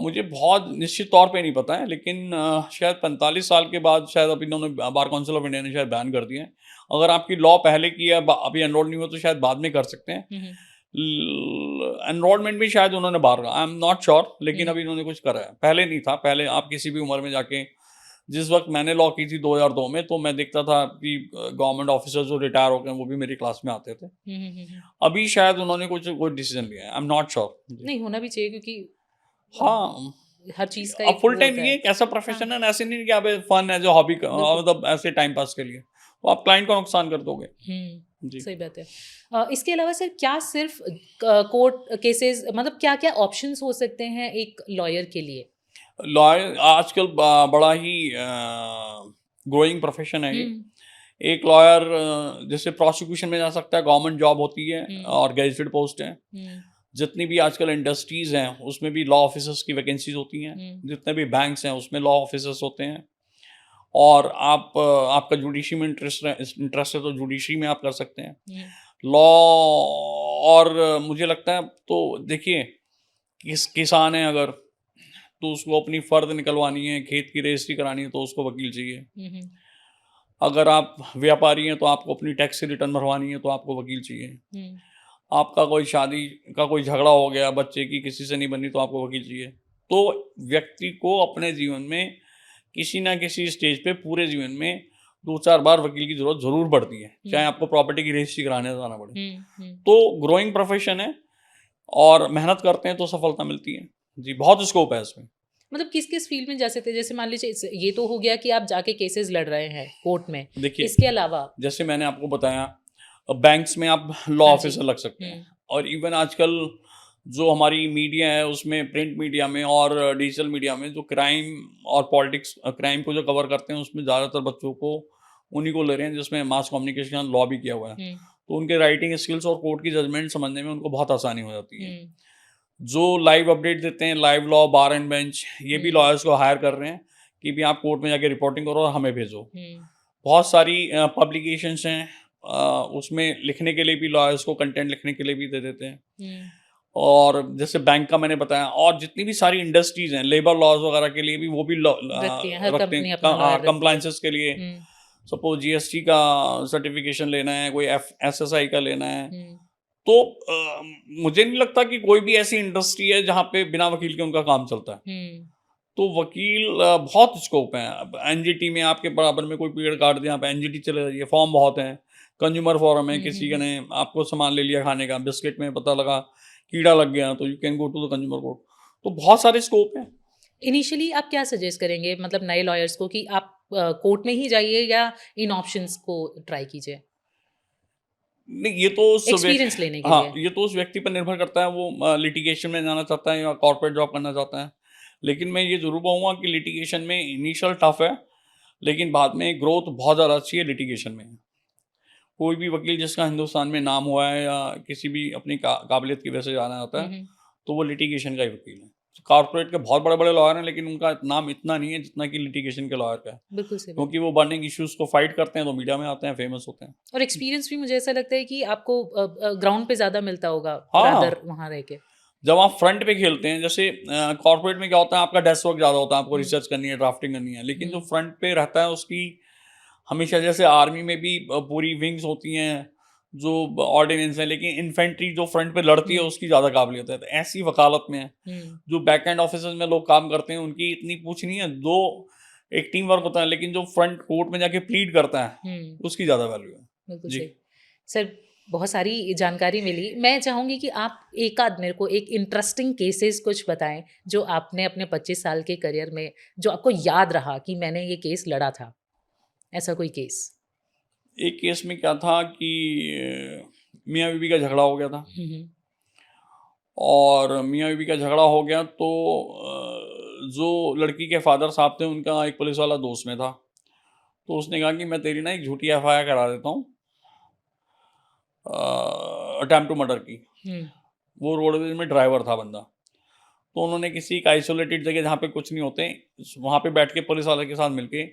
मुझे बहुत निश्चित तौर पे नहीं पता है, लेकिन शायद 45 साल के बाद शायद अभी इन्होंने बार काउंसिल ऑफ इंडिया ने शायद बैन कर दिए हैं। अगर आपकी लॉ पहले की है, अभी एनरोल नहीं हुआ, तो शायद बाद में कर सकते हैं। हुँ, हुँ। एनरोलमेंट भी शायद उन्होंने बाहर का, आई एम नॉट श्योर, लेकिन हुँ, अभी इन्होंने कुछ करा है। पहले नहीं था, पहले आप किसी भी उम्र में जाके, जिस वक्त मैंने लॉ की थी 2002 में, तो मैं देखता था कि गवर्नमेंट ऑफिसर्स जो रिटायर हो गए हैं, वो भी मेरी क्लास में आते थे। हुँ, हुँ, हुँ, हुँ। अभी शायद उन्होंने कुछ कोई डिसीजन लिया है, आई एम नॉट श्योर। जी। नहीं, होना भी चाहिए क्योंकि हाँ, हर चीज़ का अब एक फुल वो टाइम होता ये है। एक ऐसा हाँ, प्रोफेशन है ना, ऐसे नहीं कि आप फन एज ए हॉबी, बिल्कुल। मतलब ऐसे टाइम पास के लिए, तो आप क्लाइंट को नुकसान कर दोगे। हुँ, जी। सही बात है। इसके अलावा सर क्या सिर्फ़ कोर्ट केसेज़ मतलब क्या-क्या ऑप्शंस हो सकते हैं एक लॉयर के लिए? लॉयर आजकल बड़ा ही ग्रोइंग प्रोफेशन है ये। हुँ, एक लॉयर जैसे प्रोसिक्यूशन में जा सकता है, गवर्नमेंट जॉब होती है हुँ, और गेजेटेड पोस्ट है। हुँ, जितनी भी आजकल इंडस्ट्रीज़ हैं, उसमें भी लॉ ऑफिसर्स की वैकेंसीज़ होती हैं। हुँ, जितने भी बैंक्स हैं, उसमें लॉ ऑफिसर्स होते हैं। और आपका जुडिशरी में इंटरेस्ट है, तो जुडिशरी में आप कर सकते हैं। हुँ, लॉ, और मुझे लगता है, तो देखिए, किसान है अगर, तो उसको अपनी फ़र्द निकलवानी है, खेत की रजिस्ट्री करानी है, तो उसको वकील चाहिए। हुँ, हुँ, अगर आप व्यापारी हैं, तो आपको अपनी टैक्स की रिटर्न भरवानी है, तो आपको वकील चाहिए। हुँ, आपका कोई शादी का कोई झगड़ा हो गया, बच्चे की किसी से नहीं बनी, तो आपको वकील चाहिए। तो व्यक्ति को अपने जीवन में किसी ना किसी स्टेज पे, पूरे जीवन में 2-4 बार वकील की ज़रूरत ज़रूर पड़ती है, चाहे हुँ, आपको प्रॉपर्टी की रजिस्ट्री कराने जाना पड़े। हुँ, हुँ। तो ग्रोइंग प्रोफ़ेशन है, और मेहनत करते हैं तो सफलता मिलती है। जी, बहुत स्कोप है इसमें। मतलब किस-किस फ़ील्ड में जा सकते हैं? जैसे मान लीजिए ये तो हो गया कि आप जाके केसेज़ लड़ रहे हैं कोर्ट में। देखिए, इसके अलावा जैसे मैंने आपको बताया, बैंक्स में आप लॉ हाँ जी। ऑफ़िसर लग सकते हैं, हुँ, और इवन आजकल जो हमारी मीडिया है, उसमें प्रिंट मीडिया में और डिजिटल मीडिया में जो क्राइम और पॉलिटिक्स, क्राइम को जो कवर करते हैं, उसमें ज़्यादातर बच्चों को उन्हीं को ले रहे हैं, जिसमें मास कम्युनिकेशन लॉ भी किया हुआ है। हुँ, तो उनके राइटिंग स्किल्स और कोर्ट की जजमेंट समझने में उनको बहुत आसानी हो जाती है। हुँ, जो लाइव अपडेट देते हैं, live law, bar and bench, ये भी हुँ, लॉयर्स को हायर कर रहे हैं कि भी आप कोर्ट में जाके रिपोर्टिंग करो और हमें भेजो। हुँ, बहुत सारी पब्लिकेशंस हैं, उसमें लिखने के लिए भी, लॉयर्स को कंटेंट लिखने के लिए भी दे देते हैं। हुँ, और जैसे बैंक का मैंने बताया, और जितनी भी सारी इंडस्ट्रीज़ हैं, लेबर लॉज़ वगैरह के लिए भी वो भी रखती हैं, हर रखते हैं, कंपनी अपना लॉयर रखती है। कंप्लायंसेस के लिए। हुँ, सपोज़ जीएसटी का सर्टिफिकेशन लेना है, कोई एफएसएसआई का लेना है, हुँ, तो मुझे नहीं लगता कि कोई भी ऐसी इंडस्ट्री है जहाँ पे बिना वकील के उनका काम चलता है। हुँ, तो वकील, बहुत स्कोप है। अब एनजीटी में आपके बराबर में कोई पीरियड काट दिया, आप एनजीटी चले जाइए, फॉर्म बहुत हैं। कंज्यूमर फोरम है, हुँ, हुँ, किसी का हुँ। ने आपको सामान ले लिया खाने का, बिस्किट में पता लगा कीड़ा लग गया, तो you can go to the consumer court. तो बहुत सारे स्कोप हैं। इनिशियली आप क्या सजेस्ट करेंगे मतलब नए लॉयर्स को कि आप कोर्ट में ही जाइए या इन ऑप्शंस को ट्राई कीजिए? नहीं, ये तो उस एक्सपीरियंस लेने के हाँ, लिए? ये तो उस व्यक्ति पर निर्भर करता है, वो लिटिगेशन में जाना चाहता है या कॉर्पोरेट जॉब करना चाहता है। लेकिन मैं ये ज़रूर कहूँगा कि लिटिगेशन में इनिशियल टफ है, लेकिन बाद में ग्रोथ बहुत ज़्यादा अच्छी है लिटिगेशन में। कोई भी वकील जिसका हिंदुस्तान में नाम हुआ है, या किसी भी अपनी काबिलियत की वजह से जाना जाता हुँ, है, हुँ। तो वो लिटिगेशन का ही वकील है। कॉर्पोरेट के बहुत बड़े-बड़े लॉयर हैं, लेकिन उनका नाम इतना नहीं है जितना कि लिटिगेशन के लॉयर का है। बिल्कुल सही बात क्योंकि है। वो बर्निंग इश्यूज़ को फाइट करते हैं, तो मीडिया में आते हैं, फेमस होते हैं। और एक्सपीरियंस भी मुझे ऐसा लगता है कि आपको ग्राउंड पे ज़्यादा मिलता होगा रादर हाँ, वहाँ रह के। जब आप फ्रंट पे खेलते हैं, जैसे कॉर्पोरेट में क्या होता है, आपका डेस्क वर्क ज़्यादा होता है, आपको हुँ, रिसर्च करनी है, ड्राफ्टिंग करनी है। लेकिन जो हुँ, फ्रंट पे रहता है, उसकी हमेशा, जैसे आर्मी में भी पूरी विंग्स होती हैं, जो ऑर्डिनेंस है, लेकिन इन्फेंट्री जो फ्रंट पे लड़ती है, हुँ, उसकी ज़्यादा काबिलियत है। तो ऐसी वकालत में है, हुँ, जो बैक एंड ऑफिसेज में लोग काम करते हैं, उनकी इतनी पूछ नहीं है। दो एक टीम वर्क होता है, लेकिन जो फ्रंट कोर्ट में जाके प्लीड करता है, हुँ, उसकी ज़्यादा वैल्यू है। बिल्कुल जी। सही। सर बहुत सारी जानकारी मिली। मैं चाहूँगी कि आप एक आध मेरे को एक इंटरेस्टिंग केसेज़ कुछ बताएँ, जो आपने अपने 25 साल के करियर में जो आपको याद रहा कि मैंने ये केस लड़ा था, ऐसा कोई केस? एक केस में क्या था कि मियाँ बीवी का झगड़ा हो गया था, हुँ, हुँ, और मियाँ बीवी का झगड़ा हो गया, तो जो लड़की के फादर साहब थे, उनका एक पुलिस वाला दोस्त में था। तो उसने कहा कि मैं तेरी ना एक झूठी एफआईआर करा देता हूँ, अटेम्प्ट टू मर्डर की। हुँ, वो रोडवेज में ड्राइवर था बंदा। तो उन्होंने किसी एक आइसोलेटेड जगह जहाँ पे कुछ नहीं होते, वहाँ पे बैठ के पुलिस वाले के साथ मिलके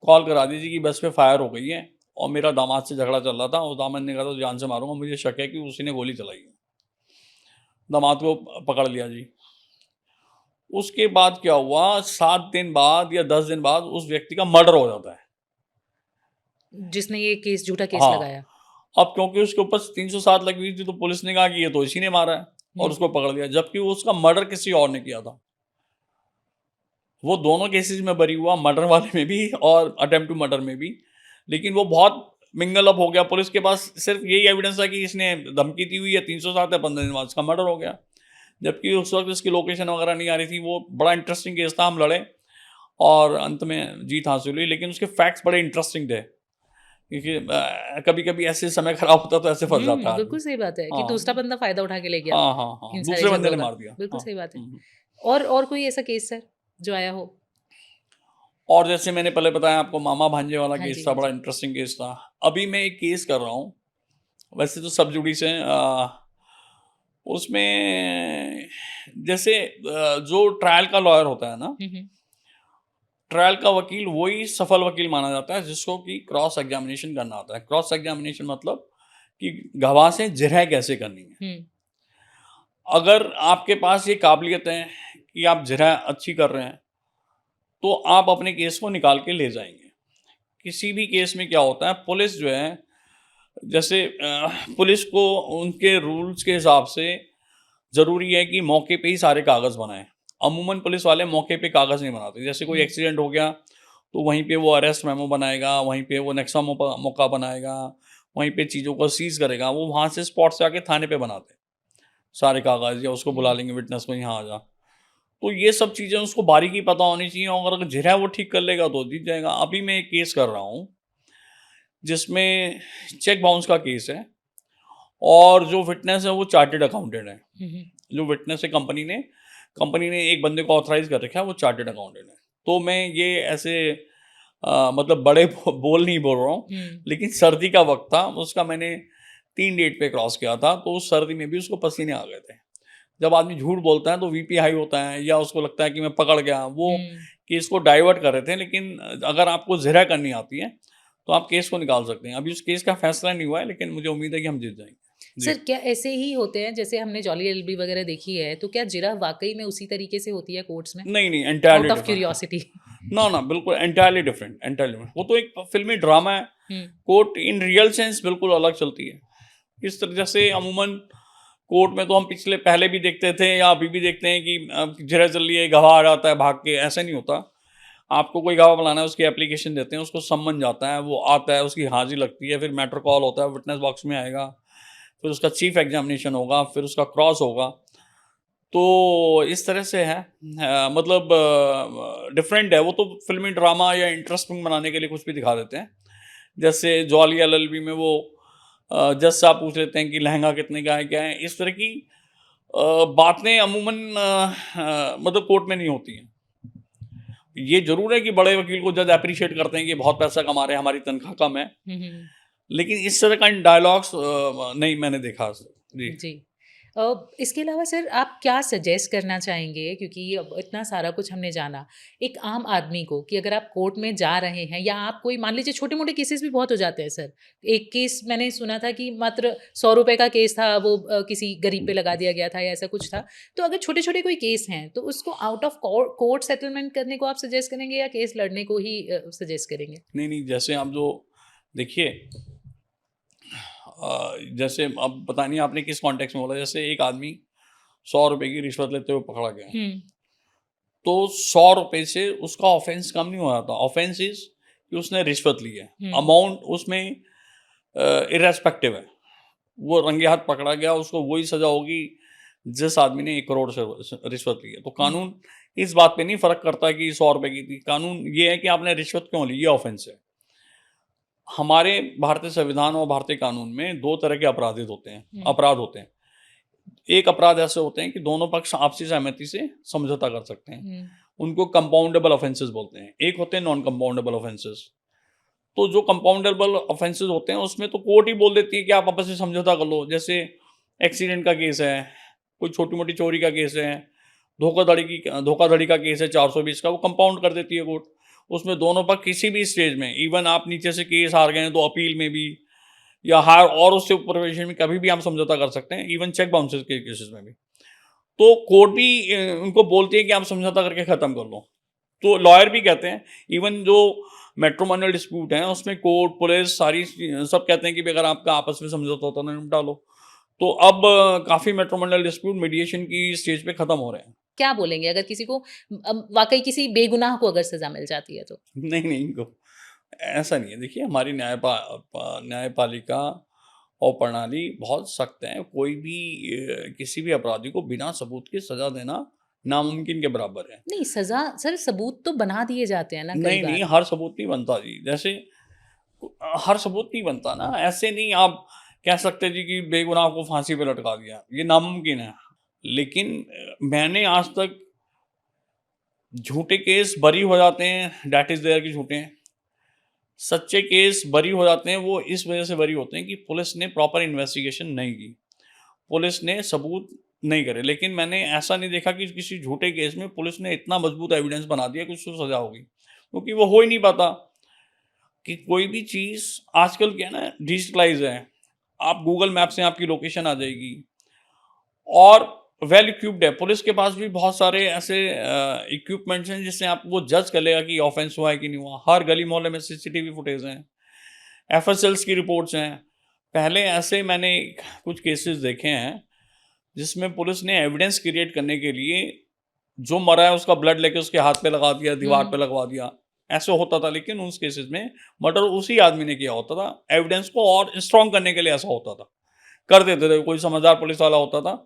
कॉल करा दीजिए कि बस पे फायर हो गई है और मेरा दामाद से झगड़ा चल रहा था, उस दामाद ने कहा था जान से मारूंगा, मुझे शक है कि उसी ने गोली चलाई है। दामाद को पकड़ लिया जी। उसके बाद क्या हुआ, 7 दिन बाद या 10 दिन बाद उस व्यक्ति का मर्डर हो जाता है। जिसने ये केस, झूठा केस हाँ, लगाया। अब क्योंकि उसके ऊपर 307 लगी हुई थी तो पुलिस ने कहा कि ये तो इसी ने मारा है और उसको पकड़ लिया, जबकि उसका मर्डर किसी और ने किया था। वो दोनों केसेस में बरी हुआ, मर्डर वाले में भी और अटेम्प्ट टू मर्डर में भी। लेकिन वो बहुत मिंगल अप हो गया, पुलिस के पास सिर्फ यही एविडेंस था कि इसने धमकी दी हुई है, 307 है, 15 दिन बाद उसका मर्डर हो गया। जबकि उस वक्त इसकी लोकेशन वगैरह नहीं आ रही थी। वो बड़ा इंटरेस्टिंग केस था, हम लड़े और अंत में जीत हासिल हुई, लेकिन उसके फैक्ट्स बड़े इंटरेस्टिंग थे, क्योंकि कभी कभी ऐसे समय खराब होता तो ऐसे फंस जाता है आदमी। बिल्कुल सही बात है कि हाँ दूसरा बंदा फायदा उठा के ले गया हाँ हाँ हाँ, इन सारे दूसरे बंदे झगड़ों ने का। मार दिया। बिल्कुल हाँ। सही बात है। हम्म। और कोई ऐसा केस सर जो आया हो? और जैसे मैंने पहले बताया आपको, मामा भांजे वाला हाँ केस जी, था, हाँ बड़ा जी। इंटरेस्टिंग केस था। अभी मैं एक केस कर रहा हूँ, वैसे तो सब जुडिस है। उसमें जैसे जो ट्रायल का लॉयर होता है ना, हम्म। ट्रायल का वकील वही सफल वकील माना जाता है जिसको कि क्रॉस एग्जामिनेशन करना आता है। क्रॉस एग्जामिनेशन मतलब कि गवाह से जिरह कैसे करनी है। हम्म। अगर आपके पास ये काबिलियत है कि आप जिरह अच्छी कर रहे हैं तो आप अपने केस को निकाल के ले जाएंगे। किसी भी केस में क्या होता है, पुलिस जो है, जैसे पुलिस को उनके रूल्स के हिसाब से ज़रूरी है कि मौके पे ही सारे कागज़ बनाएं। अमूमन पुलिस वाले मौके पे कागज़ नहीं बनाते। जैसे कोई एक्सीडेंट हो गया तो वहीं पे वो अरेस्ट मेमो बनाएगा, वहीं पे वो नेक्सा मौका बनाएगा, वहीं पे चीज़ों को सीज करेगा। वो वहाँ से स्पॉट से आके थाने पे बनाते हैं सारे कागज़, या उसको बुला लेंगे विटनेस को, यहाँ आ जा। तो ये सब चीज़ें उसको बारीकी पता होनी चाहिए, और अगर जिरह वो ठीक कर लेगा तो जीत जाएगा। अभी मैं एक केस कर रहा हूँ जिसमें चेक बाउंस का केस है, और जो विटनेस है वो चार्टेड अकाउंटेंट है। जो विटनेस है, कंपनी ने एक बंदे को ऑथराइज कर रखा है, वो चार्टेड अकाउंटेंट है। तो मैं ये ऐसे मतलब बड़े बोल नहीं बोल रहा हूँ, लेकिन सर्दी का वक्त था, उसका मैंने 3 डेट पे क्रॉस किया था, तो उस सर्दी में भी उसको पसीने आ गए थे। जब आदमी झूठ बोलता है तो वीपी हाई होता है, या उसको लगता है कि मैं पकड़ गया, वो केस को डाइवर्ट कर रहे थे। लेकिन अगर आपको जिरह करनी आती है तो आप केस को निकाल सकते हैं। अभी उस केस का फैसला नहीं हुआ है, लेकिन मुझे उम्मीद है कि हम जीत जाएंगे। जी। सर क्या ऐसे ही होते हैं जैसे हमने जॉली एलबी वगैरह देखी है, तो क्या जिरह वाकई में उसी तरीके से होती है कोर्ट्स में? नहीं नहीं, entirely out of different. Curiosity. ना ना, बिल्कुल एंटायरली डिफरेंट, एंटायरली डिफरेंट। वो तो एक फिल्मी ड्रामा है। कोर्ट इन रियल सेंस बिल्कुल अलग चलती है। इस तरह जैसे अमूमन कोर्ट में तो हम पहले भी देखते थे या अभी भी देखते हैं कि जिरह चल रही है, गवाह आ जाता है भाग के। ऐसा नहीं होता। आपको कोई गवाह बुलाना है, उसकी एप्लीकेशन देते हैं, उसको सम्मन जाता है, वो आता है, उसकी हाजिरी लगती है, फिर मैटर कॉल होता है, विटनेस बॉक्स में आएगा, फिर उसका चीफ एग्जामिनेशन होगा, फिर उसका क्रॉस होगा। तो इस तरह से है, मतलब डिफरेंट है। वो तो फिल्मी ड्रामा या इंटरेस्टिंग बनाने के लिए कुछ भी दिखा देते हैं। जैसे जॉली एलएलबी में वो जज साहब पूछ लेते हैं कि लहंगा कितने का है, क्या है। इस तरह की बातें अमूमन मतलब कोर्ट में नहीं होती हैं। ये जरूर है कि बड़े वकील को जज अप्रिशिएट करते हैं कि बहुत पैसा कमा रहे हैं, हमारी तनख्वाह कम है, लेकिन इस तरह का डायलॉग्स नहीं मैंने देखा आज तक। जी। जी। इसके अलावा सर आप क्या सजेस्ट करना चाहेंगे, क्योंकि अब इतना सारा कुछ हमने जाना, एक आम आदमी को, कि अगर आप कोर्ट में जा रहे हैं या आप कोई, मान लीजिए छोटे मोटे केसेस भी बहुत हो जाते हैं सर। एक केस मैंने सुना था कि मात्र 100 रुपए का केस था, वो किसी गरीब पे लगा दिया गया था या ऐसा कुछ था। तो अगर छोटे छोटे कोई केस हैं तो उसको आउट ऑफ कोर्ट सेटलमेंट करने को आप सजेस्ट करेंगे या केस लड़ने को ही सजेस्ट करेंगे? नहीं नहीं, जैसे आप जो देखिए, जैसे अब पता नहीं आपने किस कॉन्टेक्स्ट में बोला। जैसे एक आदमी 100 रुपए की रिश्वत लेते हुए पकड़ा गया, तो 100 रुपए से उसका ऑफेंस कम नहीं हो जाता। ऑफेंस इज कि उसने रिश्वत ली है, अमाउंट उसमें इरेस्पेक्टिव है। वो रंगे हाथ पकड़ा गया, उसको वही सजा होगी जिस आदमी ने 1 करोड़ से रिश्वत ली है। तो कानून इस बात पे नहीं फर्क करता कि 100 रुपए की थी। कानून ये है कि आपने रिश्वत क्यों ली, ये ऑफेंस है। हमारे भारतीय संविधान और भारतीय कानून में 2 तरह के अपराध होते हैं। एक अपराध ऐसे होते हैं कि दोनों पक्ष आपसी सहमति से समझौता कर सकते हैं, उनको कंपाउंडेबल ऑफेंसेस बोलते हैं। एक होते हैं नॉन कंपाउंडेबल ऑफेंसेस। तो जो कंपाउंडेबल ऑफेंसेस होते हैं उसमें तो कोर्ट ही बोल देती है कि आप आपस में समझौता कर लो। जैसे एक्सीडेंट का केस है, कोई छोटी मोटी चोरी का केस है, धोखाधड़ी का केस है 420 का, वो कंपाउंड कर देती है कोर्ट। उसमें दोनों पक्ष किसी भी स्टेज में, इवन आप नीचे से केस हार गए हैं तो अपील में भी, या हार और उससे ऊपर में कभी भी हम समझौता कर सकते हैं, इवन चेक बाउंसेस के केसेस में भी। तो कोर्ट भी उनको बोलती है कि आप समझौता करके ख़त्म कर लो। तो लॉयर भी कहते हैं, इवन जो मैट्रिमोनियल डिस्प्यूट है उसमें कोर्ट, पुलिस, सारी सब कहते हैं कि भी अगर आपका आपस में समझौता होता है निपटा लो। तो अब काफ़ी मैट्रिमोनियल डिस्प्यूट मीडिएशन की स्टेज पे ख़त्म हो रहे हैं। क्या बोलेंगे अगर किसी को वाकई किसी बेगुनाह को अगर सजा मिल जाती है तो? नहीं, ऐसा नहीं है। देखिए, हमारी न्यायपालिका और प्रणाली बहुत सख्त है। कोई भी किसी भी अपराधी को बिना सबूत के सज़ा देना नामुमकिन के बराबर है। नहीं, सजा सर सबूत तो बना दिए जाते हैं ना कई नहीं, बार। हर सबूत नहीं बनता जी। जैसे हर सबूत नहीं बनता ना, ऐसे नहीं आप कह सकते जी कि बेगुनाह को फांसी पे लटका दिया, ये नामुमकिन है। लेकिन मैंने आज तक झूठे केस बरी हो जाते हैं, दैट इज़ देयर कि झूठे हैं। सच्चे केस बरी हो जाते हैं, वो इस वजह से बरी होते हैं कि पुलिस ने प्रॉपर इन्वेस्टिगेशन नहीं की, पुलिस ने सबूत नहीं करे। लेकिन मैंने ऐसा नहीं देखा कि किसी झूठे केस में पुलिस ने इतना मजबूत एविडेंस बना दिया कि उसको सजा होगी, क्योंकि वो हो ही नहीं पाता। कि कोई भी चीज़ आजकल क्या है ना, डिजिटलाइज है। आप गूगल मैप से आपकी लोकेशन आ जाएगी, और वेल इक्विप्ड है। पुलिस के पास भी बहुत सारे ऐसे इक्विपमेंट्स हैं जिससे आप वो जज कर लेगा कि ऑफेंस हुआ है कि नहीं हुआ। हर गली मोहल्ले में सीसीटीवी फुटेज हैं, एफएसएल्स की रिपोर्ट्स हैं। पहले ऐसे मैंने कुछ केसेस देखे हैं जिसमें पुलिस ने एविडेंस क्रिएट करने के लिए जो मरा है उसका ब्लड लेके उसके हाथ पे लगा दिया, दीवार पे लगवा दिया, ऐसे होता था। लेकिन उस केसेस में मर्डर उसी आदमी ने किया होता था। एविडेंस को और स्ट्रॉन्ग करने के लिए ऐसा होता था, कर देते थे। कोई समझदार पुलिस वाला होता था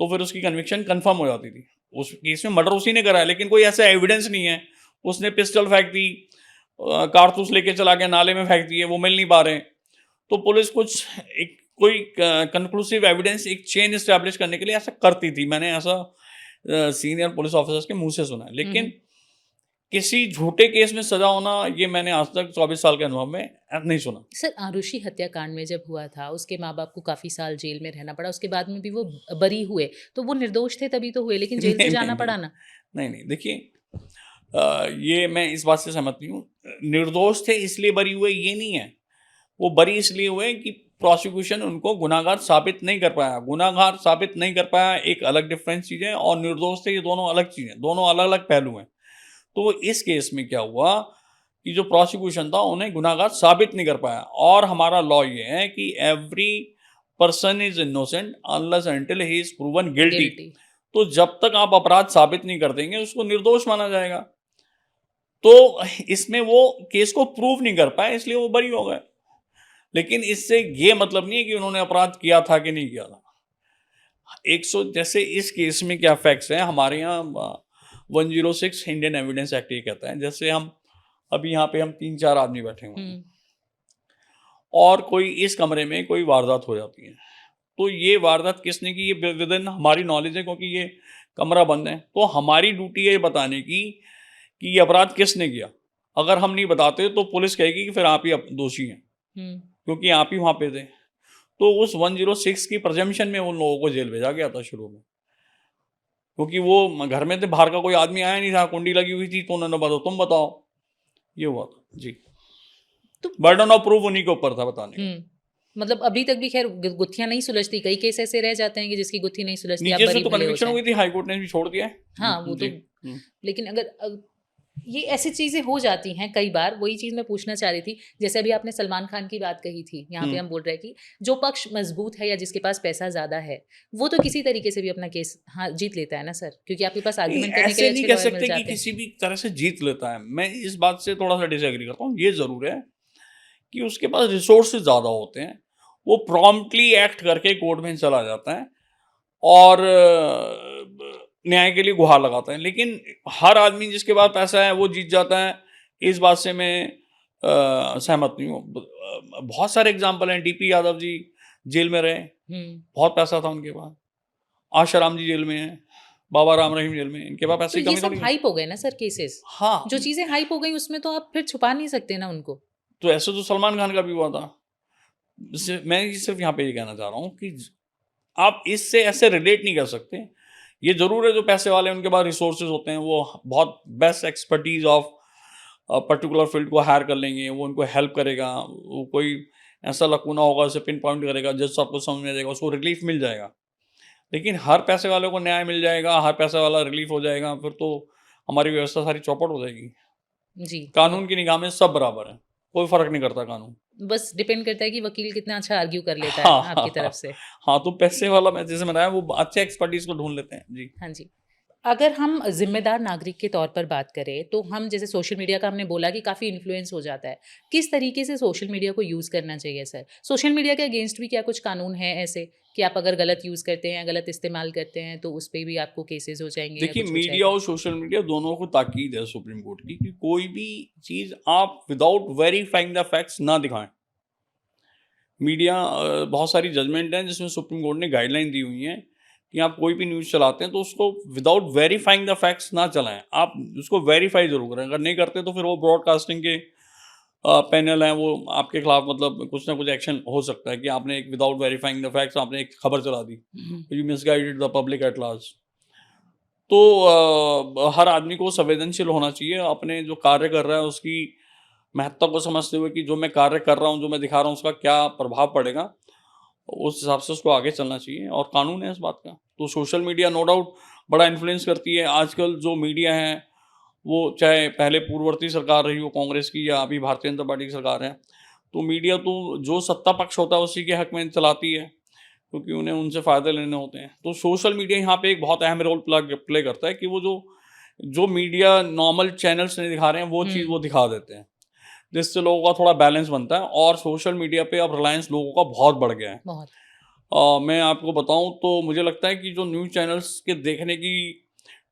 तो फिर उसकी कन्विक्शन कंफर्म हो जाती थी। उस केस में मर्डर उसी ने करा है, लेकिन कोई ऐसा एविडेंस नहीं है। उसने पिस्टल फेंक दी, कारतूस लेके चला गया, नाले में फेंक दिए, वो मिल नहीं पा रहे। तो पुलिस कुछ एक कोई कंक्लूसिव एविडेंस, एक चेन एस्टैब्लिश करने के लिए ऐसा करती थी। मैंने ऐसा सीनियर पुलिस ऑफिसर्स के मुंह से सुना है। लेकिन किसी झूठे केस में सजा होना, ये मैंने आज तक 24 साल के अनुभव में नहीं सुना। सर आरुषि हत्याकांड में जब हुआ था उसके माँ बाप को काफी साल जेल में रहना पड़ा, उसके बाद में भी वो बरी हुए, तो वो निर्दोष थे तभी तो हुए, लेकिन जेल तो नहीं, जाना नहीं, पड़ा ना। नहीं, देखिए, ये मैं इस बात से सहमत नहीं हूँ। निर्दोष थे इसलिए बरी हुए ये नहीं है। वो बरी इसलिए हुए कि प्रोसिक्यूशन उनको गुनाहगार साबित नहीं कर पाया। गुनाहगार साबित नहीं कर पाया एक अलग डिफरेंस चीज़ है, और निर्दोष थे ये दोनों अलग चीज़ें, दोनों अलग अलग पहलू हैं। तो इस केस में क्या हुआ कि जो प्रोसिक्यूशन था उन्हें गुनाहगार साबित नहीं कर पाया। और हमारा लॉ ये है कि every person is innocent unless until he is proven guilty. Guilty. तो जब तक आप अपराध साबित नहीं कर देंगे उसको निर्दोष माना जाएगा। तो इसमें वो केस को प्रूव नहीं कर पाए इसलिए वो बरी हो गए। लेकिन इससे ये मतलब नहीं है कि उन्होंने अपराध किया था कि नहीं किया था। 100 जैसे इस केस में क्या फैक्ट्स हैं हमारे यहाँ, 106 इंडियन एविडेंस एक्ट ये कहता है, जैसे हम अभी यहाँ पे हम 3-4 आदमी बैठे हुए हैं और कोई इस कमरे में कोई वारदात हो जाती है, तो ये वारदात किसने की ये विद इन हमारी नॉलेज है, क्योंकि ये कमरा बंद है। तो हमारी ड्यूटी है ये बताने की कि ये अपराध किसने किया। अगर हम नहीं बताते तो पुलिस कहेगी कि फिर आप ही दोषी हैं, क्योंकि आप ही वहाँ पे थे। तो उस 106 की प्रजम्पशन में उन लोगों को जेल भेजा गया था शुरू में, क्योंकि वो घर में थे, बाहर का कोई आदमी आया नहीं था, कुंडी लगी हुई थी, तो उन्होंने बताओ तुम बताओ, ये हुआ था जी। तो बर्डन ऑफ प्रूफ उन्हीं के ऊपर था बताने का। मतलब अभी तक भी खैर गुत्थियां नहीं सुलझती, कई केस ऐसे रह जाते हैं कि जिसकी गुत्थी नहीं सुलझती, आप नीचे से बरी तो भले हो कन्विक्शन जाएं। हुई थी, हाई कोर्ट ने भी छोड़ दिया है। हाँ वो तो, लेकिन अगर ये ऐसी चीजें हो जाती हैं कई बार, वही चीज मैं पूछना चाह रही थी। जैसे अभी आपने सलमान खान की बात कही थी, यहाँ पे हम बोल रहे हैं कि जो पक्ष मजबूत है या जिसके पास पैसा ज्यादा है वो तो किसी तरीके से भी अपना केस हाँ जीत लेता है ना सर, क्योंकि आपके पास आर्गुमेंट करने के लिए ऐसे नहीं अच्छे कह लॉयर मिल सकते कि जाते हैं। किसी भी तरह से जीत लेता है। मैं इस बात से थोड़ा सा डिसएग्री करता हूँ। ये जरूर है कि उसके पास रिसोर्सेज ज्यादा होते हैं, वो प्रॉम्प्टली एक्ट करके कोर्ट में चला जाता है और न्याय के लिए गुहार लगाता है। लेकिन हर आदमी जिसके पास पैसा है वो जीत जाता है, इस बात से मैं सहमत नहीं हूँ। बहुत सारे एग्जाम्पल हैं। डीपी यादव जी जेल में रहे, बहुत पैसा था उनके पास। आशाराम जी जेल में हैं, बाबा राम रहीम जेल में, इनके पास पैसे तो की ये कमी सब थोड़ी है। हाइप हो गए ना सर केसेस, हाँ, जो चीजें हाइप हो गई उसमें तो आप फिर छुपा नहीं सकते ना उनको। तो ऐसे तो सलमान खान का भी हुआ था। मैं सिर्फ यहाँ पे ये कहना चाह रहा हूँ कि आप इससे ऐसे रिलेट नहीं कर सकते। ये ज़रूर है जो पैसे वाले हैं उनके पास रिसोर्सेज होते हैं, वो बहुत best expertise of particular field को हायर कर लेंगे, वो उनको हेल्प करेगा, वो कोई ऐसा लकूना होगा उसे पिन पॉइंट करेगा, जज साहब को समझ में आ जाएगा, उसको रिलीफ मिल जाएगा। लेकिन हर पैसे वाले को न्याय मिल जाएगा, हर पैसे वाला रिलीफ हो जाएगा, फिर तो हमारी व्यवस्था सारी चौपट हो जाएगी। जी, कानून की निगाह में सब बराबर है, कोई फर्क नहीं करता कानून। बस डिपेंड करता है कि वकील कितना अच्छा आर्ग्यू कर लेता है हाँ, हाँ, आपकी तरफ हाँ। से। हाँ, तो पैसे वाला मैं जैसे बताया वो अच्छे एक्सपर्टीज़ को ढूँढ लेते हैं। जी। हाँ जी। अगर हम ज़िम्मेदार नागरिक के तौर पर बात करें, तो हम जैसे सोशल मीडिया का हमने बोला कि काफ़ी इन्फ्लुएंस हो जाता है। किस तरीके से सोशल मीडिया को यूज़ करना चाहिए सर? सोशल मीडिया के अगेंस्ट भी क्या कुछ कानून हैं ऐसे कि आप अगर गलत यूज़ करते हैं या गलत इस्तेमाल करते हैं, तो उस पे भी आपको केसेज़ हो जाएँगे या देखिए, कुछ हो मीडिया जाएगा? और सोशल मीडिया दोनों को ताकीद है सुप्रीम कोर्ट की कि कोई भी चीज़ आप विदाउट वेरीफाइंग द फैक्ट्स ना दिखाएँ। मीडिया बहुत सारी जजमेंट हैं जिसमें सुप्रीम कोर्ट ने गाइडलाइन दी हुई हैं कि आप कोई भी न्यूज़ चलाते हैं तो उसको विदाउट वेरीफाइंग द फैक्ट्स ना चलाएं, आप उसको वेरीफाई जरूर करें। अगर नहीं करते तो फिर वो ब्रॉडकास्टिंग के पैनल हैं, वो आपके खिलाफ मतलब कुछ ना कुछ एक्शन हो सकता है कि आपने एक विदाउट वेरीफाइंग द फैक्ट्स आपने एक खबर चला दी, हुँ, you misguided the public at large. तो हर आदमी को संवेदनशील होना चाहिए, अपने जो कार्य कर रहा है उसकी महत्ता को समझते हुए कि जो मैं कार्य कर रहा हूँ, जो मैं दिखा रहा हूँ, उसका क्या प्रभाव पड़ेगा, उस हिसाब से उसको आगे चलना चाहिए और कानून है इस बात का। तो सोशल मीडिया नो डाउट बड़ा इन्फ्लुएंस करती है। आजकल जो मीडिया है, वो चाहे पहले पूर्ववर्ती सरकार रही हो कांग्रेस की या अभी भारतीय जनता पार्टी की सरकार है, तो मीडिया तो जो सत्ता पक्ष होता है उसी के हक में चलाती है, क्योंकि उन्हें उनसे फ़ायदे लेने होते हैं। तो सोशल मीडिया यहाँ पे एक बहुत अहम रोल प्ले करता है कि वो जो जो मीडिया नॉर्मल चैनल्स नहीं दिखा रहे हैं, वो चीज़ हुँ, वो दिखा देते हैं, जिससे लोगों का थोड़ा बैलेंस बनता है। और सोशल मीडिया पे अब रिलायंस लोगों का बहुत बढ़ गया है। बहुत। मैं आपको बताऊँ तो मुझे लगता है कि जो न्यूज़ चैनल्स के देखने की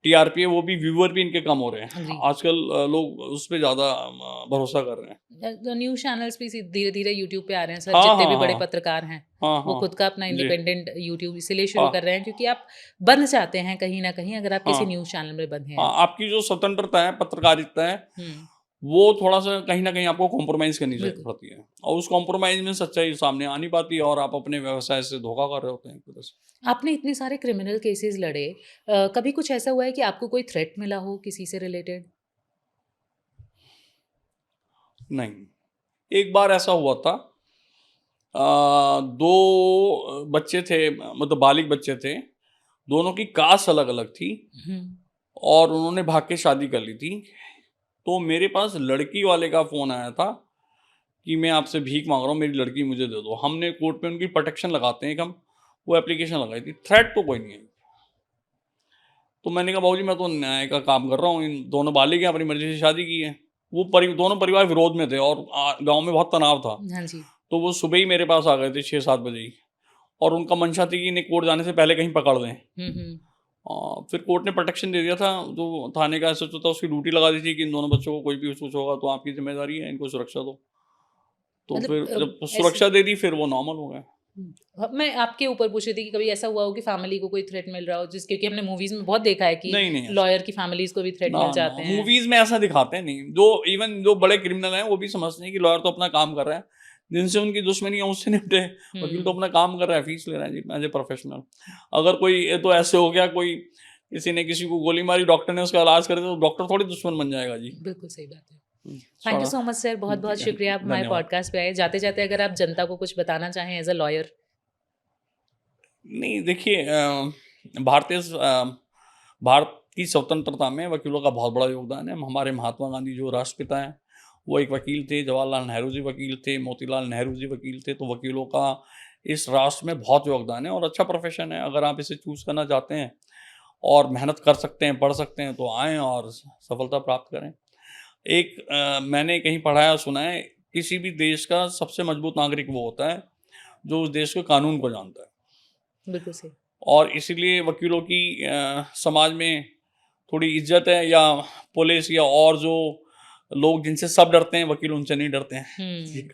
टीआरपी है, वो भी व्यूअर भी इनके कम हो रहे हैं। जी। आजकल लोग उस पे ज़्यादा भरोसा कर रहे हैं। तो न्यूज़ चैनल्स भी धीरे-धीरे यूट्यूब पे आ रहे हैं सर, हाँ, जितने भी हाँ, बड़े हाँ। पत्रकार हैं, हाँ, वो हाँ। खुद का अपना जी। इंडिपेंडेंट यूट्यूब इसीलिए शुरू हाँ, कर रहे हैं क्योंकि आप बंध जाते हैं कहीं न कहीं अगर आप हाँ। किसी न्यूज़ चैनल में बंधे हाँ, हैं। आपकी जो स्वतंत्रता है, पत्रकारिता है, हुँ, वो थोड़ा-सा कहीं न कहीं आपको कॉम्प्रोमाइज़ करनी बिल्कुल। पड़ती है और उस कॉम्प्रोमाइज़ में सच्चाई सामने आ नहीं पाती है और आप अपने व्यवसाय से धोखा कर रहे होते हैं एक तरह से। आपने इतने सारे क्रिमिनल केसेज़ लड़े कभी कुछ ऐसा हुआ है कि आपको कोई थ्रेट मिला हो किसी से रिलेटेड? नहीं, एक बार ऐसा हुआ था, 2 बच्चे थे, मतलब बालिग बच्चे थे, दोनों की कास्ट अलग-अलग थी हुँ, और उन्होंने भाग के शादी कर ली थी। तो मेरे पास लड़की वाले का फ़ोन आया था कि मैं आपसे भीख माँग रहा हूँ, मेरी लड़की मुझे दे दो। हमने कोर्ट में उनकी प्रोटेक्शन लगाते हैं, एक हम वो एप्लीकेशन लगाई थी। थ्रेट तो कोई नहीं आई। तो मैंने कहा बाबूजी मैं तो न्याय का काम कर रहा हूँ, इन दोनों बालिग हैं, अपनी मर्ज़ी से शादी की है। वो दोनों परिवार विरोध में थे और गाँव में बहुत तनाव था। हाँ जी। तो वो सुबह ही मेरे पास आ गए थे 6-7 बजे ही और उनका मंशा थी कि इन्हें कोर्ट जाने से पहले कहीं पकड़ लें। हुँ, हुँ। फिर कोर्ट ने प्रोटेक्शन दे दिया था, जो थाने का एसएचओ था उसकी ड्यूटी लगा दी थी कि इन दोनों बच्चों को कोई भी कुछ होगा तो आपकी ज़िम्मेदारी है, इनको सुरक्षा दो। तो मतलब फिर जब ऐसे सुरक्षा दे दी फिर वो नॉर्मल हो गए। मैं आपके ऊपर पूछ रही थी कि कभी ऐसा हुआ हो कि फैमिली को कोई थ्रेट मिल रहा हो जिस क्योंकि हमने मूवीज़ में बहुत देखा है कि नहीं, नहीं ऐसा लॉयर की फैमिलीज़ को भी थ्रेट ना, मिल ना, जाते हैं। मूवीज़ में ऐसा दिखाते नहीं। जो इवन जो बड़े क्रिमिनल हैं वो भी समझते हैं कि लॉयर तो अपना काम कर रहा है। जिनसे उनकी दुश्मनी है उससे निपटे। वकील तो हुँ। अपना काम कर रहा है, फीस ले रहा है जी एज़ ए प्रोफेशनल। अगर कोई ये तो ऐसे हो गया, कोई किसी ने किसी को गोली मारी, डॉक्टर ने उसका इलाज कर दिया, तो डॉक्टर थोड़ी दुश्मन बन जाएगा जी। बिल्कुल सही बात है। थैंक यू थोड़ा सो मच सर बहुत-बहुत शुक्रिया आप हमारे धन्यवाद। पॉडकास्ट पे आए। जाते-जाते अगर आप जनता को कुछ बताना चाहें एज़ अ लॉयर? नहीं देखिए, भारत की स्वतंत्रता में वकीलों का बहुत बड़ा योगदान है। हमारे महात्मा गांधी जो राष्ट्रपिता हैं, वो एक वकील थे, जवाहरलाल नेहरू जी वकील थे, मोतीलाल नेहरू जी वकील थे। तो वकीलों का इस राष्ट्र में बहुत योगदान है और अच्छा प्रोफेशन है। अगर आप इसे चूज़ करना चाहते हैं और मेहनत कर सकते हैं, पढ़ सकते हैं, तो आएँ और सफलता प्राप्त करें। एक मैंने कहीं पढ़ा है, सुना है, किसी भी देश का सबसे मजबूत नागरिक वो होता है, जो उस देश के कानून को जानता है। बिल्कुल सही। और इसीलिए वकीलों की समाज में थोड़ी इज्जत है, या पुलिस या और जो लोग जिनसे सब डरते हैं, वकील उनसे नहीं डरते हैं। जी, हुँ।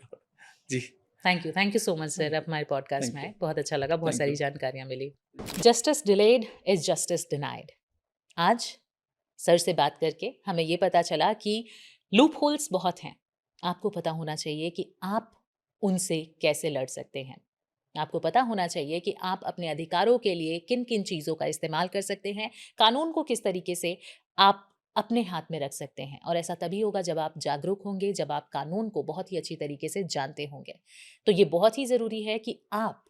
जी। Thank you so much sir आप हमारे पॉडकास्ट में थैंक यू, आए। बहुत अच्छा लगा, बहुत थैंक सारी यू। जानकारियाँ मिली। Justice delayed is justice denied. आज सर से बात करके हमें ये पता चला कि लूप होल्स बहुत हैं। आपको पता होना चाहिए कि आप उनसे कैसे लड़ सकते हैं। आपको पता होना चाहिए कि आप अपने अधिकारों के लिए किन-किन चीज़ों का इस्तेमाल कर सकते हैं, कानून को किस तरीके से आप अपने हाथ में रख सकते हैं और ऐसा तभी होगा जब आप जागरूक होंगे, जब आप कानून को बहुत ही अच्छी तरीके से जानते होंगे। तो ये बहुत ही ज़रूरी है कि आप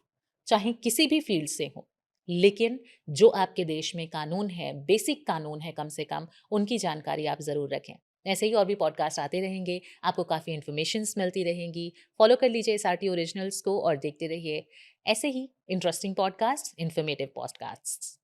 चाहे किसी भी फ़ील्ड से हों, लेकिन जो आपके देश में कानून है, बेसिक कानून है कम से कम, उनकी जानकारी आप ज़रूर रखें। ऐसे ही और भी पॉडकास्ट आते रहेंगे, आपको काफ़ी इन्फॉर्मेशंस मिलती रहेंगी। फॉलो कर लीजिए एसआरटी ओरिजिनल्स को और देखते रहिए ऐसे ही इंटरेस्टिंग पॉडकास्ट, इन्फॉर्मेटिव पॉडकास्ट्स।